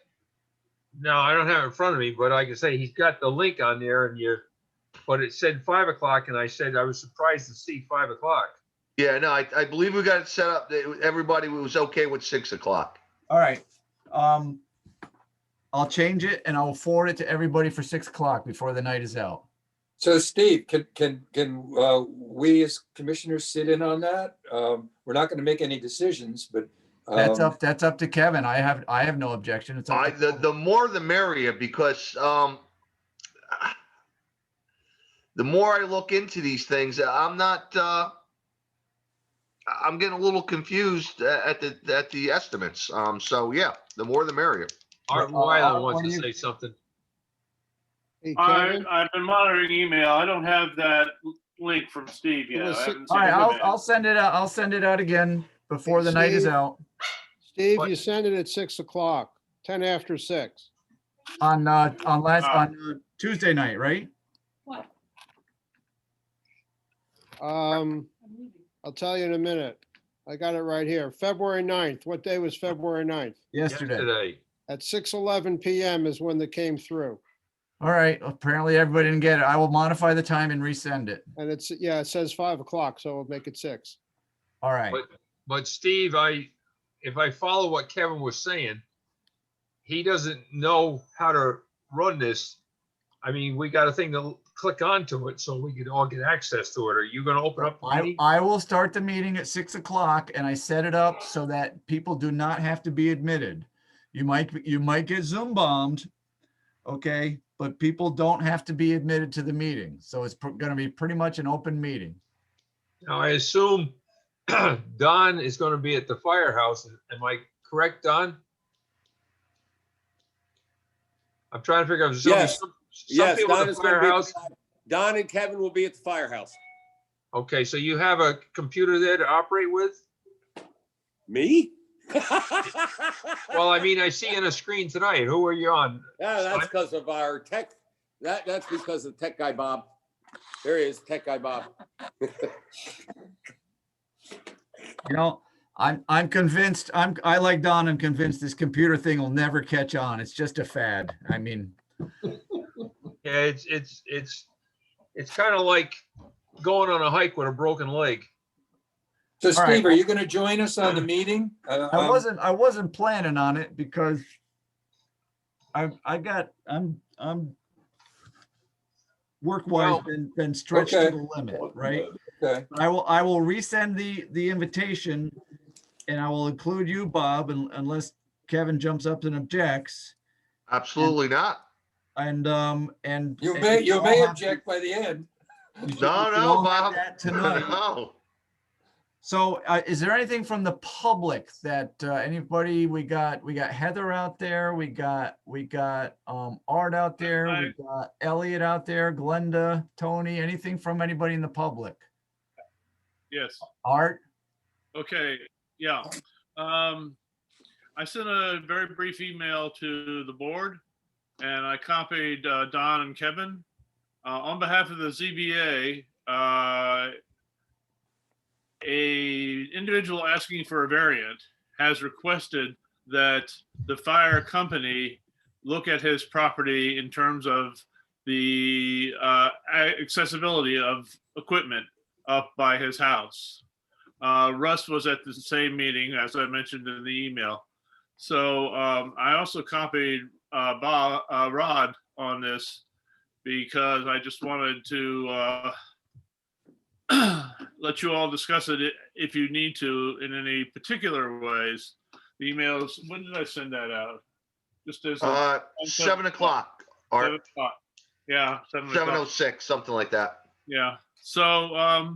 E: No, I don't have it in front of me, but I can say he's got the link on there but it said 5 o'clock and I said I was surprised to see 5 o'clock.
H: Yeah, no, I believe we got it set up. Everybody was okay with 6 o'clock.
F: All right. I'll change it and I'll forward it to everybody for 6 o'clock before the night is out.
D: So Steve, can we as commissioners sit in on that? We're not going to make any decisions, but
F: That's up to Kevin. I have no objection. It's up to
H: The more the merrier, because the more I look into these things, I'm getting a little confused at the estimates. So yeah, the more the merrier.
E: Art
F: Art,
E: Weiler
F: what
E: wants
F: do
E: to
F: you-
E: say something.
P: I've been monitoring email. I don't have that link from Steve yet. I haven't
F: All
P: seen
F: right,
P: it.
F: I'll send it out. I'll send it out again before the night is
Q: Steve?
F: out
Q: Steve,
E: What?
Q: you send it at 6 o'clock, 10 after 6.
F: on Tuesday night, right?
Q: I'll tell you in a minute. I got it right here. February 9th. What day was February 9th?
F: Yesterday.
E: Yesterday.
Q: At 6:11 PM is when they came through.
F: All right, apparently everybody didn't get it. I will modify the time and resend it.
Q: And it's, yeah, it says 5 o'clock, so we'll make it 6.
F: All right.
E: But Steve, if I follow what Kevin was saying, he doesn't know how to run this. I mean, we got a thing to click onto it so we can all get access to it. Are you gonna open up the meeting?
F: I will start the meeting at 6 o'clock and I set it up so that people do not have to be admitted. You might get Zoom bombed, okay? But people don't have to be admitted to the meeting. So it's gonna be pretty much an open meeting.
E: Now, I assume Don is gonna be at the firehouse. Am I correct, Don? I'm trying to figure out. There's only
I: Yes.
E: some
I: Yes,
E: people at
I: Don
E: the
I: is going to be,
E: firehouse.
I: Don and Kevin will be at the firehouse.
E: Okay, so you have a computer there to operate with?
I: Me?
E: Well, I mean, I see on a screen tonight. Who are you on?
I: Yeah, that's because of our tech. That's because of Tech Guy Bob. There he is, Tech Guy Bob.
F: You know, I'm convinced, I like Don, I'm convinced this computer thing will never catch on. It's just a fad. I mean,
E: Yeah, it's kind of like going on a hike with a broken leg.
D: So
F: All right.
D: Steve, are you going to join us on the meeting?
F: I wasn't planning on it because I'm work-wise been stretched
D: Okay.
F: to the limit, right?
D: Okay.
F: I will resend the invitation and I will include you, Bob, unless Kevin jumps up and objects.
H: Absolutely not.
F: And
D: You
F: and
D: may
F: all have
D: object by the end.
F: you should-
H: No,
F: you should
H: no,
F: all have
H: Bob.
F: that tonight.
H: No.
F: So is there anything from the public that anybody, we got Heather out there, we got Art out there, we got Elliot out there, Glenda, Tony, anything from anybody in the public?
P: Yes.
F: Art?
P: Okay, yeah. I sent a very brief email to the board and I copied Don and Kevin. On behalf of the ZBA, a individual asking for a variant has requested that the fire company look at his property in terms of the accessibility of equipment up by his house. Russ was at the same meeting, as I mentioned in the email. So I also copied Rod on this because I just wanted to let you all discuss it if you need to in any particular ways. The emails, when did I send that out? Just as
H: 7 o'clock. Art.
P: 7 o'clock. Yeah, 7 o'clock.
H: 7:06, something like that.
P: Yeah. So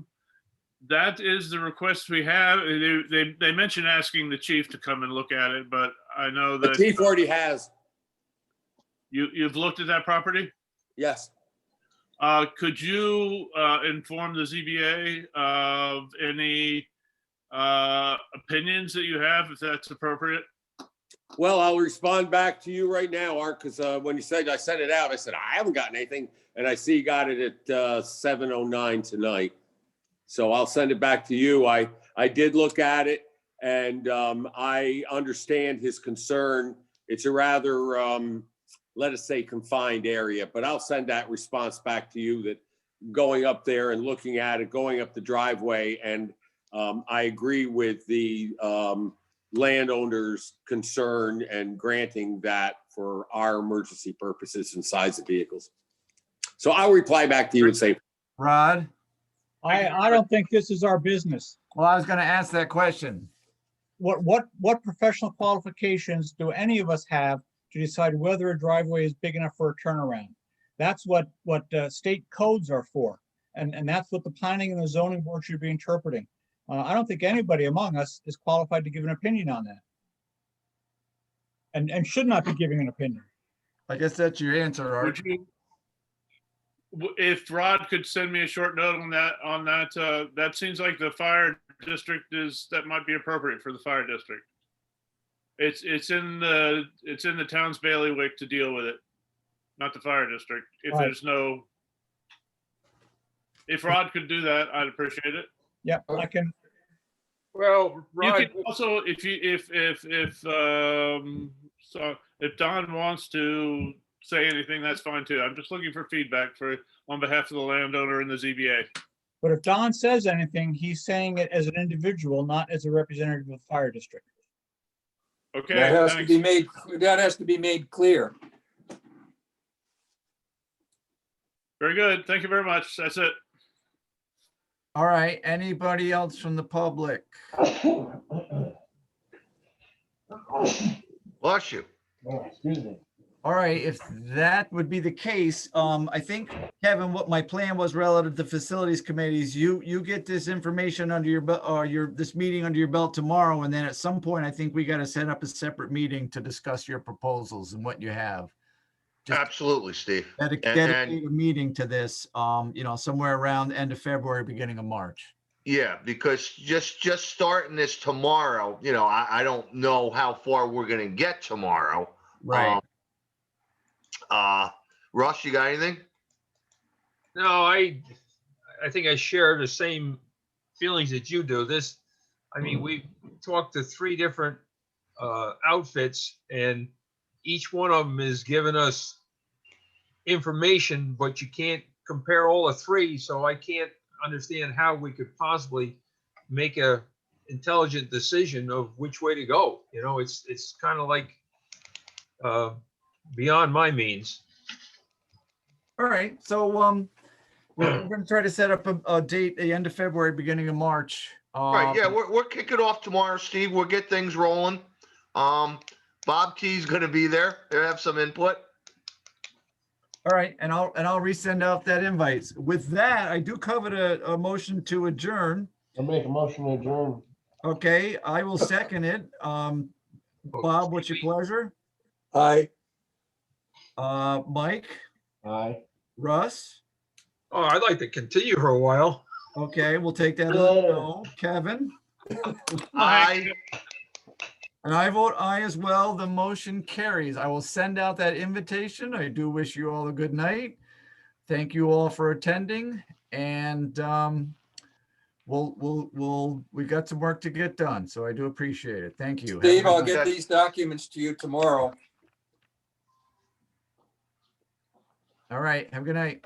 P: that is the request we have. They mentioned asking the chief to come and look at it, but I know
I: The
P: that
I: chief already has.
P: you've looked at that property.
I: Yes.
P: Could you inform the ZBA of any opinions that you have, if that's appropriate?
I: Well, I'll respond back to you right now, Art, because when you said I sent it out, I said, I haven't gotten anything. And I see you got it at 7:09 tonight. So I'll send it back to you. I did look at it and I understand his concern. It's a rather, let us say, confined area, but I'll send that response back to you that going up there and looking at it, going up the driveway. And I agree with the landowner's concern and granting that for our emergency purposes and size of vehicles. So I'll reply back to you and say,
F: Rod?
N: I don't think this is our business.
F: Well, I was gonna ask that question.
N: What professional qualifications do any of us have to decide whether a driveway is big enough for a turnaround? That's what state codes are for. And that's what the planning and the zoning board should be interpreting. I don't think anybody among us is qualified to give an opinion on that. And should not be giving an opinion.
F: I guess that's your answer, Art.
P: Would you, if Rod could send me a short note on that, that seems like the fire district that might be appropriate for the fire district. It's in the town's bailiwick to deal with it, not the fire district. If
N: Right.
P: if Rod could do that, I'd appreciate it.
N: Yeah, I can.
E: Well, Rod,
P: You could also, if Don wants to say anything, that's fine too. I'm just looking for feedback on behalf of the landowner and the ZBA.
N: But if Don says anything, he's saying it as an individual, not as a representative of the fire district.
P: Okay,
D: That has to
P: thanks.
D: be made clear.
P: Very good. Thank you very much. That's it.
F: All right, anybody else from the public?
H: Bless you.
J: Oh, excuse me.
F: All right, if that would be the case, I think, Kevin, what my plan was relative to facilities committees, you get this information under your belt, or this meeting under your belt tomorrow, and then at some point, I think we got to set up a separate meeting to discuss your proposals and what you have. Just
H: Absolutely, Steve.
F: dedicate a meeting to this, somewhere around the end of February, beginning of March.
H: Yeah, because just starting this tomorrow, I don't know how far we're gonna get tomorrow.
F: Right.
H: Russ, you got anything?
E: No, I think I share the same feelings that you do. We talked to 3 different outfits, and each one of them is giving us information, but you can't compare all the 3. So I can't understand how we could possibly make a intelligent decision of which way to go. It's kind of like beyond my means.
F: All right, so we're going to try to set up a date, the end of February, beginning of March.
H: Right, yeah, we're kicking off tomorrow, Steve. We'll get things rolling. Bob Key's gonna be there. He'll have some input.
F: All right, and I'll resend out that invites. With that, I do cover a motion to adjourn.
J: I'll make a motion to adjourn.
F: Okay, I will second it. Bob, what's your pleasure?
D: Aye.
F: Mike,
J: Aye.
F: Russ?
E: Oh, I'd like to continue for a while.
F: Okay, we'll take that as a
J: Later.
F: no. Kevin?
H: Aye.
F: And I vote aye as well. The motion carries. I will send out that invitation. I do wish you all a good night. Thank you all for attending, and we got some work to get done, so I do appreciate it. Thank you. Have a
D: Steve,
F: good
D: I'll
F: night.
D: get these documents to you tomorrow.
F: All right, have a good night.